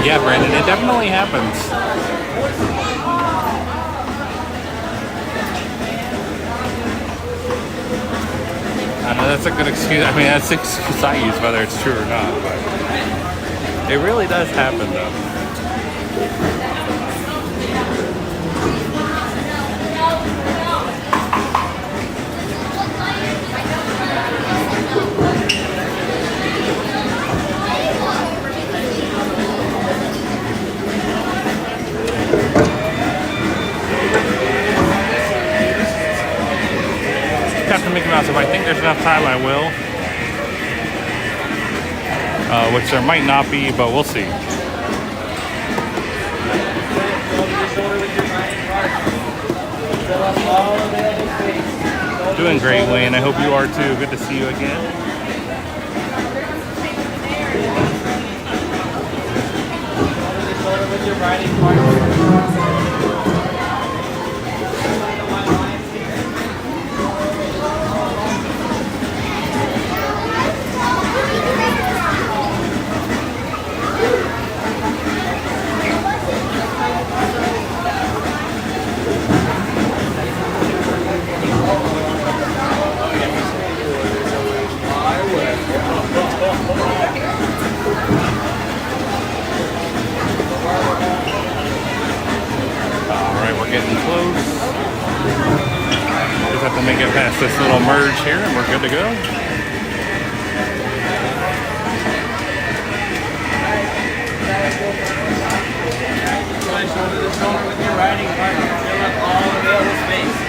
Yeah, Brandon, it definitely happens. I know that's a good excuse. I mean, that's the excuse I use, whether it's true or not. But it really does happen, though. Mickey Mouse, if I think there's enough time, I will. Which there might not be, but we'll see. Doing great, Wayne. I hope you are too. Good to see you again. this little merge here and we're good to go. With your riding partner, fill up all available space.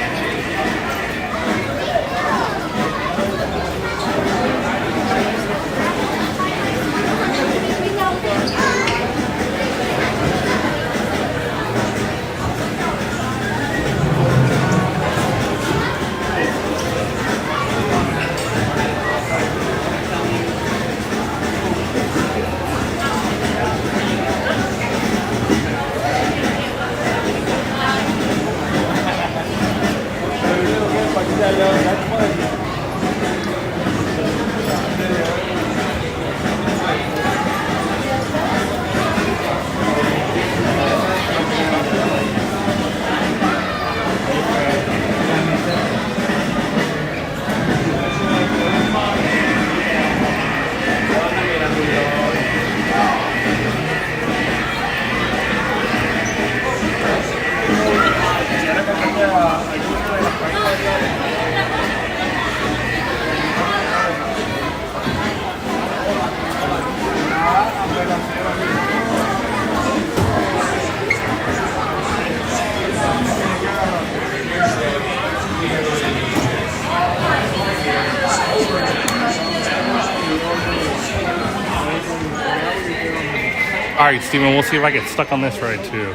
All right, Steven, we'll see if I get stuck on this ride too.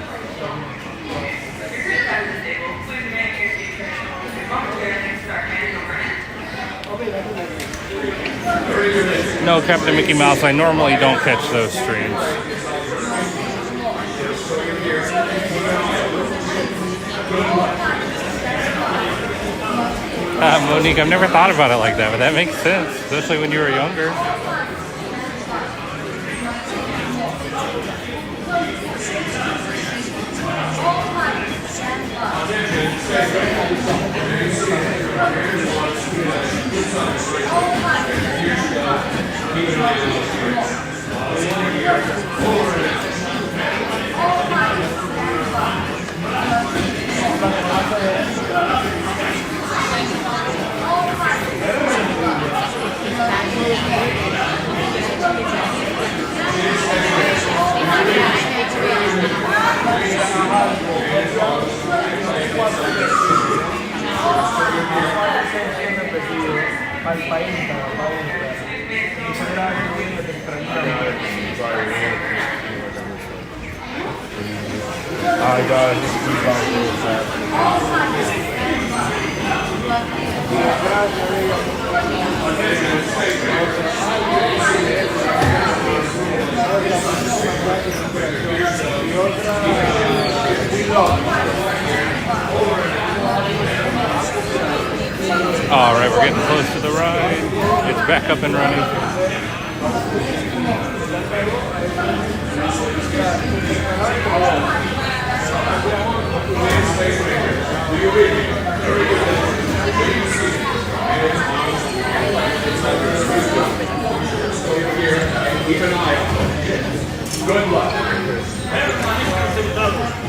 No, Captain Mickey Mouse, I normally don't catch those streams. Monique, I've never thought about it like that, but that makes sense, especially when you were younger. All right, we're getting close to the ride. It's back up and running. Keep an eye on it. Good luck.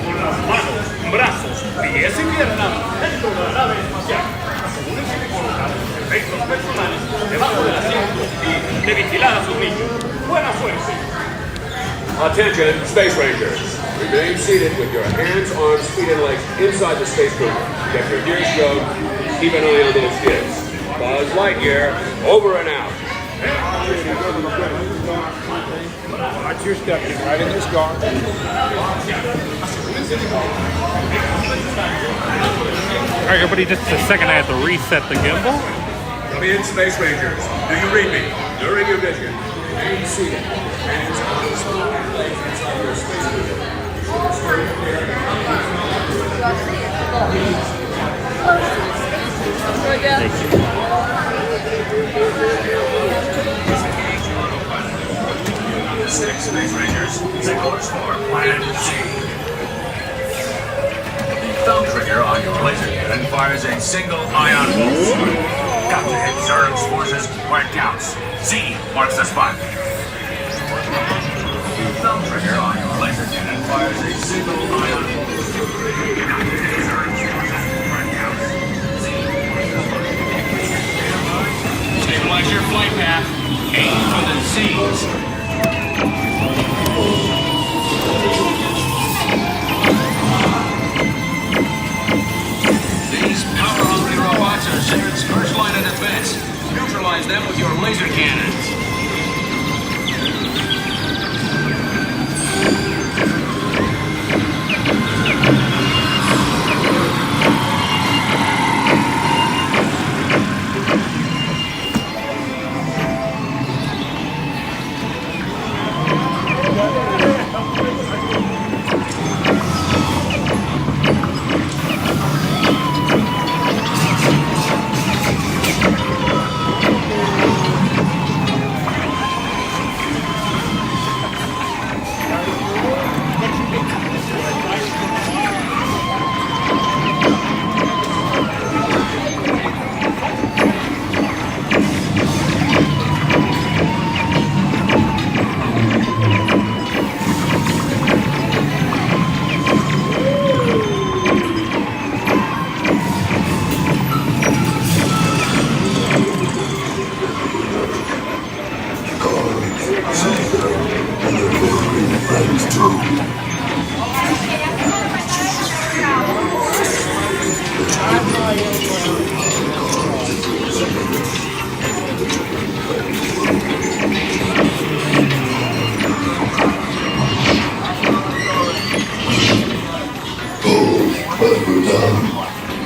Con las manos, brazos, pies y piernas dentro de la nave espacial. Asegúrense de colocar sus efectos personales debajo del asiento y de vigilar a sus niños. Buena suerte. Attention, Space Rangers. Remain seated with your hands, arms, feet, and legs inside the space booth. Get your gears stowed. Keep an eye on those kids. Buzz Lightyear, over and out. Watch your step, get right in this car. All right, everybody, just a second. I have to reset the gimbal. Come in, Space Rangers. Do you read me? During your mission, remain seated. Hands, arms, feet, and legs inside your space booth. Thank you. Six Space Rangers, take course for Planet C. The thumb trigger on your laser cannon fires a single ion pulse. Got to hit Zerg's forces where it counts. Z marks the spot. The thumb trigger on your laser cannon fires a single ion pulse. Got to hit Zerg's forces where it counts. Z marks the spot. Visualize your flight path. Aim for the Z's. These power-hungry robots are Zered's first line of defense. Neutralize them with your laser cannons.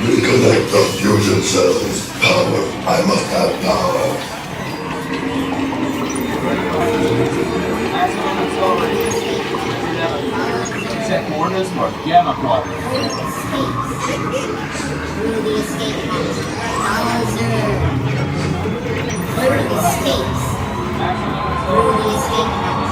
Reconnect the fusion cells. Power. I must have power. Set orders for gamma quadrant. Through the escape hatch. Through the escapes. Through the escape hatch.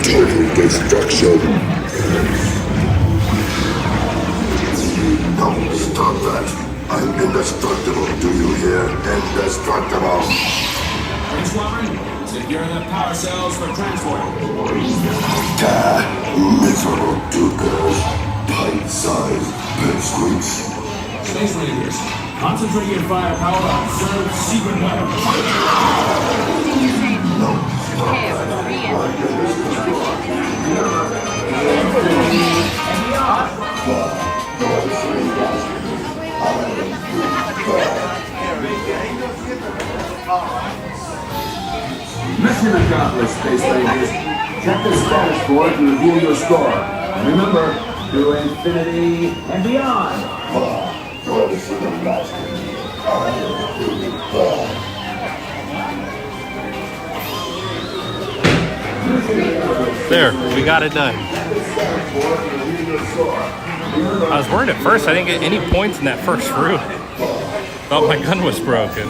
Total destruction. No, stop that. I'm indestructible. Do you hear? Indestructible. Squadron, secure the power cells for transport. Miserable do-gooders. Pint-sized pipsqueaks. Space Rangers, concentrate your firepower on Zered's secret weapon. No, stop that. Mission accomplished, Space Rangers. Check the status board to review your score. And remember, to infinity and beyond. There, we got it done. I was worried at first I didn't get any points in that first route. Thought my gun was broken.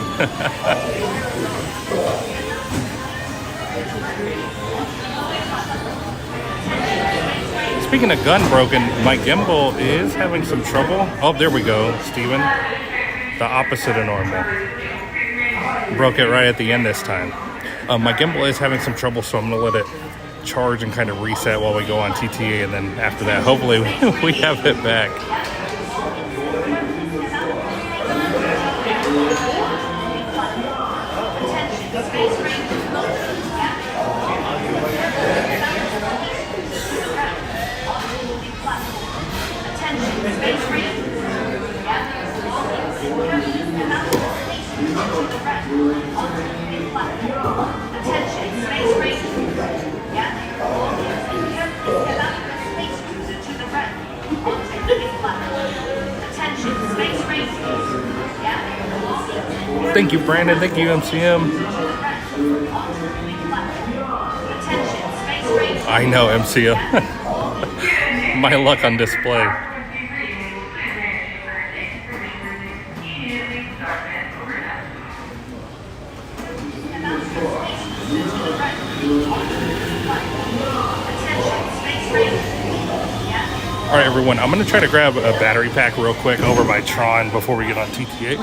Speaking of gun broken, my gimbal is having some trouble. Oh, there we go, Steven. The opposite of normal. Broke it right at the end this time. My gimbal is having some trouble, so I'm gonna let it charge and kind of reset while we go on TTA, and then after that, hopefully we have it back. Thank you, Brandon. Thank you, MCM. I know, MCM. my luck on display. All right, everyone, I'm gonna try to grab a battery pack real quick over by Tron before we get on TTA.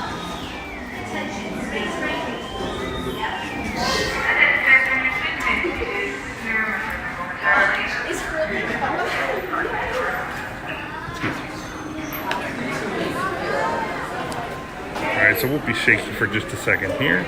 All right, so we'll be shaky for just a second here.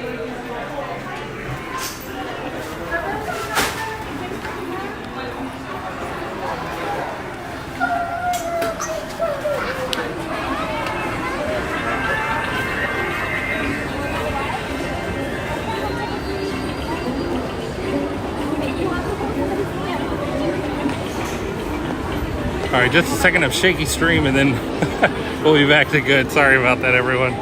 All right, just a second of shaky stream and then we'll be back to good. Sorry about that, everyone.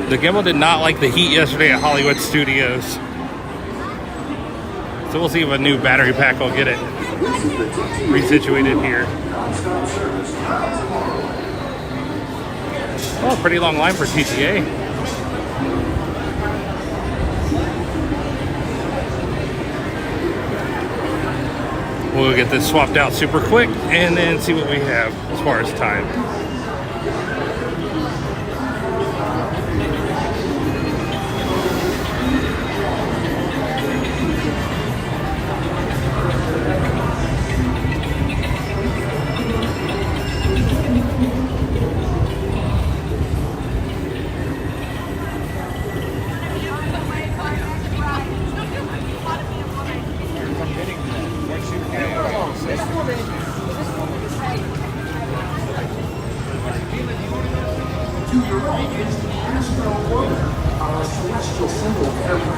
The gimbal did not like the heat yesterday at Hollywood Studios. So we'll see if a new battery pack will get it resituated here. Oh, pretty long line for TTA. We'll get this swapped out super quick and then see what we have as far as time.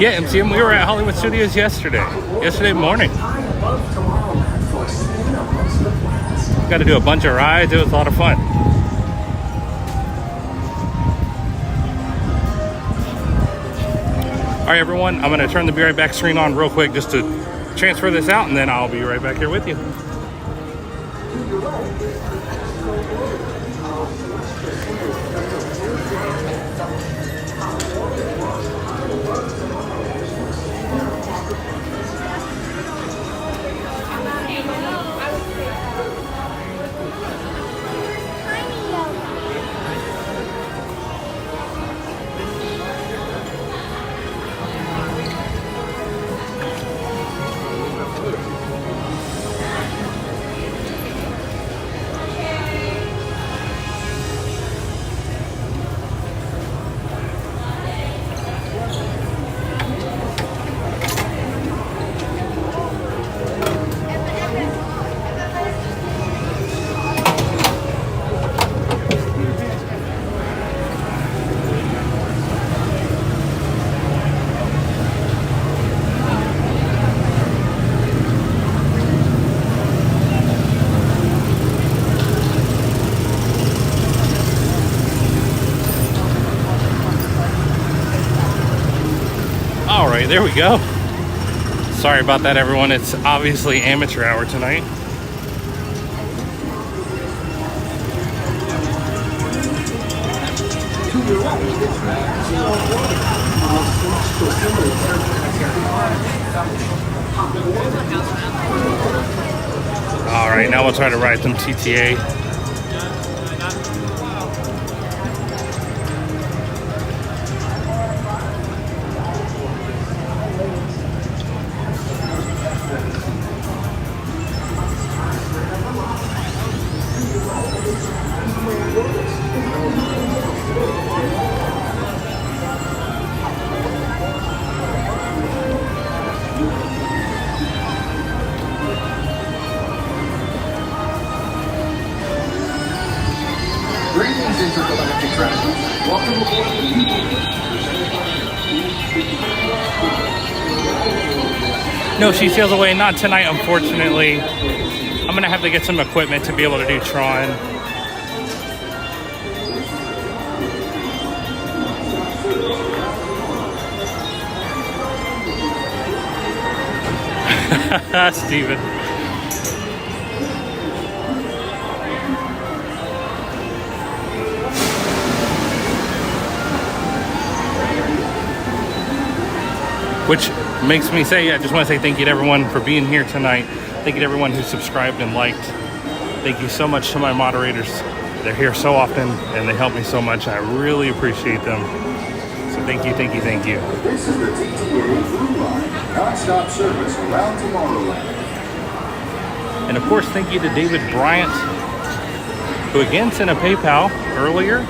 Yeah, MCM, we were at Hollywood Studios yesterday morning. Got to do a bunch of rides. It was a lot of fun. All right, everyone, I'm going to turn the Be Right Back screen on real quick just to transfer this out, and then I'll be right back here with you. There we go. Sorry about that, everyone. It's obviously amateur hour tonight. All right, now we'll try to ride some TTA. Greetings, intergalactic travelers. Welcome aboard the No, she sails away. Not tonight, unfortunately. I'm gonna have to get some equipment to be able to do Tron. Steven. Which makes me say, I just want to say thank you to everyone for being here tonight. Thank you to everyone who subscribed and liked. Thank you so much to my moderators. They're here so often and they help me so much. I really appreciate them. So thank you, thank you, thank you. This is the TTA Blue Line, non-stop service around Tomorrowland. And of course, thank you to David Bryant, who again sent a PayPal earlier,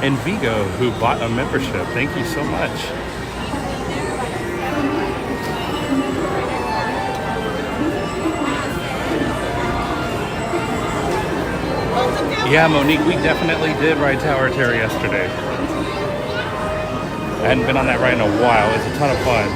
and Vigo, who bought a membership. Thank you so much. Yeah, Monique, we definitely did ride Tower of Terror yesterday. I hadn't been on that ride in a while. It's a ton of fun.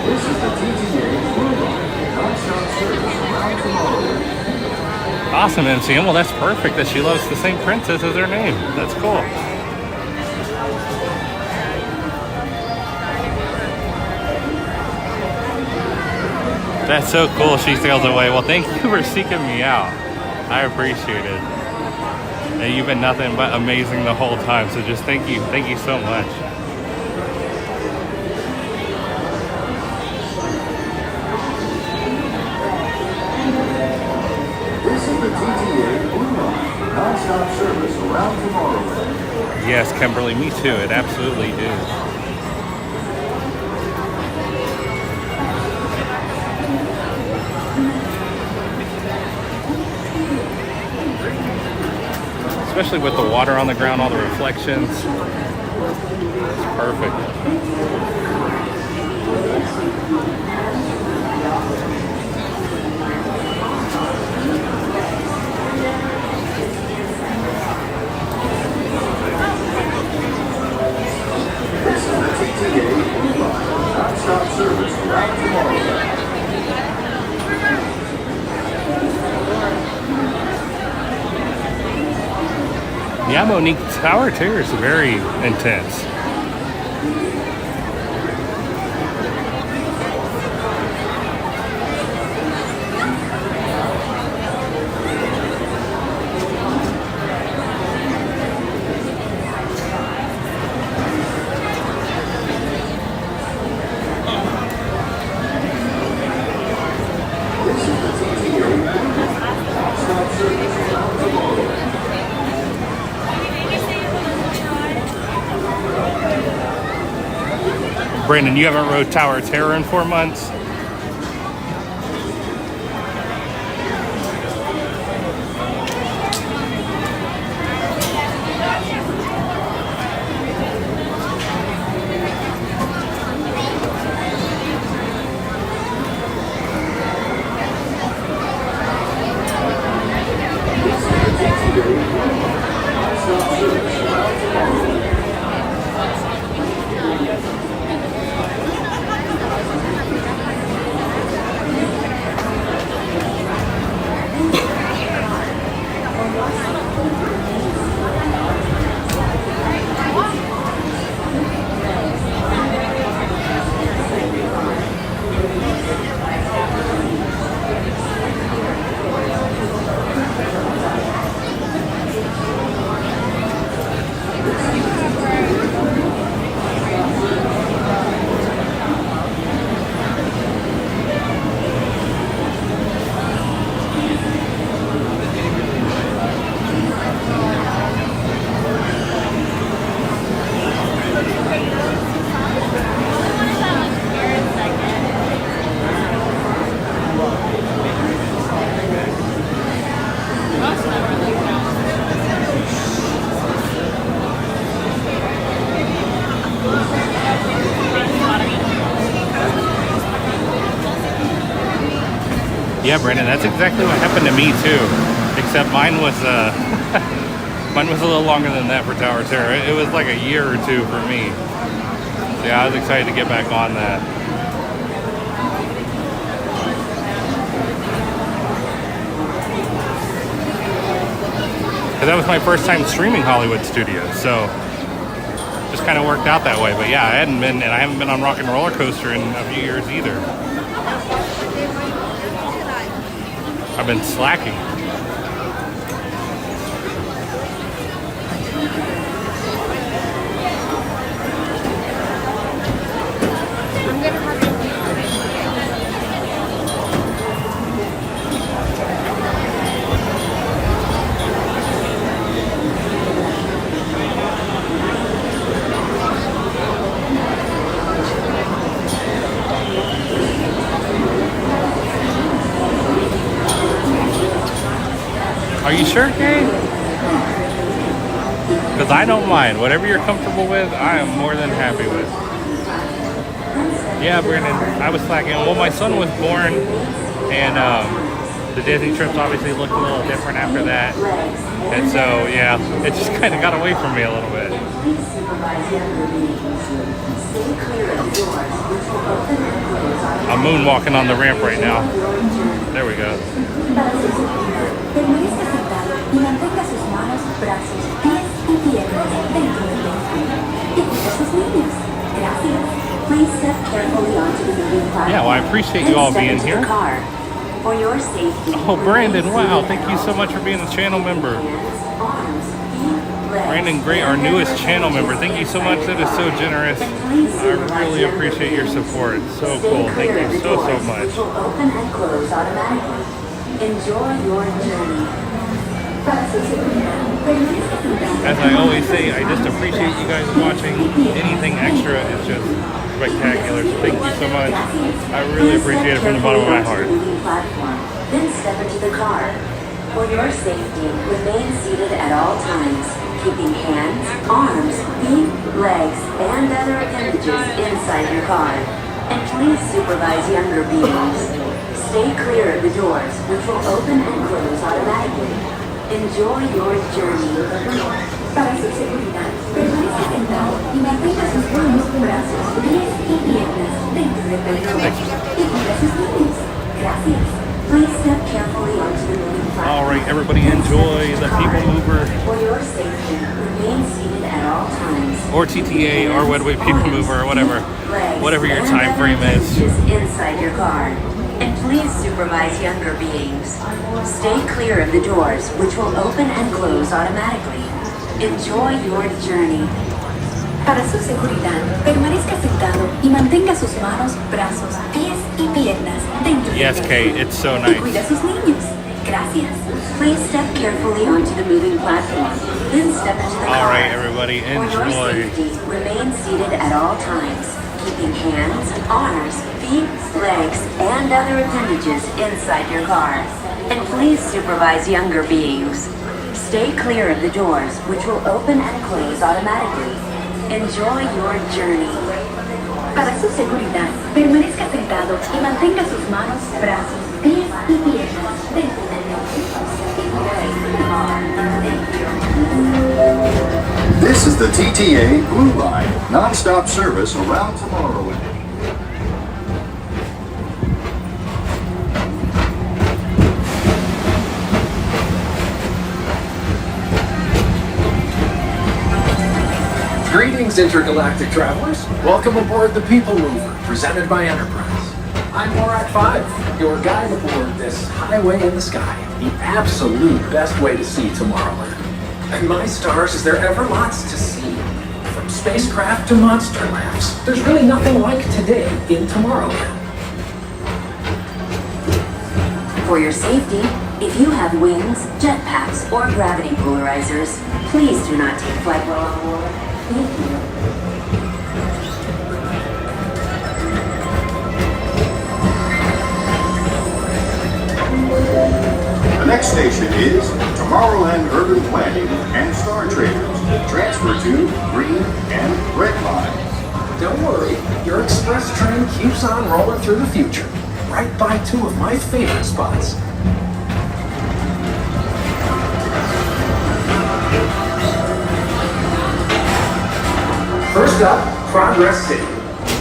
This is the TTA Blue Line, non-stop service around Tomorrowland. Awesome, MCM. Well, that's perfect that she loves the same princess as her name. That's cool. That's so cool she sails away. Well, thank you for seeking me out. I appreciate it. And you've been nothing but amazing the whole time. So just thank you. Thank you so much. This is the TTA Blue Line, non-stop service around Tomorrowland. Yes, Kimberly, me too. It absolutely is. Especially with the water on the ground, all the reflections. It's perfect. This is the TTA Blue Line, non-stop service around Tomorrowland. Yeah, Monique, Tower of Terror is very intense. Brandon, you haven't rode Tower of Terror in 4 months? Yeah, Brandon, that's exactly what happened to me too. Except mine was mine was a little longer than that for Tower of Terror. It was like a year or two for me. So yeah, I was excited to get back on that. Because that was my first time streaming Hollywood Studios, so just kind of worked out that way. But yeah, I haven't been on Rock and Roller Coaster in a few years either. I've been slacking. Are you sure, Kate? Because I don't mind. Whatever you're comfortable with, I am more than happy with. Yeah, Brandon, I was slacking. Well, my son was born, and the Disney trips obviously looked a little different after that. And so, yeah, it just kind of got away from me a little bit. I'm moonwalking on the ramp right now. There we go. Y mantenga sus manos, brazos, pies y piernas dentro del vehículo. Y cuida sus niños. Gracias. Please step carefully onto the moving platform. Yeah, well, I appreciate you all being here. For your safety. Oh, Brandon, wow, thank you so much for being a channel member. Brandon Gray, our newest channel member. Thank you so much. That is so generous. I really appreciate your support. So cool. Thank you so much. Open and close automatically. Enjoy your journey. As I always say, I just appreciate you guys watching. Anything extra is just spectacular. So thank you so much. I really appreciate it from the bottom of my heart. Then step into the car. For your safety, remain seated at all times, keeping hands, arms, feet, legs, and other appendages inside your car. And please supervise younger beings. Stay clear of the doors, which will open and close automatically. Enjoy your journey. Para su seguridad, permanezca sentado y mantenga sus manos, brazos, pies y piernas dentro del vehículo. Y cuida sus niños. Gracias. Please step carefully onto the moving platform. All right, everybody, enjoy the PeopleMover. For your safety, remain seated at all times. Or TTA, or PeopleMover, or whatever your time frame is. Inside your car. And please supervise younger beings. Stay clear of the doors, which will open and close automatically. Enjoy your journey. Para su seguridad, permanezca sentado y mantenga sus manos, brazos, pies y piernas dentro del Yes, Kate, it's so nice. Y cuida sus niños. Gracias. Please step carefully onto the moving platform. Then step into the car. All right, everybody, enjoy. For your safety, remain seated at all times, keeping hands, arms, feet, legs, and other appendages inside your car. And please supervise younger beings. Stay clear of the doors, which will open and close automatically. Enjoy your journey. Para su seguridad, permanezca sentado y mantenga sus manos, brazos, pies y piernas dentro del vehículo. This is the TTA Blue Line, non-stop service around Tomorrowland. Greetings, intergalactic travelers. Welcome aboard the PeopleMover, presented by Enterprise. I'm Morak 5, your guide aboard this highway in the sky, the absolute best way to see Tomorrowland. And my stars, is there ever lots to see? From spacecraft to monster labs, there's really nothing like today in Tomorrowland. For your safety, if you have wings, jetpacks, or gravity polarizers, please do not take flight while on board. Thank you. The next station is Tomorrowland Urban Planning and Star Traders. Transfer to green and red lines. Don't worry, your express train keeps on rolling through the future, right by two of my favorite spots. First up, Progress City,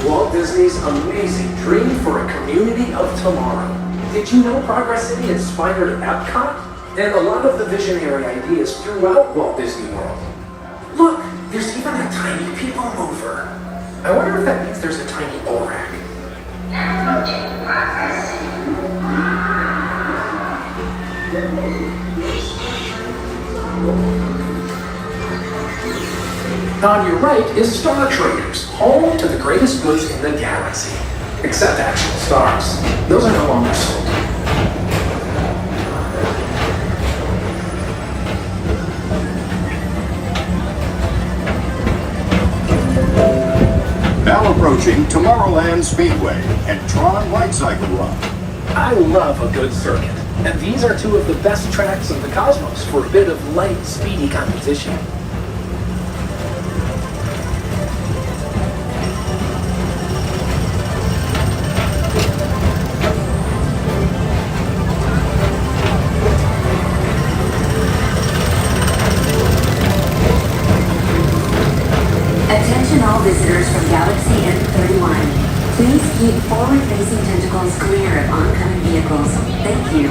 Walt Disney's amazing dream for a community of tomorrow. Did you know Progress City inspired Epcot? And a lot of the visionary ideas throughout Walt Disney World. Look, There's even a tiny PeopleMover. I wonder if that means there's a tiny ORAC. On your right is Star Traders, home to the greatest goods in the galaxy. Except actual stars. Those are no longer sold. Now approaching Tomorrowland Speedway and Tron Light Cycle Run. I love a good circuit, and these are two of the best tracks in the cosmos for a bit of light, speedy competition. Attention all visitors from Galaxy M31. Please keep forward-facing tentacles clear of oncoming vehicles. Thank you.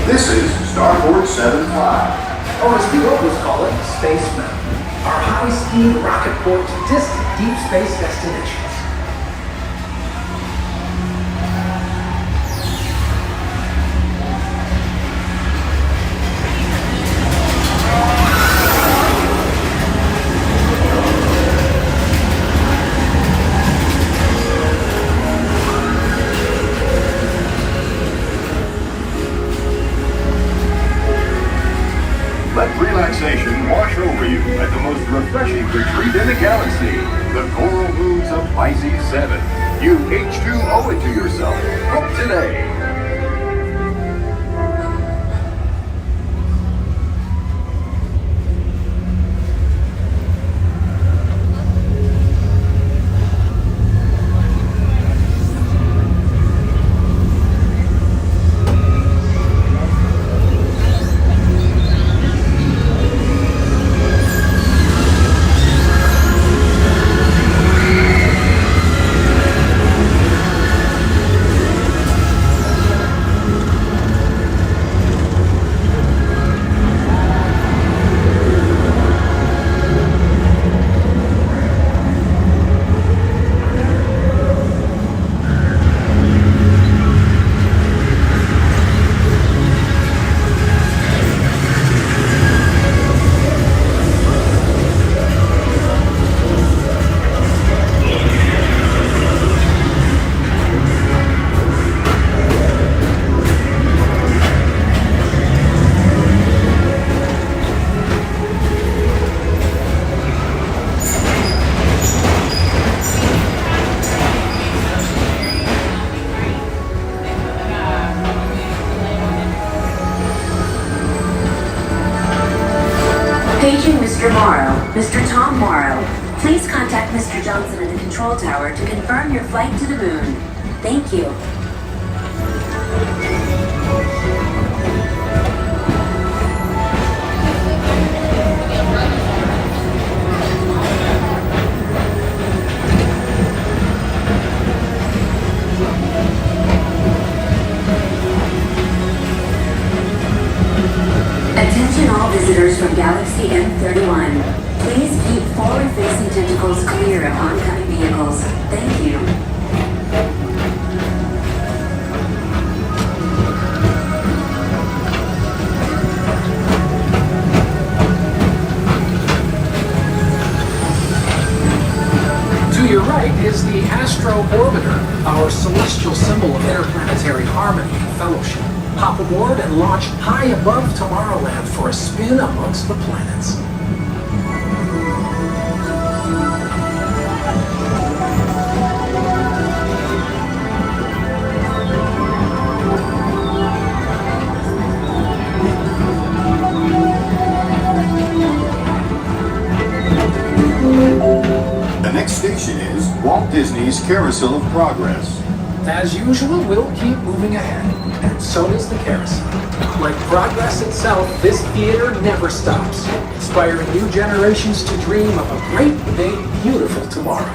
This is Starboard 75. Or as the locals call it, Space Mountain. Our high-speed rocket port to distant deep space destinations. Let relaxation wash over you at the most refreshing retreat in the galaxy, the Coral Moons of Pisces 7. You H2 owe it to yourself. Book today. Paging Mr. Morrow, Mr. Tom Morrow. Please contact Mr. Johnson in the control tower to confirm your flight to the moon. Thank you. Attention all visitors from Galaxy M31. Please keep forward-facing tentacles clear of oncoming vehicles. Thank you. To your right is the Astro Orbiter, our celestial symbol of interplanetary harmony and fellowship. Hop aboard and launch high above Tomorrowland for a spin amongst the planets. The next station is Walt Disney's Carousel of Progress. As usual, we'll keep moving ahead. and so does the carousel. Like progress itself, this theater never stops, inspiring new generations to dream of a great, big, beautiful tomorrow.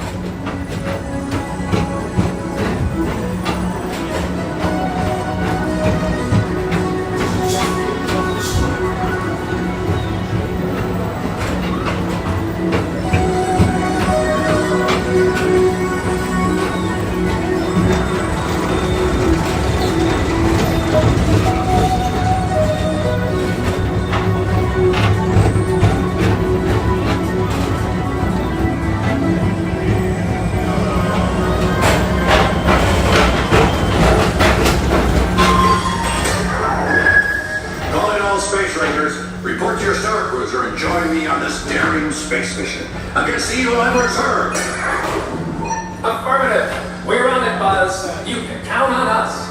Report to your star cruiser and join me on this daring space mission. I'm gonna see you on return. Affirmative. We're on it, Buzz. You can count on us.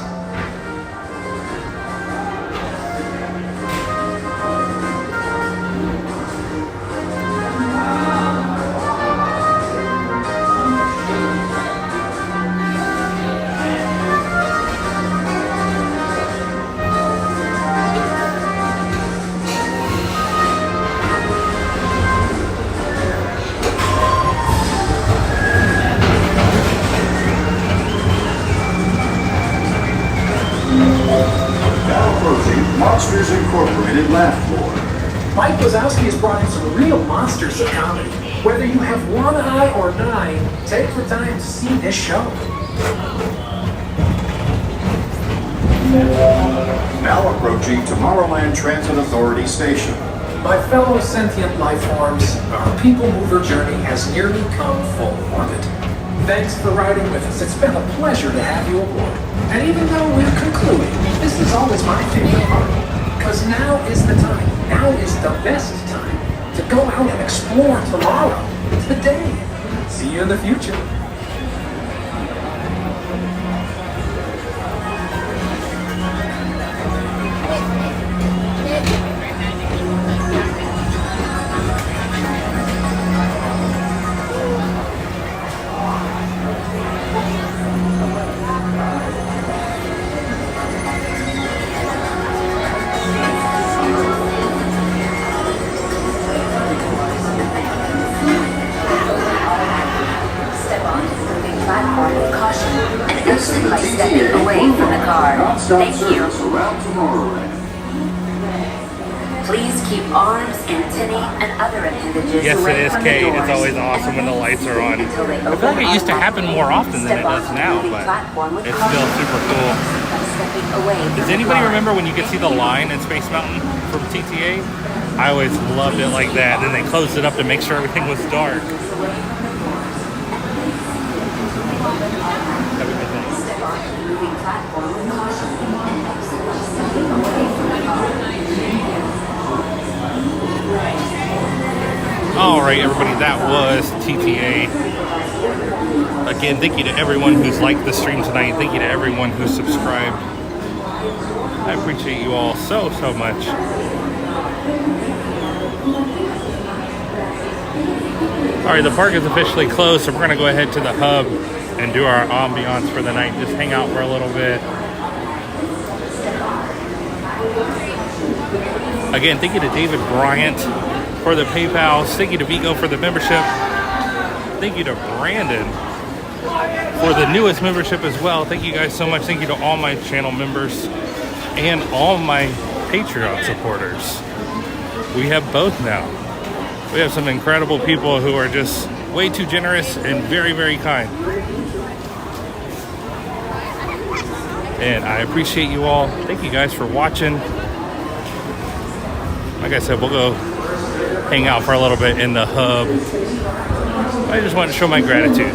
Monsters Incorporated laugh floor. Mike Wazowski has brought in some real monsters of comedy. Whether you have one eye or 9, take the time to see this show. Now approaching Tomorrowland Transit Authority Station. My fellow sentient life forms, our PeopleMover journey has nearly come full orbit. Thanks for riding with us. It's been a pleasure to have you aboard. And even though we're concluding, this is always my favorite part. Because now is the time. Now is the best time to go out and explore tomorrow, today. See you in the future. By stepping away from the car. Thank you. Please keep arms, antennae, and other appendages Yes, away it is, from Kate. the doors. It's always awesome when the lights are on. I feel like it used to happen more often than it does now, but it's still super cool. Does anybody remember when you could see the line in Space Mountain from TTA? I always loved it like that. Then they closed it up to make sure everything was dark. All right, everybody, that was TTA. Again, thank you to everyone who's liked the stream tonight. Thank you to everyone who's subscribed. I appreciate you all so much. All right, the park is officially closed, so we're going to go ahead to the hub and do our ambiance for the night. Just hang out for a little bit. Again, thank you to David Bryant for the PayPal. Thank you to Vigo for the membership. Thank you to Brandon for the newest membership as well. Thank you guys so much. Thank you to all my channel members and all my Patreon supporters. We have both now. We have some incredible people who are just way too generous and very kind. And I appreciate you all. Thank you guys for watching. Like I said, we'll go hang out for a little bit in the hub. I just want to show my gratitude.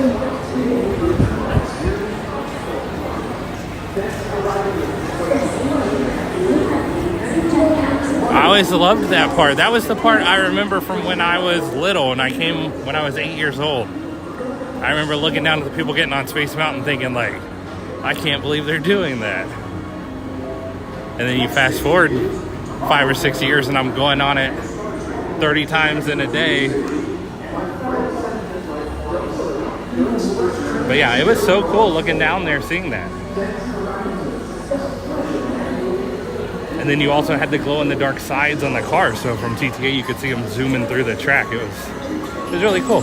I always loved that part. That was the part I remember from when I was little and I came when I was 8 years old. I remember looking down at the people getting on Space Mountain thinking like, I can't believe they're doing that. And then you fast forward 5 or 6 years and I'm going on it 30 times in a day. But yeah, it was so cool looking down there, seeing that. And then you also had the glow-in-the-dark sides on the car, so from TTA you could see them zooming through the track. It was really cool.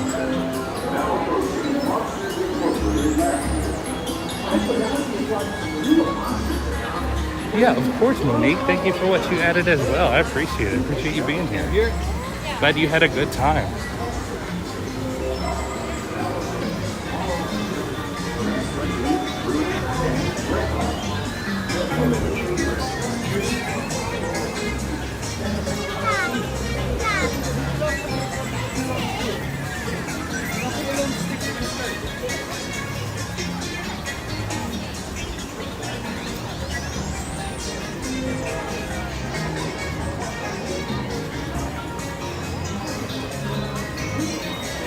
Yeah, of course, Monique. Thank you for what you added as well. I appreciate it. Appreciate you being here. Glad you had a good time.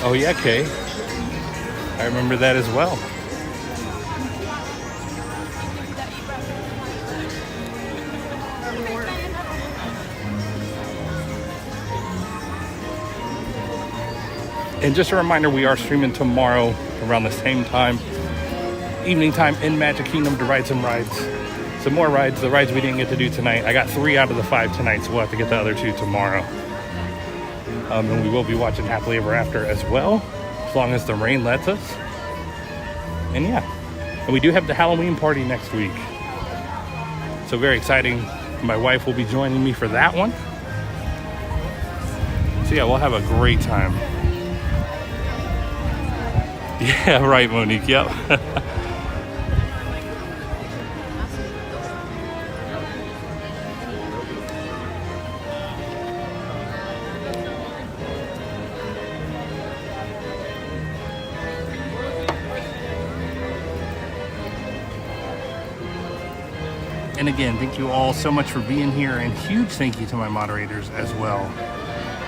Oh yeah, Kay. I remember that as well. And just a reminder, we are streaming tomorrow around the same time, evening time, in Magic Kingdom to ride some rides. Some more rides, the rides we didn't get to do tonight. I got 3 out of the 5 tonight, so we'll have to get the other 2 tomorrow. And we will be watching Happily Ever After as well, as long as the rain lets us. And yeah, and we do have the Halloween party next week. So very exciting. My wife will be joining me for that one. So yeah, we'll have a great time. Yeah, right, Monique, yep. And again, thank you all so much for being here, and huge thank you to my moderators as well.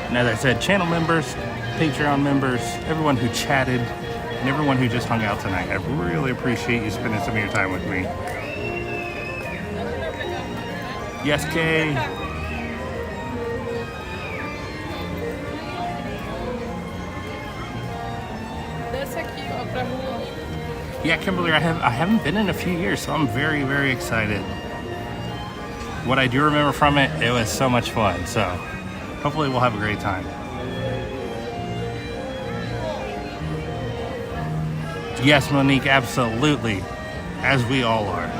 And as I said, channel members, Patreon members, everyone who chatted, and everyone who just hung out tonight. I really appreciate you spending some of your time with me. Yes, Kay. Yeah, Kimberly, I haven't been in a few years, so I'm very, very excited. What I do remember from it, it was so much fun. So hopefully we'll have a great time. Yes, Monique, absolutely. As we all are.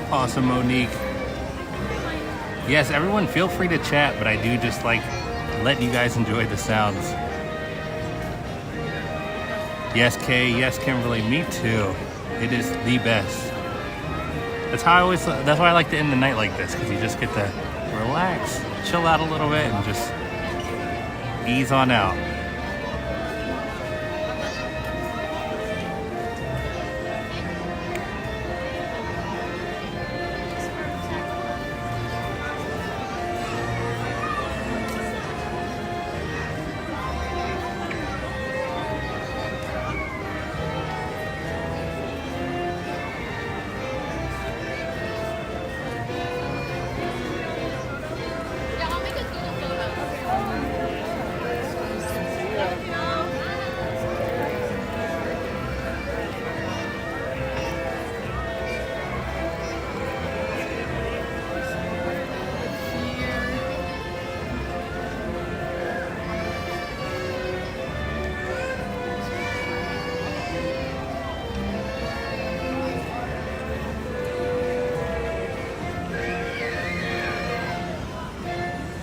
Awesome, Monique. Yes, everyone feel free to chat, but I do just like letting you guys enjoy the sounds. Yes, Kay. Yes, Kimberly. Me too. It is the best. That's why I like to end the night like this, because you just get to relax, chill out a little bit, and just ease on out.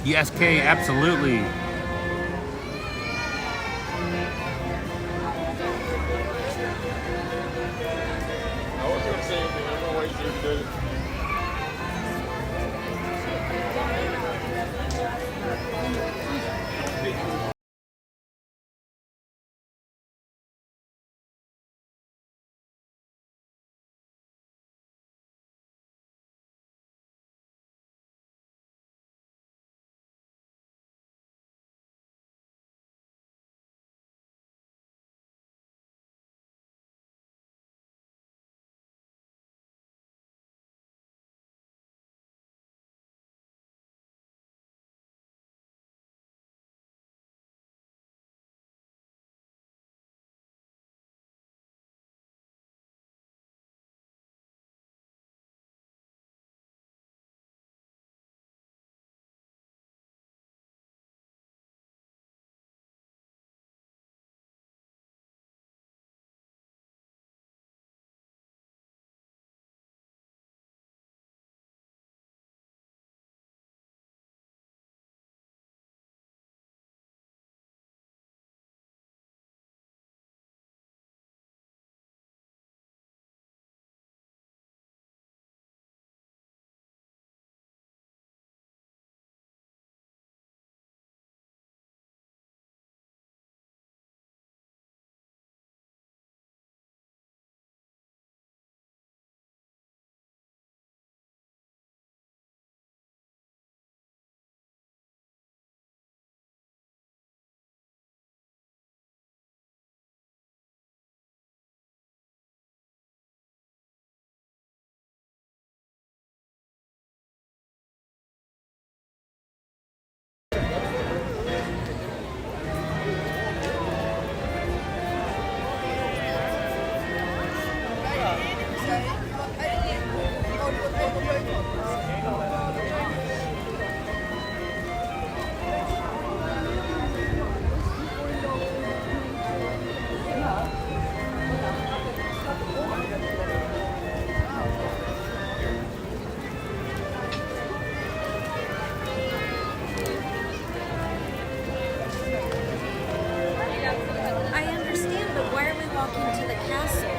Yes, Kay, absolutely. I was going to say anything. I'm going to wait till you do it. I understand, but why are we walking to the castle?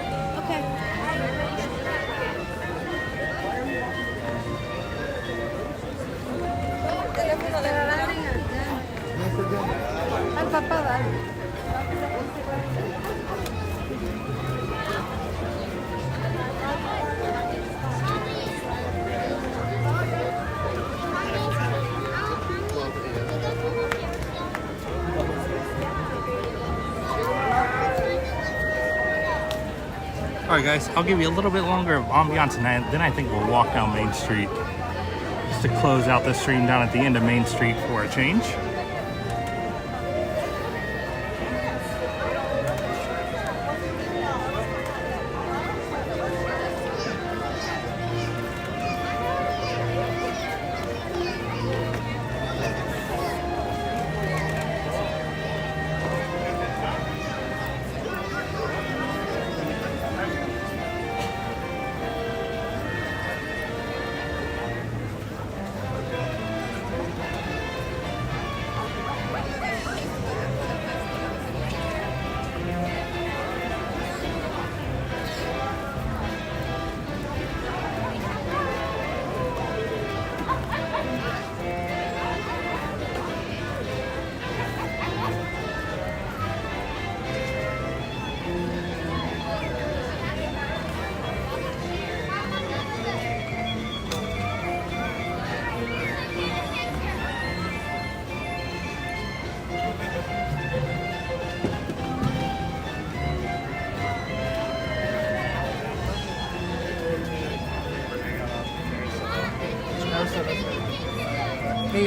Al papá, dale. All right, guys, I'll give you a little bit longer of ambiance tonight. Then I think we'll walk down Main Street just to close out the stream down at the end of Main Street for a change.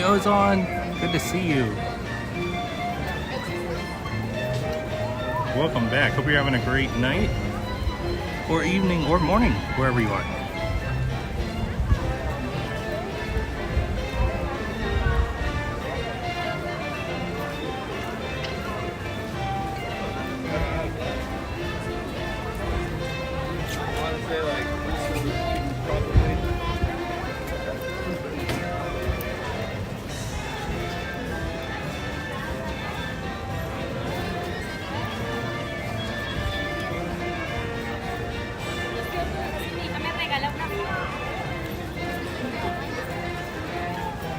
Ozon. Good to see you. Welcome back. Hope you're having a great night, or evening, or morning, wherever you are.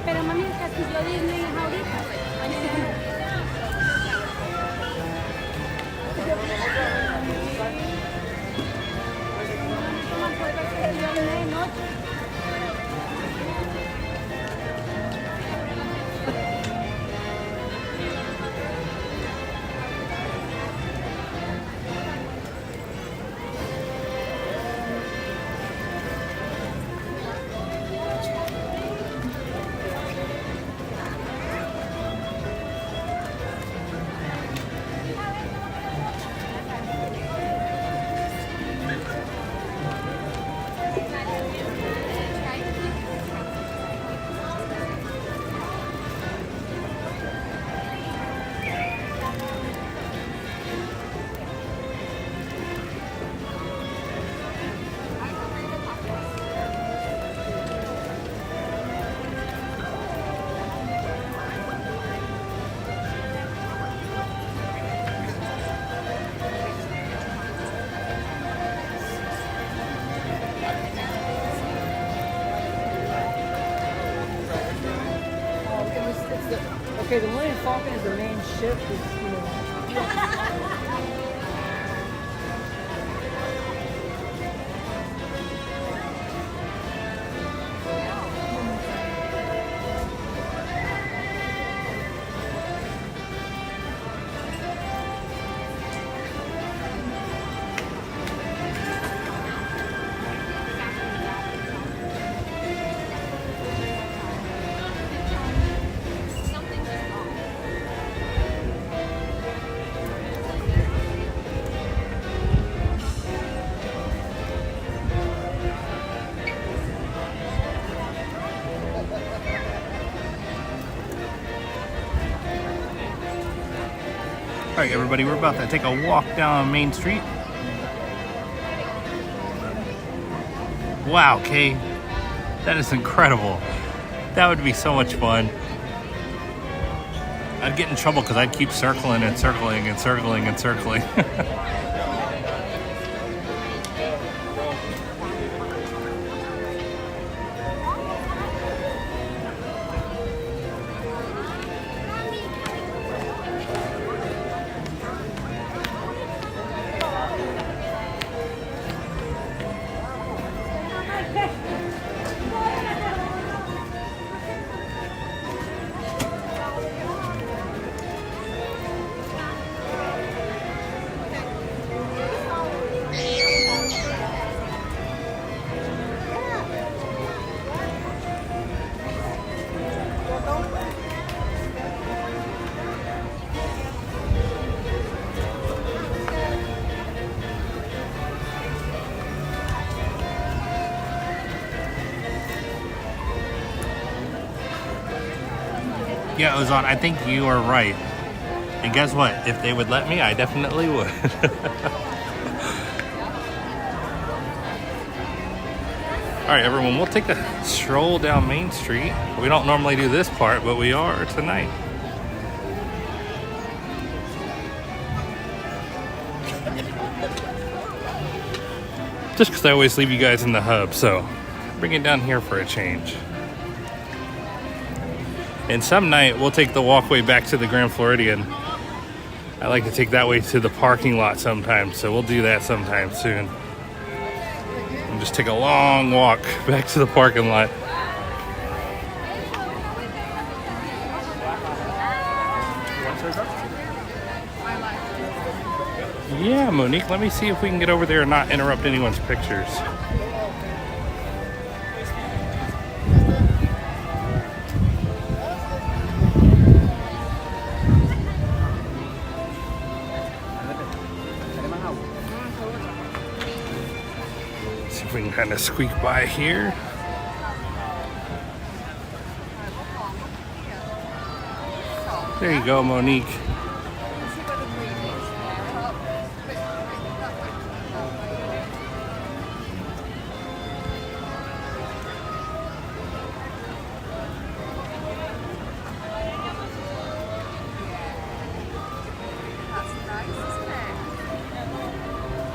Pero mami, el castillo Disney es ahorita. No me acuerdo que el castillo Disney de noche. Okay, the Millennium Falcon is the main ship. It's, you know. All right, everybody, we're about to take a walk down Main Street. Wow, Kay, that is incredible. That would be so much fun. I'd get in trouble because I'd keep circling and circling and circling and circling. Yeah, Ozon, I think you are right. And guess what? If they would let me, I definitely would. All right, everyone, we'll take a stroll down Main Street. We don't normally do this part, but we are tonight. Just because I always leave you guys in the hub, so bring it down here for a change. And some night, we'll take the walkway back to the Grand Floridian. I like to take that way to the parking lot sometimes, so we'll do that sometime soon. And just take a long walk back to the parking lot. Yeah, Monique, let me see if we can get over there and not interrupt anyone's pictures. If we can kind of squeak by here. There you go, Monique.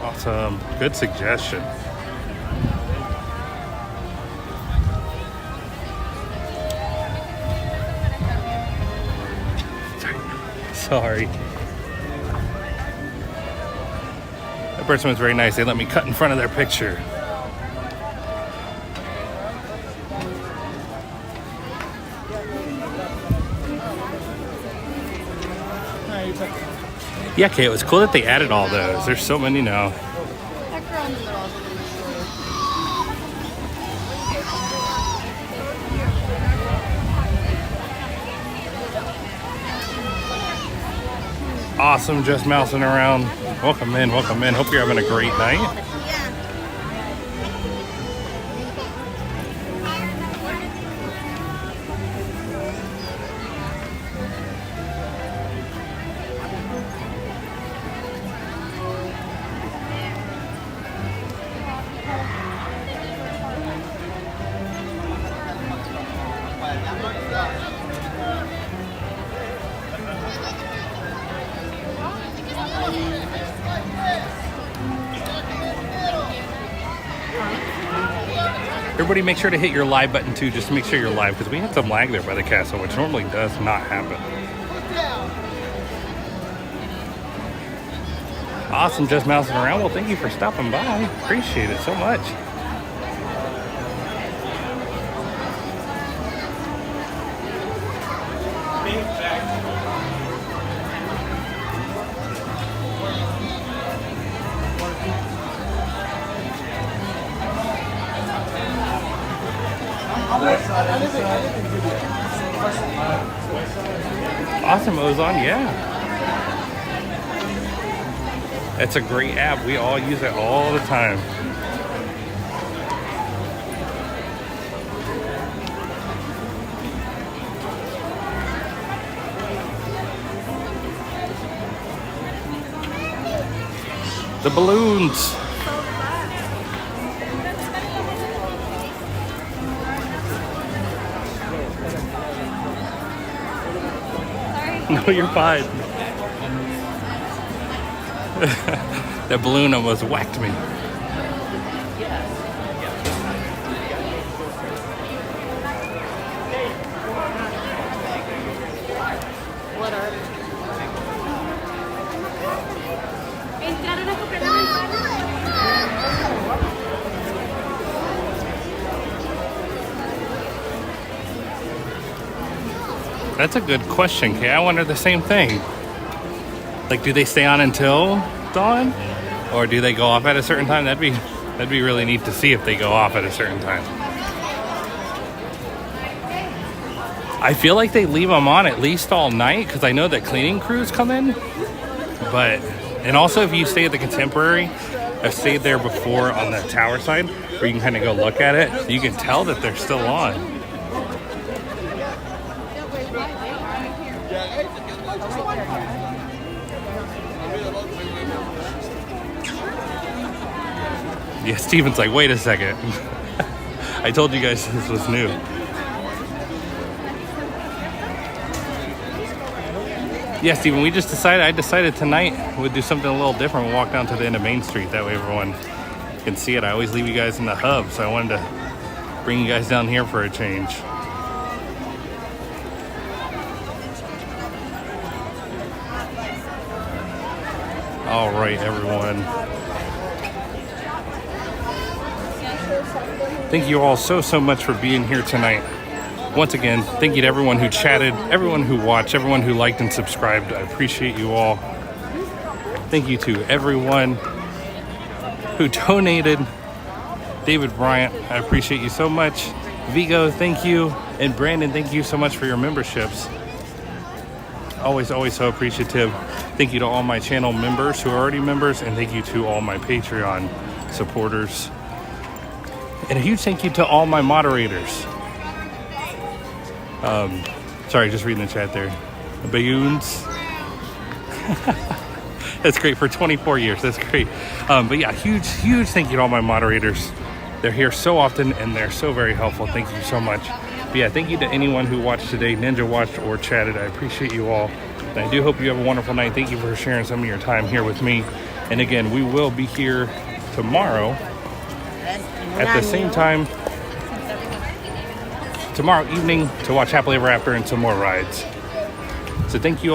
Awesome. Good suggestion. Sorry. That person was very nice. They let me cut in front of their picture. Yeah, Kay, it was cool that they added all those. There's so many now. That girl in the middle is really Awesome, just mousing around. Welcome in, welcome in. Hope you're having a great night. Everybody make sure to hit your live button too, just to make sure you're live, because we had some lag there by the castle, which normally does not happen. Awesome, just mousing around. Well, thank you for stopping by. Appreciate it so much. Awesome, Ozon, yeah. It's a great app. We all use it all the time. The balloons. No, you're fine. That balloon almost whacked me. What are That's a good question, Kay. I wonder the same thing. Like, do they stay on until dawn? Or do they go off at a certain time? That'd be really neat to see if they go off at a certain time. I feel like they leave them on at least all night, because I know that cleaning crews come in. But, and also if you stay at the Contemporary, I've stayed there before on the tower side, where you can kind of go look at it. You can tell that they're still on. Yeah, Steven's like, wait a second. I told you guys this was new. Yeah, Steven, I decided tonight we'd do something a little different. We'll walk down to the end of Main Street. That way everyone can see it. I always leave you guys in the hub, so I wanted to bring you guys down here for a change. All right, everyone. Thank you all so much for being here tonight. Once again, thank you to everyone who chatted, everyone who watched, everyone who liked and subscribed. I appreciate you all. Thank you to everyone who donated. David Bryant, I appreciate you so much. Vigo, thank you. And Brandon, thank you so much for your memberships. Always so appreciative. Thank you to all my channel members who are already members, and thank you to all my Patreon supporters. And a huge thank you to all my moderators. Sorry, just reading the chat there. Bayoons. That's great for 24 years. That's great. But yeah, huge thank you to all my moderators. They're here so often and they're so very helpful. Thank you so much. But yeah, thank you to anyone who watched today, Ninja watched or chatted. I appreciate you all. And I do hope you have a wonderful night. Thank you for sharing some of your time here with me. And again, we will be here tomorrow at the same time tomorrow evening to watch Happily Ever After and some more rides. So thank you all.